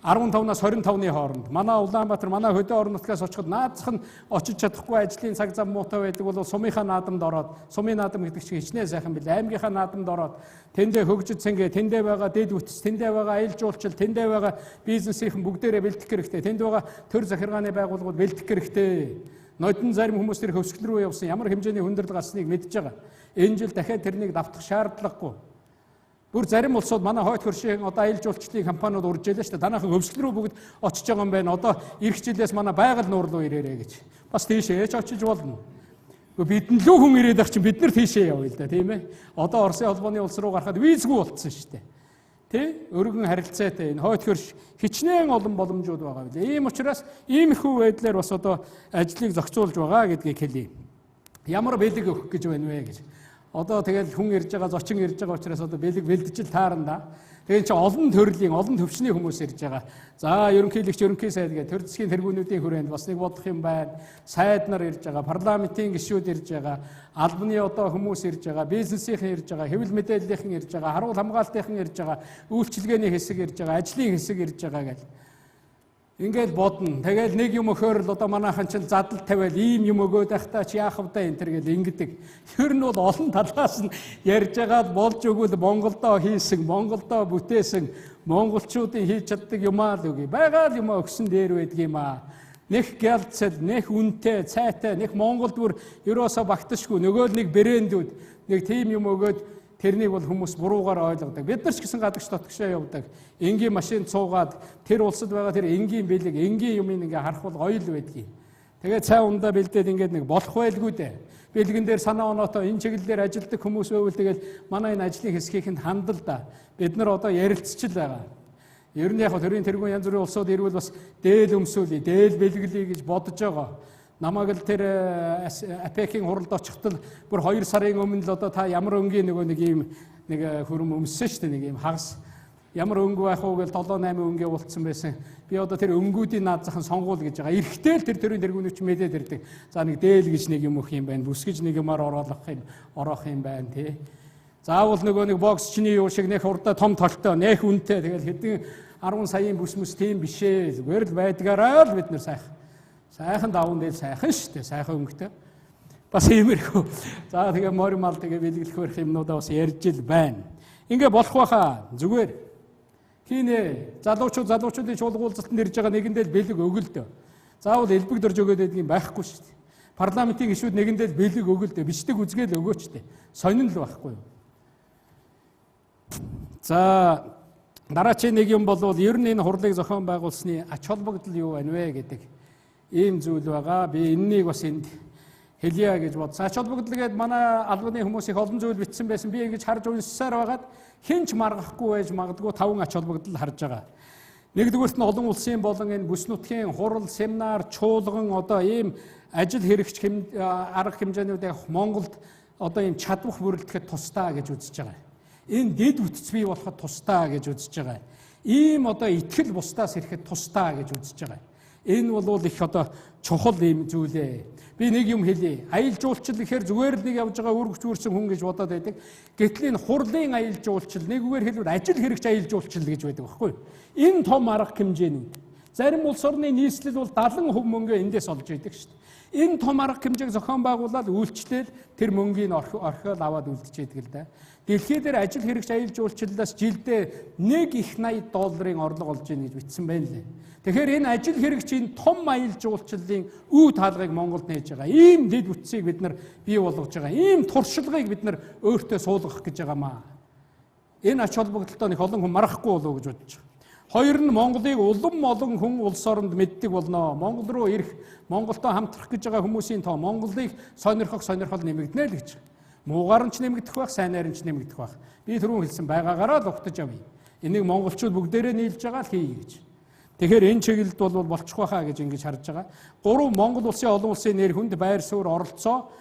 15-наас 25-ны хооронд манай Улаанбаатар, манай хөдөө орон нутгаас очиход наадзах нь очиж чадахгүй ажлын цаг зам муутай байдаг бол сумынхаа наадамд ороод, сумын наадам гэдэг чинь хичнээн сайхан билээ. Аймгийнхаа наадамд ороод тэндээ хөгжид цэнгэ, тэндээ байгаа дэд үтс, тэндээ байгаа аялал жуулчлал, тэндээ байгаа бизнесийнхэн бүгдээрээ бэлтгэх хэрэгтэй. Тэнд байгаа төр захиргааны байгууллагууд бэлтгэх хэрэгтэй. Нодон зарим хүмүүс тэр хөвсгөл рүү явсан ямар хэмжээний хүндрэл гарсныг мэдж байгаа. Энэ жил дахиад тэрнийг давтах шаардлагагүй. Бүр зарим улсууд манай хойд хөршийн одоо аялал жуулчлалын компаниуд урж ялаа шүү дээ. Данаахан хөвсгөл рүү бүгд очиж байгаа юм байна. Одоо ирэх жилээс манай байгаль нуур руу ирээрэй гэж. Бас тийшээ очиж болно. Бидэн лүү хүн ирээд ах чинь бид нар тийшээ явъя л да, тийм ээ. Одоо Оросын холбооны улс руу гарахад визгүй болцсон шүү дээ. Тэ? Өргөн харилцаатай энэ хойд хөрш хичнээн олон боломжууд байгаа билээ. Ийм учраас иймэрхүү байдлаар бас одоо ажлыг зохицуулж байгаа гэдгийг хэлье. Ямар бэлэг өгөх гэж байна вэ гэж. Одоо тэгэл хүн ирж байгаа, зочин ирж байгаа учраас одоо бэлэг бэлдэж таарна. Тэгээд чи олон төрлийн, олон төвчний хүмүүс ирж байгаа. За, ерөнхийлөгч, ерөнхий сайд гэх төр засгийн тэргүүнүүдийн хүрээнд бас нэг бодох юм байна. Сайд нар ирж байгаа, парламентын гишүүд ирж байгаа, албаны одоо хүмүүс ирж байгаа, бизнесийнхэн ирж байгаа, хэвлэл мэдээллийнхэн ирж байгаа, харуул хамгаалтынхан ирж байгаа, үйлчилгээний хэсэг ирж байгаа, ажлын хэсэг ирж байгаа гэл. Ингээд бодно. Тэгэл нэг юм өгөхөр л одоо манайхан ч задал тавиал ийм юм өгөөд байхдаа чи яах вэ энэ төр гэл ингэдэг. Ер нь бол олон талаас нь ярьж байгаад болж өгвөл Монголдоо хийсэн, Монголдоо бүтээсэн, монголчуудын хийж чаддаг юмаа л үгүй. Байгаа л юм өгсөн дээр байдаг юм аа. Нэх гялцэл, нэх үнэтэй, цайтай, нэх Монголд бүр ерөөсө багташгүй нөгөө нэг брэндүүд нэг тийм юм өгөөд тэрнийг бол хүмүүс буруугаар ойлгодог. Бид нар ч гэсэн гадагш дотгошоо явдаг. Энгийн машин цуугаад тэр улсад байгаа тэр энгийн бэлэг, энгийн юм ингээ харах бол гоё л байдгийг. Тэгээд цай ундаа бэлдээд ингээд нэг болох байлгүй дээ. Бэлгэн дээр санаа оноотой энэ чиглэлээр ажилладаг хүмүүс байвал тэгэл манай энэ ажлын хэсгийнхэнд хандал да. Бид нар одоо ярилцчил байгаа. Ер нь яг төрийн тэргүүн янз бүрийн улсууд ирвэл бас дээл өмсүүлээ, дээл бэлгэлээ гэж бодож байгаа. Намайг л тэр АПЕК-ийн хуралд очихтол бүр 2 сарын өмнө л одоо та ямар өнгийн нөгөө нэг ийм нэг хөрөм өмссөн шүү дээ, нэг ийм хагас. Ямар өнгө байх уу гэж 7-8 өнгээ уулцсан байсан. Би одоо тэр өнгүүдийн наадзахын сонгуул гэж байгаа. Эрэхтэй л тэр төрийн тэргүүнүүч мэдээд ирдэг. За нэг дээл гэж нэг юм өгөх юм байна. Бүс гэж нэг юмар орох юм байна тий. Заавал нөгөө нэг бокс чиний юу шиг нэх урдаа том толтой, нэх үнэтэй тэгэл хэдэн 10 саяын бүс тийм бишээ. Зүгээр л байдгаараа л бид нар сайхан даван дээр сайхан шүү дээ. Сайхан өнгөтэй. Бас иймэрхүү. За тэгээ морь мал тэгээ бэлгэлэх юмнуудаа бас ярьж ил байна. Ингээ болох байхаа зүгээр. Тийм ээ. Залуучуудын чуулгуулзалтанд ирж байгаа нэгэндээ бэлэг өгөл дөө. Заавал элбэгдэрж өгөөд байдгийг байхгүй шүү дээ. Парламентын гишүүд нэгэндээ бэлэг өгөл дөө. Бичдэг үзгээл өгөөч дээ. Сонин л байхгүй юу? За дараачийн нэг юм бол ер нь энэ хурлыг зохион байгуулсны ач холбогдол юу байна вэ гэдэг ийм зүйл байгаа. Би энэнийг бас энд хэлье гэж бодсон. Ач холбогдол гэдэг манай албаны хүмүүс их олон зүйл бичсэн байсан. Би ингэж харж уншсаар байгаад хинч маргахгүй байж магадгүй 5 ач холбогдол харж байгаа. Нэгдүгüүрт нь олон улсын болон энэ бүс нутгийн хурал, семинар, чуулган одоо ийм ажил хэрэгч арга хэмжээнүүдийг Монголд одоо ийм чадвах бүрэлдэхэд тусдаа гэж үзэж байгаа. Энэ дэд бүтц бий болоход тусдаа гэж үзэж байгаа. Ийм одоо итгэл бусдаас ирэхэд тусдаа гэж үзэж байгаа. Энэ бол их одоо чухал ийм зүйлээ. Би нэг юм хэлье. Аялал жуулчлал гэхээр зүгээр л нэг явж байгаа үүрэгч үүрсэн хүн гэж бодоод байдаг. Гэтэл энэ хурлын аялал жуулчлал нэгүгээр хэлбэл ажил хэрэгч аялал жуулчлал гэж байдаг байхгүй юу? Энэ том арга хэмжээний. Зарим улс орны нийслэл бол 70% мөнгө эндээс олж идэг шүү дээ. Энэ том арга хэмжээг зохион байгуулаад үйлчлэл тэр мөнгийг орхиол аваад үлдчихэдэг л да. Дэлхийд дээр ажил хэрэгч аялал жуулчлалаас жилдээ $1.80 орлого олж ийн гэж бичсэн байна лээ. Тэгэхээр энэ ажил хэрэгчийн том аялал жуулчлалын үе таалгыг Монголд нээж байгаа. Ийм дэд бүтцийг бид нар бий болгож байгаа. Ийм туршлагыг бид нар өөртөө суулгах гэж байгаамаа. Энэ ач холбогдолтой их олон хүн марахгүй болов уу гэж бодож байгаа. Хоёр нь Монголыг олон хүн улс оронд мэддэг болно. Монгол руу ирэх, Монголтой хамтрах гэж байгаа хүмүүсийн тоо Монголыг сонирхол нэмэгдэнэ л гэж. Муугаар нь ч нэмэгдэх байх, сайнаар нь ч нэмэгдэх байх. Би түрүүн хэлсэн байгаагаараа л угтаж авъя. Энийг монголчууд бүгдээрээ нийлж байгаа л хий гэж. Тэгэхээр энэ чиглэлд бол болчих байхаа гэж ингэж харж байгаа. 3 Монгол улсын олон улсын нэр хүнд байр суурь оролцоо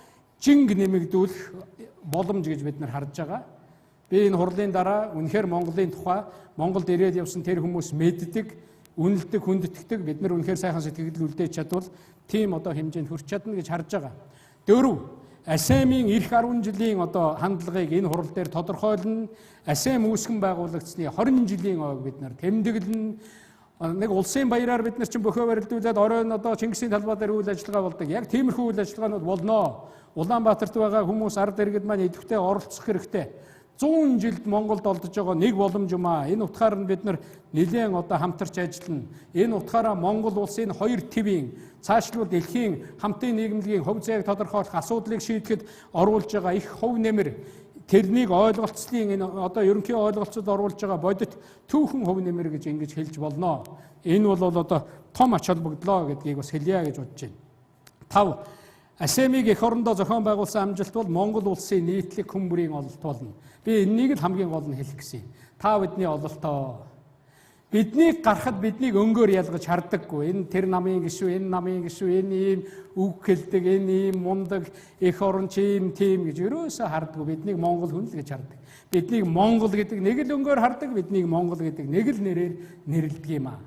жинг нэмэгдүүлэх боломж гэж бид нар харж байгаа. Би энэ хурлын дараа үнэхээр Монголын тухай Монголд ирээд явсан тэр хүмүүс мэддэг, үнэлдэг, хүндэтгдэг. Бид нар үнэхээр сайхан сэтгэл үлдээж чадвал тийм одоо хэмжээнд хүрч чадна гэж харж байгаа. 4 АСЕМ-ийн эх 10 жилийн одоо хандлагыг энэ хурал дээр тодорхойлно. АСЕМ үүсгэн байгуулагдсны 20 жилийн ойг бид нар тэмдэглэнэ. Нэг улсын баяраар бид нар чинь бөхөө барилдуулаад оройн одоо Чингисийн талбай дээр үйл ажиллагаа болдог. Яг тиймэрхүү үйл ажиллагаанууд болно. Улаанбаатарт байгаа хүмүүс ард иргэд маань идэвхтэй оролцох хэрэгтэй. 100 жилд Монголд олдож байгаа нэг боломж юм аа. Энэ утгаар нь бид нар нэлээд одоо хамтарч ажиллана. Энэ утгаараа Монгол улсын 2 твийн цаашлбал дэлхийн хамтын нийгэмлэгийн хөв зээг тодорхойлох асуудлыг шийдэхэд оруулж байгаа их хөв нэмэр тэрнийг ойлголцлын энэ одоо ерөнхий ойлголцод оруулж байгаа бодит түүхэн хөв нэмэр гэж ингэж хэлж болно. Энэ бол одоо том ач холбогдлоо гэдгийг бас хэлье гэж бодож байна. 5 АСЕМ-ийг эх орондоо зохион байгуулсан амжилт бол Монгол улсын нийтлэг хүн бүрийн ололт болно. Би энэнийг л хамгийн гол нь хэлэх гэсэн юм. Та бидний ололтоо. Биднийг гарахад биднийг өнгөөр ялгаж хардаггүй. Энэ тэр намын гишүү, энэ намын гишүү, энэ ийм үг хэлдэг, энэ ийм мундаг, эх орон чим тийм гэж ерөөсөө хардаггүй. Биднийг Монгол хүн л гэж хардаг. Биднийг Монгол гэдэг нэг л өнгөөр хардаг, биднийг Монгол гэдэг нэг л нэрээр нэрлэдэг юм аа.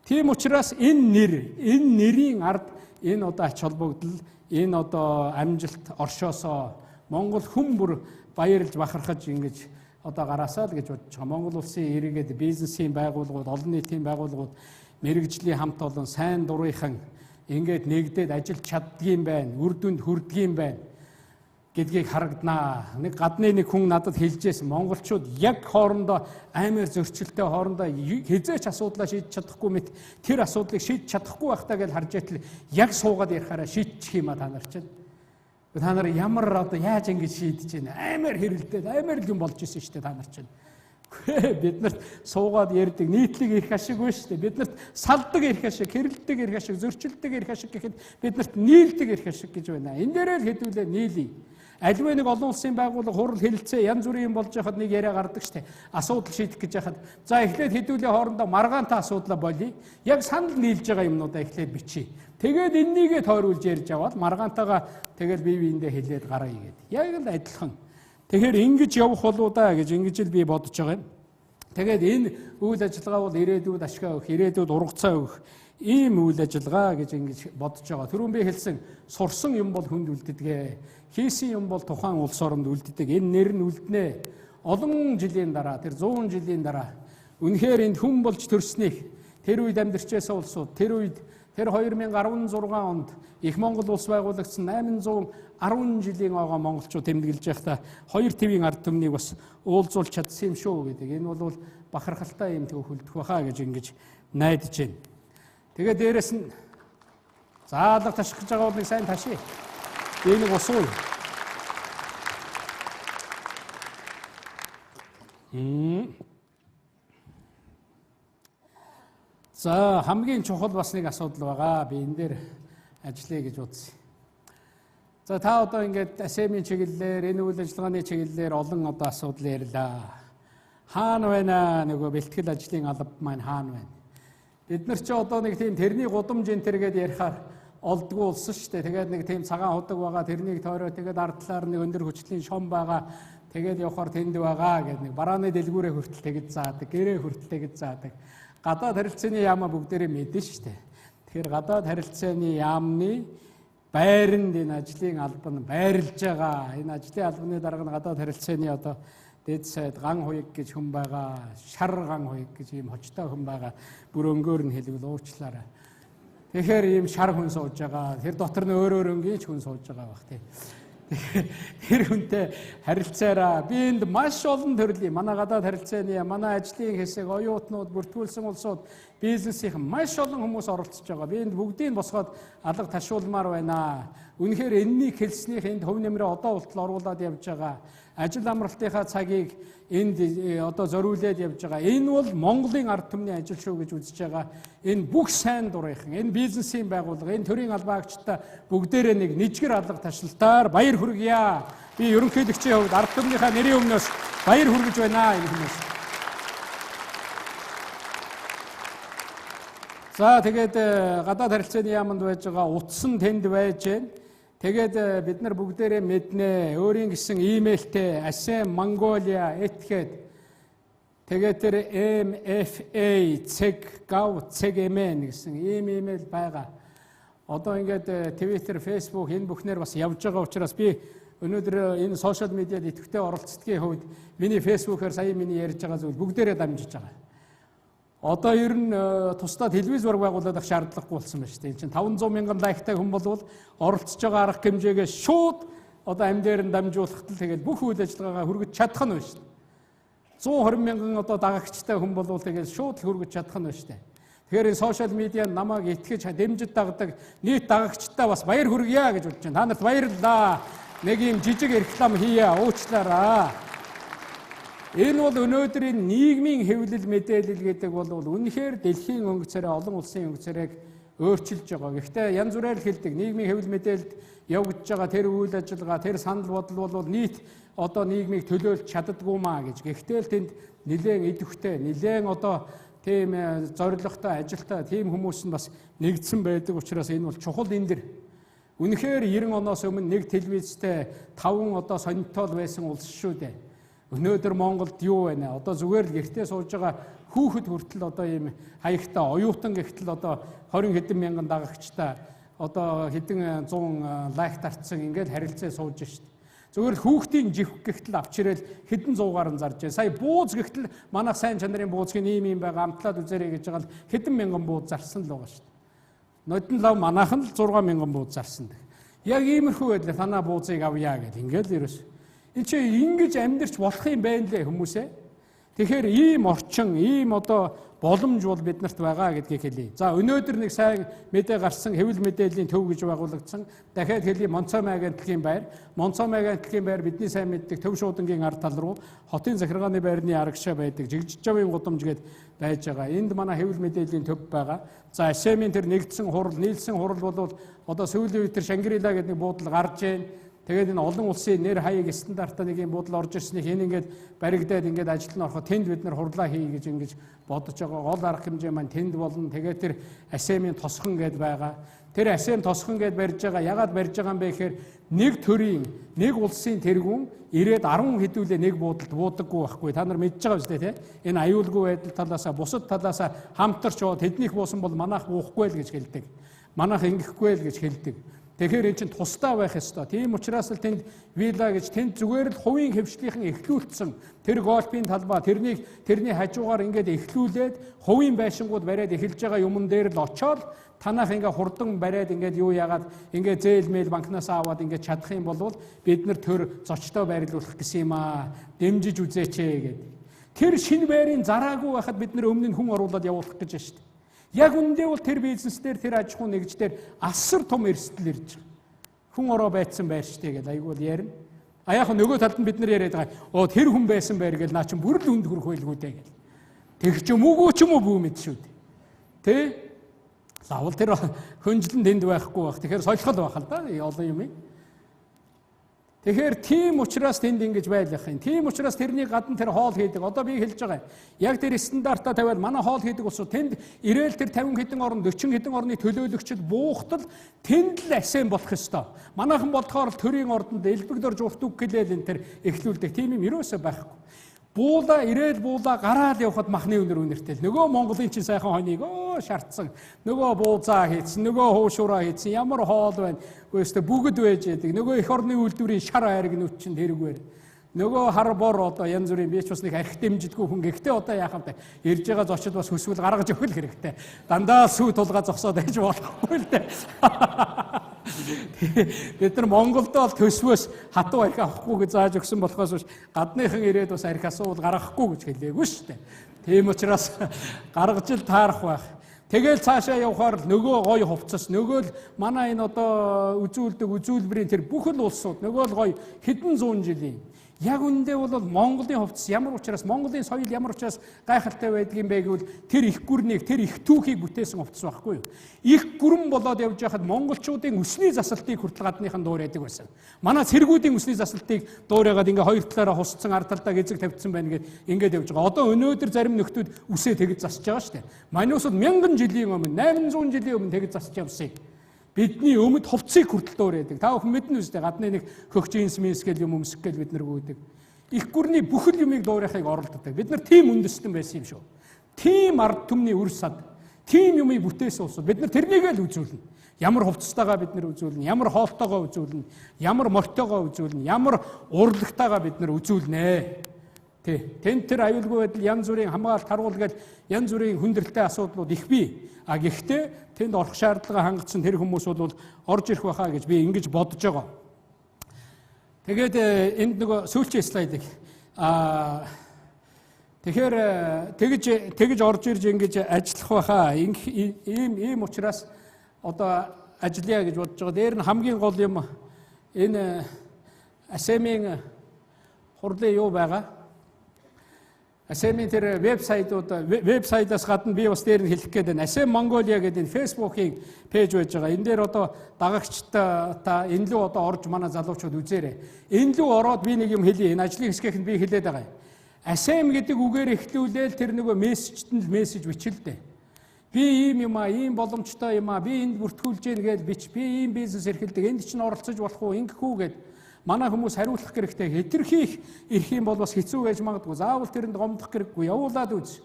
Тийм учраас энэ нэрийн ард энэ одоо ач холбогдол, энэ одоо амжилт оршоосоо Монгол хүн бүр баярлж бахархаж ингэж одоо гараасаа л гэж бодож байгаа. Монгол улсын иргэд бизнесийн байгууллагууд, олон нийтийн байгууллагууд мэрэгжлийн хамт олон сайн дурынхан ингээд нэгдээд ажиллаж чаддгийм байна, үр дүнд хүрдгийм байна гэдгийг харагданаа. Нэг гадны нэг хүн надад хэлжсэн монголчууд яг хоорондоо амар зөрчилтэй хоорондоо хязгаарч асуудлаа шийдэж чадахгүй мэт тэр асуудлыг шийдэж чадахгүй байхдаа гэж харж байтал яг суугаад ярихаараа шийдчих юм а та нар чинь. Та нар ямар одоо яаж ингэж шийдэж байна? Амар хэрэлдээд амар л юм болж исэн шүү дээ та нар чинь. Бид нарт суугаад ярьдаг нийтлэг эрх ашиг байна шүү дээ. Бид нарт салдаг эрх ашиг, хэрэлдэг эрх ашиг, зөрчилдөг эрх ашиг гэхэд бид нарт нийлдэг эрх ашиг гэж байна. Энэ дээрээ л хэдүүлээ нийлье. Аливаа нэг олон улсын байгууллага хурал хэлэлцээ янз бүрийн юм болж байхад нэг яриа гардаг шүү дээ. Асуудал шийдэх гэж байхад за эхлээд хэдүүлээ хоорондоо маргаантай асуудлаа болъё. Яг санал нийлж байгаа юмнуудаа эхлээд бичиж. Тэгээд эннийгээ тойруулж ярьж аваад маргаантайгаа тэгэл бие биендээ хэлээд гаргая гэдэг. Яг л адилхан. Тэгэхээр ингэж явах болоо да гэж ингэж л би бодож байгаа юм. Тэгээд энэ үйл ажиллагаа бол ирээдүйд ашгаа өгөх, ирээдүйд ургацаа өгөх ийм үйл ажиллагаа гэж ингэж бодож байгаа. Түрүүн би хэлсэн сурсан юм бол хүнд үлддэг. Хийсэн юм бол тухайн улс оронд үлддэг. Энэ нэр нь үлднэ. Олон жилийн дараа, тэр 100 жилийн дараа үнэхээр энд хүн болж төрснийх тэр үед амьдарч улсууд тэр үед тэр 2016 онд их Монгол улс байгуулагдсан 800 10 жилийн ойгоо монголчууд тэмдэглэж байхдаа 2 твийн ард түмнийг бас уулзуулж чадсан юм шүү гэдэг. Энэ бол бахархалтай юм төвхөлдөх баха гэж ингэж найдаж байна. Тэгээ дээрэс нь заалга таших гэж байгаа бол нэг сайн ташия. Энийг усуул. За хамгийн чухал бас нэг асуудал байгаа. Би энэ дээр ажиллая гэж үзье. За та одоо ингээд АСЕМ-ийн чиглэлээр, энэ үйл ажиллагааны чиглэлээр олон одоо асуудал ярьлаа. Хаана байна нөгөө бэлтгэл ажлын алба маань хаана байна? Бид нар ч одоо нэг тийм тэрний гудамж энэ төргээд ярихаар олдгүй улсан шүү дээ. Тэгээд нэг тийм цагаан худаг байгаа, тэрнийг тойроо тэгээд ард талаар нэг өндөр хүчлийн шом байгаа. Тэгээд явахаар тэнд байгаа гэдэг нэг барааны дэлгүүрээ хүртэл тэгж заадаг, гэрээ хүртэл тэгж заадаг. Гадаад харилцааны яамаа бүгдээрээ мэдэн шүү дээ. Тэгэхээр гадаад харилцааны яамны байранд энэ ажлын алба нь байрлаж байгаа. Энэ ажлын албаны дарга нь гадаад харилцааны одоо дэд сайд ган хуйг гэж хүн байгаа, шар ган хуйг гэж ийм хочтой хүн байгаа. Бүр өнгөөр нь хэлбэл уучлаарай. Тэгэхээр ийм шар хүн сууж байгаа. Тэр дотор нь өөр өнгийн ч хүн сууж байгаа бах тийм. Тэр хүнтэй харилцаараа би энд маш олон төрлийн манай гадаад харилцааны манай ажлын хэсэг оюутнууд бүртгүүлсэн улсууд бизнесийн маш олон хүмүүс оролцож байгаа. Би энд бүгдийг босгоод алга ташуулмаар байна. Үнэхээр энэнийг хэлснийх энд хөв нэмрээ одоо болтол оруулаад явж байгаа. Ажил амралтынхаа цагийг энд одоо зориулээд явж байгаа. Энэ бол Монголын ард түмний ажил шүү гэж үзэж байгаа. Энэ бүх сайн дурынхан, энэ бизнесийн байгууллага, энэ төрийн албаагчдаа бүгдээрээ нэг нижгэр алга ташлалтаар баяр хүргье. Би ерөнхийлөгчийн хувьд ард түмнийхээ нэрийн өмнөөс баяр хүргэж байна энэ хүмүүс. За тэгээд гадаад харилцааны яамд байж байгаа утас нь тэнд байж байна. Тэгээд бид нар бүгдээрээ мэднэ. Өөрийн гэсэн имэйлтэй ASEM Mongolia etiquette тэгээд тэр MFA CEG.gov.cgmn гэсэн имэйл байгаа. Одоо ингээд Twitter, Facebook энэ бүхнээр бас явж байгаа учраас би өнөөдөр энэ сошиал медиад идэвхтэй оролцдгийн хувьд миний Facebook-оор сая миний ярьж байгаа зүйл бүгдээрээ дамжиж байгаа. Одоо ер нь тусдаа телевиз бараг байгуулах шаардлагагүй болсон байна шүү дээ. Энэ чинь 500 мянган лайктай хүн болвол оролцож байгаа арга хэмжээгээ шууд одоо амьдээр нь дамжуулахад л тэгээд бүх үйл ажиллагаагаа хүргэж чадах нь байна шүү дээ. 120 мянган одоо дагагчтай хүн болвол тэгээд шууд хүргэж чадах нь байна шүү дээ. Тэгэхээр энэ сошиал медиа намайг итгэж дэмжиж дагдаг нийт дагагчтай бас баяр хүргье гэж бодож байна. Та нарт баярлалаа. Нэг юм жижиг реклам хийе, уучлаарай. Энэ бол өнөөдрийн нийгмийн хэвлэл мэдээлэл гэдэг бол үнэхээр дэлхийн өнгө царай олон улсын өнгө царайг өөрчилж байгаа. Гэхдээ янз бүрээр хэлдэг нийгмийн хэвлэл мэдээлэлд явагдаж байгаа тэр үйл ажиллагаа, тэр санал бодол бол нийт одоо нийгмийг төлөөлж чаддгүй маа гэж. Гэхдээ л тэнд нэлээд идэвхтэй, нэлээд одоо тийм зорилготой, ажилтай тийм хүмүүс нь бас нэгдсэн байдаг учраас энэ бол чухал энэ дэр. Үнэхээр 90 оноос өмнө нэг телевизтэй 5 одоо сонирхол байсан улс шүү дээ. Өнөөдөр Монголд юу байна? Одоо зүгээр л гэртээ сууж байгаа хүүхэд хүртэл одоо ийм хаягтай оюутан гихтэл одоо 20 хэдэн мянган дагагчтай одоо хэдэн 100 лайк тарцсан ингээд харилцаа сууж шít. Зүгээр л хүүхдийн жих гихтэл авчирэл хэдэн 100-аар нь зарж байна. Сая бууз гихтэл манайх сайн чанарын бууцгийн ийм байгаа амтлаад үзээрэй гэж байгаа л хэдэн мянган бууз зарсан л байгаа шít. Нодон лав манайхан л 6 мянган бууз зарсан. Яг иймэрхүү байдлаар танаа буузыг авъя гэдэг ингээд л ерөөс. Энэ чи ингэж амьдарч болох юм байна лээ хүмүүсээ. Тэгэхээр ийм орчин, ийм одоо боломж бол биднэрт байгаа гэдгийг хэлье. За өнөөдөр нэг сайн мэдээ гарсан хэвлэл мэдээллийн төв гэж байгуулагдсан. Дахиад хэлье Монцом агентлагийн байр. Монцом агентлагийн байр бидний сайн мэддэг төв шуудангийн ард тал руу хотын захиргааны байрны арагшаа байдаг. Жигжижавын гудамж гээд байж байгаа. Энд манай хэвлэл мэдээллийн төв байгаа. За ASEM-ийн тэр нэгдсэн хурал, нийлсэн хурал бол одоо сүүлийн үед тэр Шангрила гэдэг нэг буудал гарч байна. Тэгээд энэ олон улсын нэр хаяг стандартаа нэг юм буудал орж ирснийг энэ ингээд баригдаад ингээд ажилд нь ороход тэнд бид нар хурлаа хий гэж ингэж бодож байгаа. Гол арга хэмжээ маань тэнд болно. Тэгээд тэр ASEM-ийн тосхон гээд байгаа. Тэр ASEM тосхон гээд барьж байгаа. Ягаад барьж байгаа юм бэ гэхээр нэг төрийн, нэг улсын тэргүүн ирээд 10 хэдүүлээ нэг буудалд буудаггүй байхгүй. Та нар мэдж байгаа үстэй тий. Энэ аюулгүй байдал талаасаа, бусад талаасаа хамтарч яваад тэднийх буусан бол манайх буухгүй л гэж хэлдэг. Манайх ингэхгүй л гэж хэлдэг. Тэгэхээр эн чинь тусдаа байх ёстой. Тийм учраас л тэнд вилла гэж тэнд зүгээр л хувийн хөвчлийнхэн эхлүүлсэн тэр голфын талбай тэрний хажуугаар ингээд эхлүүлээд хувийн байшингууд бариад эхэлж байгаа юмн дээр л очоод танах ингээ хурдан бариад ингээд юу яагаад ингээ зээл мэйл банкнаас аваад ингээ чадах юм бол бид нар төр зочдоо байрлуулах гэсэн юм аа. Дэмжиж үзээч гэдэг. Тэр шинэ байрын зараагүй байхад бид нар өмнө нь хүн оруулаад явуулах гэж байна шүү дээ. Яг үндэ бол тэр бизнес дээр тэр аж ахуй нэгж дээр асар том эрсдэл ирж байгаа. Хүн ороо байцсан байр штэ гэдэг айгүй бол ярина. А яг нөгөө талд нь бид нар яриад байгаа. Оо тэр хүн байсан байр гэл наа чин бүр л үнд хөрөх байлгүй дээ гэл. Тэг ч юм уу ч юм уу бүү мэд шүү дээ. Тэ? Лавл тэр хөнжлөн тэнд байхгүй байх. Тэгэхээр солихол байх л да олон юм. Тэгэхээр тийм учраас тэнд ингэж байлах юм. Тийм учраас тэрний гадна тэр хоол хийдэг. Одоо би хэлж байгаа. Яг тэр стандартаа тавиад манай хоол хийдэг улсууд тэнд ирээл тэр 50 хэдэн орн 40 хэдэн орны төлөөлөгчд буухтал тэнд л асем болох ёстой. Манайхан бодохоор төрийн ордонд элбэгдэр журт үг гэлээл энэ тэр эхлүүлдэг. Тийм юм ерөөсөө байхгүй. Буула ирээл буула гараад явхад махны үнэртэй. Нөгөө Монголын чинь сайхан хоныг шаардсан. Нөгөө буузаа хийсэн, нөгөө хуушураа хийсэн. Ямар хоол байна. Өөрөөсөө бүгд байж яадаг. Нөгөө эх орны үйлдвэрийн шар айраг нүд чинь тэрүүгээр. Нөгөө хар бор одоо янз бүрийн би ч бас нэг арх дэмжидэггүй хүн. Гэхдээ одоо яах вэ? Ирж байгаа зочид бас хүсвэл гаргаж өгөх хэрэгтэй. Дандаа сүү тулгаа зогсоод байж болохгүй л дээ. Бид нар Монголд бол төсвөөс хатуу арх авахгүй гэж зааж өгсөн болохоос гадныхан ирээд бас арх асуувал гаргахгүй гэж хэлээгүй шүү дээ. Тийм учраас гаргаж ил таарах байх. Тэгэл цаашаа явхаар л нөгөө гоё хувцас, нөгөө л манай энэ одоо үзүүлдэг үзүүлбэрийн тэр бүх л улсууд нөгөө л гоё хэдэн зуун жилийн яг үндэ бол Монголын хувцас ямар учраас Монголын соёл ямар учраас гайхалтай байдгийм бэ гэвэл тэр их гүрнийг тэр их түүхийг бүтээсэн хувцас байхгүй юу. Их гүрэн болоод явж байхад монголчуудын өсний засалтыг хүртэл гадныхан дуурайдаг байсан. Манай цэргүүдийн өсний засалтыг дуурайгаад ингээ хоёр талаараа хусцсан ард талдаа гизэг тавьчихсан байна гэд ингээд явж байгаа. Одоо өнөөдөр зарим нөхдүүд үсээ тэгж засч байгаа шүү дээ. Манайс бол 1000 жилийн өмнө 800 жилийн өмнө тэгж засч явсан. Бидний өмд хувцсыг хүртэл дуурайдаг. Та бүхэн мэднэ үстэй гадны нэг хөх джинс минс гэл юм өмсөх гэл бид нар гүйдэг. Их гүрний бүхэл юмыг дуурайхыг оролддог. Бид нар тийм үндэстэн байсан юм шүү. Тийм ард түмний үр сад, тийм юмыг бүтээсэн улсууд. Бид нар тэрнийг л үзүүлнэ. Ямар хувцастайгаа бид нар үзүүлнэ, ямар хоолтойгоо үзүүлнэ, ямар мортойгоо үзүүлнэ, ямар урлагтайгаа бид нар үзүүлнэ. Тэнд тэр аюулгүй байдал янз бүрийн хамгаалалт харуулгээд янз бүрийн хүндрэлтэй асуудлууд их бий. А гэхдээ тэнд орох шаардлага хангацсан тэр хүмүүс бол орж ирэх байхаа гэж би ингэж бодож байгаа. Тэгээд энд нөгөө сүүлчийн слайдыг тэгэхээр тэгж орж ирж ингэж ажиллах байхаа. Ийм учраас одоо ажиллая гэж бодож байгаа. Дээр нь хамгийн гол юм энэ ASEM-ийн хурлын юу байгаа? ASEM-ийн тэр вебсайтаас гадна би бас дээр нь хэлэх гээд байна. ASEM Mongolia гэдэг энэ Facebook-ийн пэйж байж байгаа. Энэ дээр одоо дагагчтай та энэ лүү одоо орж манай залуучууд үзээрэй. Энэ лүү ороод би нэг юм хэлье. Энэ ажлын хэсгийнх нь би хэлээд байгаа юм. ASEM гэдэг үгээр эхлүүлээл тэр нөгөө мессежт нь мессеж бичилдэ. Би ийм юм аа, ийм боломжтой юм аа, би энд бүртгүүлж гин гэж бич, би ийм бизнес эрхэлдэг, энд чинь оролцож болох уу, ингэхүү гэд манай хүмүүс хариулах хэрэгтэй. Хэтэрхий ирэх юм бол бас хэцүү байж магадгүй. Заавал тэрэнд гомдох хэрэггүй. Явуулаад үз.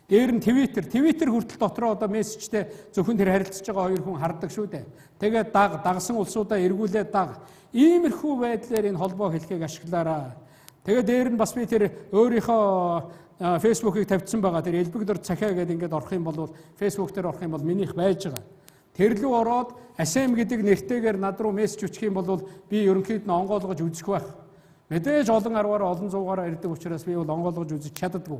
Дээр нь Twitter хүртэл дотроо одоо мессежтэй зөвхөн тэр харилцаж байгаа хоёр хүн хардаг шүү дээ. Тэгээд дагсан улсуудаа эргүүлээд иймэрхүү байдлаар энэ холбоо хэлхийг ашиглаараа. Тэгээд дээр нь бас би тэр өөрийнхөө Facebook-ыг тавьсан байгаа. Тэр элбэгдэр цахиа гэдэг ингээд орох юм бол Facebook дээр орох юм бол минийх байж байгаа. Тэр лүү ороод ASEM гэдэг нэртэйгээр над руу мессеж өчөх юм бол би ерөнхийд нь онгойлгож үзэх байх. Мэдээж олон арваараа олон зуугаараа ирдэг учраас би бол онгойлгож үзэж чаддаггүй.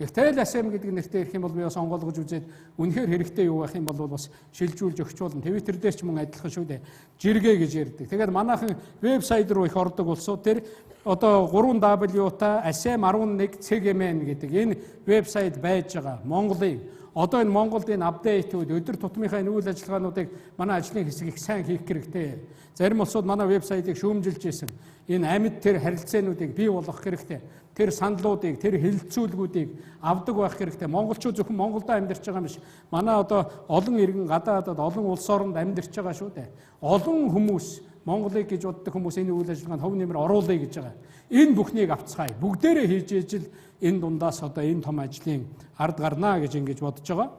Гэтэл ASEM гэдэг нэртэй ирэх юм бол би бас онгойлгож үзээд үнэхээр хэрэгтэй юу байх юм бол бас шилжүүлж өгч болно. Twitter дээр ч мөн адилхан шүү дээ. Жиргээ гэж ярьдаг. Тэгээд манайхан вебсайт руу их ордог улсууд тэр одоо 3W-та ASEM11CGMN гэдэг энэ вебсайт байж байгаа. Монголын одоо энэ Монголд энэ апдейтүүд өдөр тутмынхаа энэ үйл ажиллагаануудыг манай ажлын хэсэг их сайн хийх хэрэгтэй. Зарим улсууд манай вебсайтыг шүүмжилж ирсэн. Энэ амьд тэр харилцаануудыг бий болгох хэрэгтэй. Тэр саналуудыг, тэр хэлэлцүүлгүүдийг авдаг байх хэрэгтэй. Монголчууд зөвхөн Монголд амьдарч байгаа юм биш. Манай одоо олон иргэн гадаадад олон улс оронд амьдарч байгаа шүү дээ. Олон хүмүүс Монголыг гэж боддог хүмүүс энэ үйл ажиллагаанд хөв нэмэр оруулъя гэж байгаа. Энэ бүхнийг авцгаая. Бүгдээрээ хийж ижил энэ дундаас одоо энэ том ажлын ард гарнаа гэж ингэж бодож байгаа.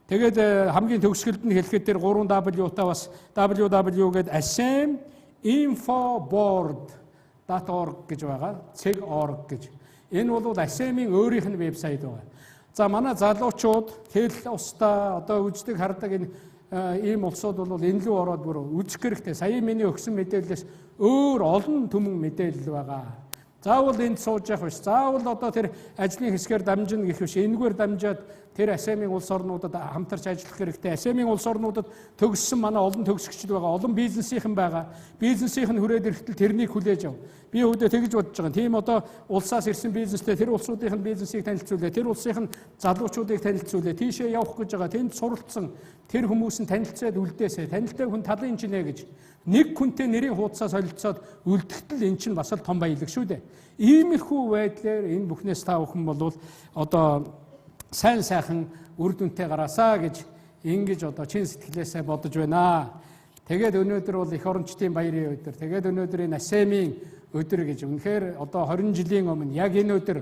Тэгээд хамгийн төгсгөлд нь хэлэхэд тэр 3W-таа бас www гээд aseminfoboard.org гэж байгаа. ceg.org гэж. Энэ бол ASEM-ийн өөрийнх нь вебсайт байгаа. За манай залуучууд хэл устдаа одоо үздэг хардаг энэ ийм улсууд бол энэ лүү ороод бүр үзэх хэрэгтэй. Сая миний өгсөн мэдээлэлээс өөр олон түмэн мэдээлэл байгаа. Заавал энд сууж явах биш. Заавал одоо тэр ажлын хэсгээр дамжина гэх биш. Энэгээр дамжаад тэр ASEM-ийн улс орнуудад хамтарч ажиллах хэрэгтэй. ASEM-ийн улс орнуудад төгссөн манай олон төгсөгчд байгаа. Олон бизнесийнхэн байгаа. Бизнесийнх нь хүрээд ирэхдээ тэрнийг хүлээж ав. Би өөдөө тэгж бодож байгаа. Тийм одоо улсаас ирсэн бизнестэй тэр улсуудын бизнесийг танилцуулъя. Тэр улсын залуучуудыг танилцуулъя. Тийшээ явах гэж байгаа. Тэнд суралцсан тэр хүмүүс нь танилцаад үлдээсэй. Танилтай хүн талын чинэ гэж. Нэг хүнтэй нэрийн хуудасаа солилцоод үлдэхтэл эн чинь бас л том баялаг шүү дээ. Иймэрхүү байдлаар энэ бүхнээс та бүхэн бол одоо сайн сайхан үр дүнтэй гараасаа гэж ингэж одоо чин сэтгэлээсээ бодож байна. Тэгээд өнөөдөр бол эх орончдын баярын өдөр. Тэгээд өнөөдөр энэ ASEM-ийн өдөр гэж үнэхээр одоо 20 жилийн өмнө яг энэ өдөр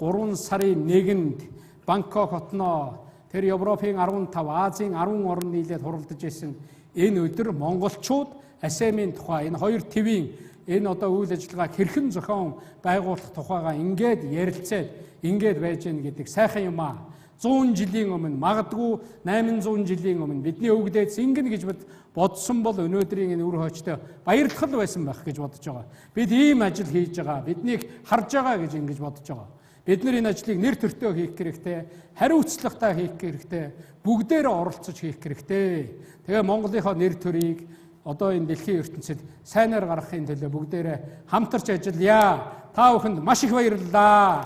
3 сарын 1-нд Бангкок хотноо тэр Европын 15, Азийн 10 орн нийлээд хуралдаж исэн энэ өдөр монголчууд ASEM-ийн тухай энэ хоёр твийн энэ одоо үйл ажиллагаа хэрхэн зохион байгуулах тухайгаа ингээд ярилцээд ингээд байж гэн гэдэг сайхан юм аа. 100 жилийн өмнө магадгүй 800 жилийн өмнө бидний өвгдөөс ингэн гэж бодсон бол өнөөдрийн энэ үр хойчтой баярлах байсан байх гэж бодож байгаа. Бид ийм ажил хийж байгаа. Биднийг харж байгаа гэж ингэж бодож байгаа. Бид нар энэ ажлыг нэр төртөө хийх хэрэгтэй, хариуцлагатай хийх хэрэгтэй, бүгдээрээ оролцож хийх хэрэгтэй. Тэгээ Монголынхоо нэр төрийг одоо энэ дэлхийн ертөнцид сайнаар гаргахын төлөө бүгдээрээ хамтарч ажиллая. Та бүхэнд маш их баярлалаа.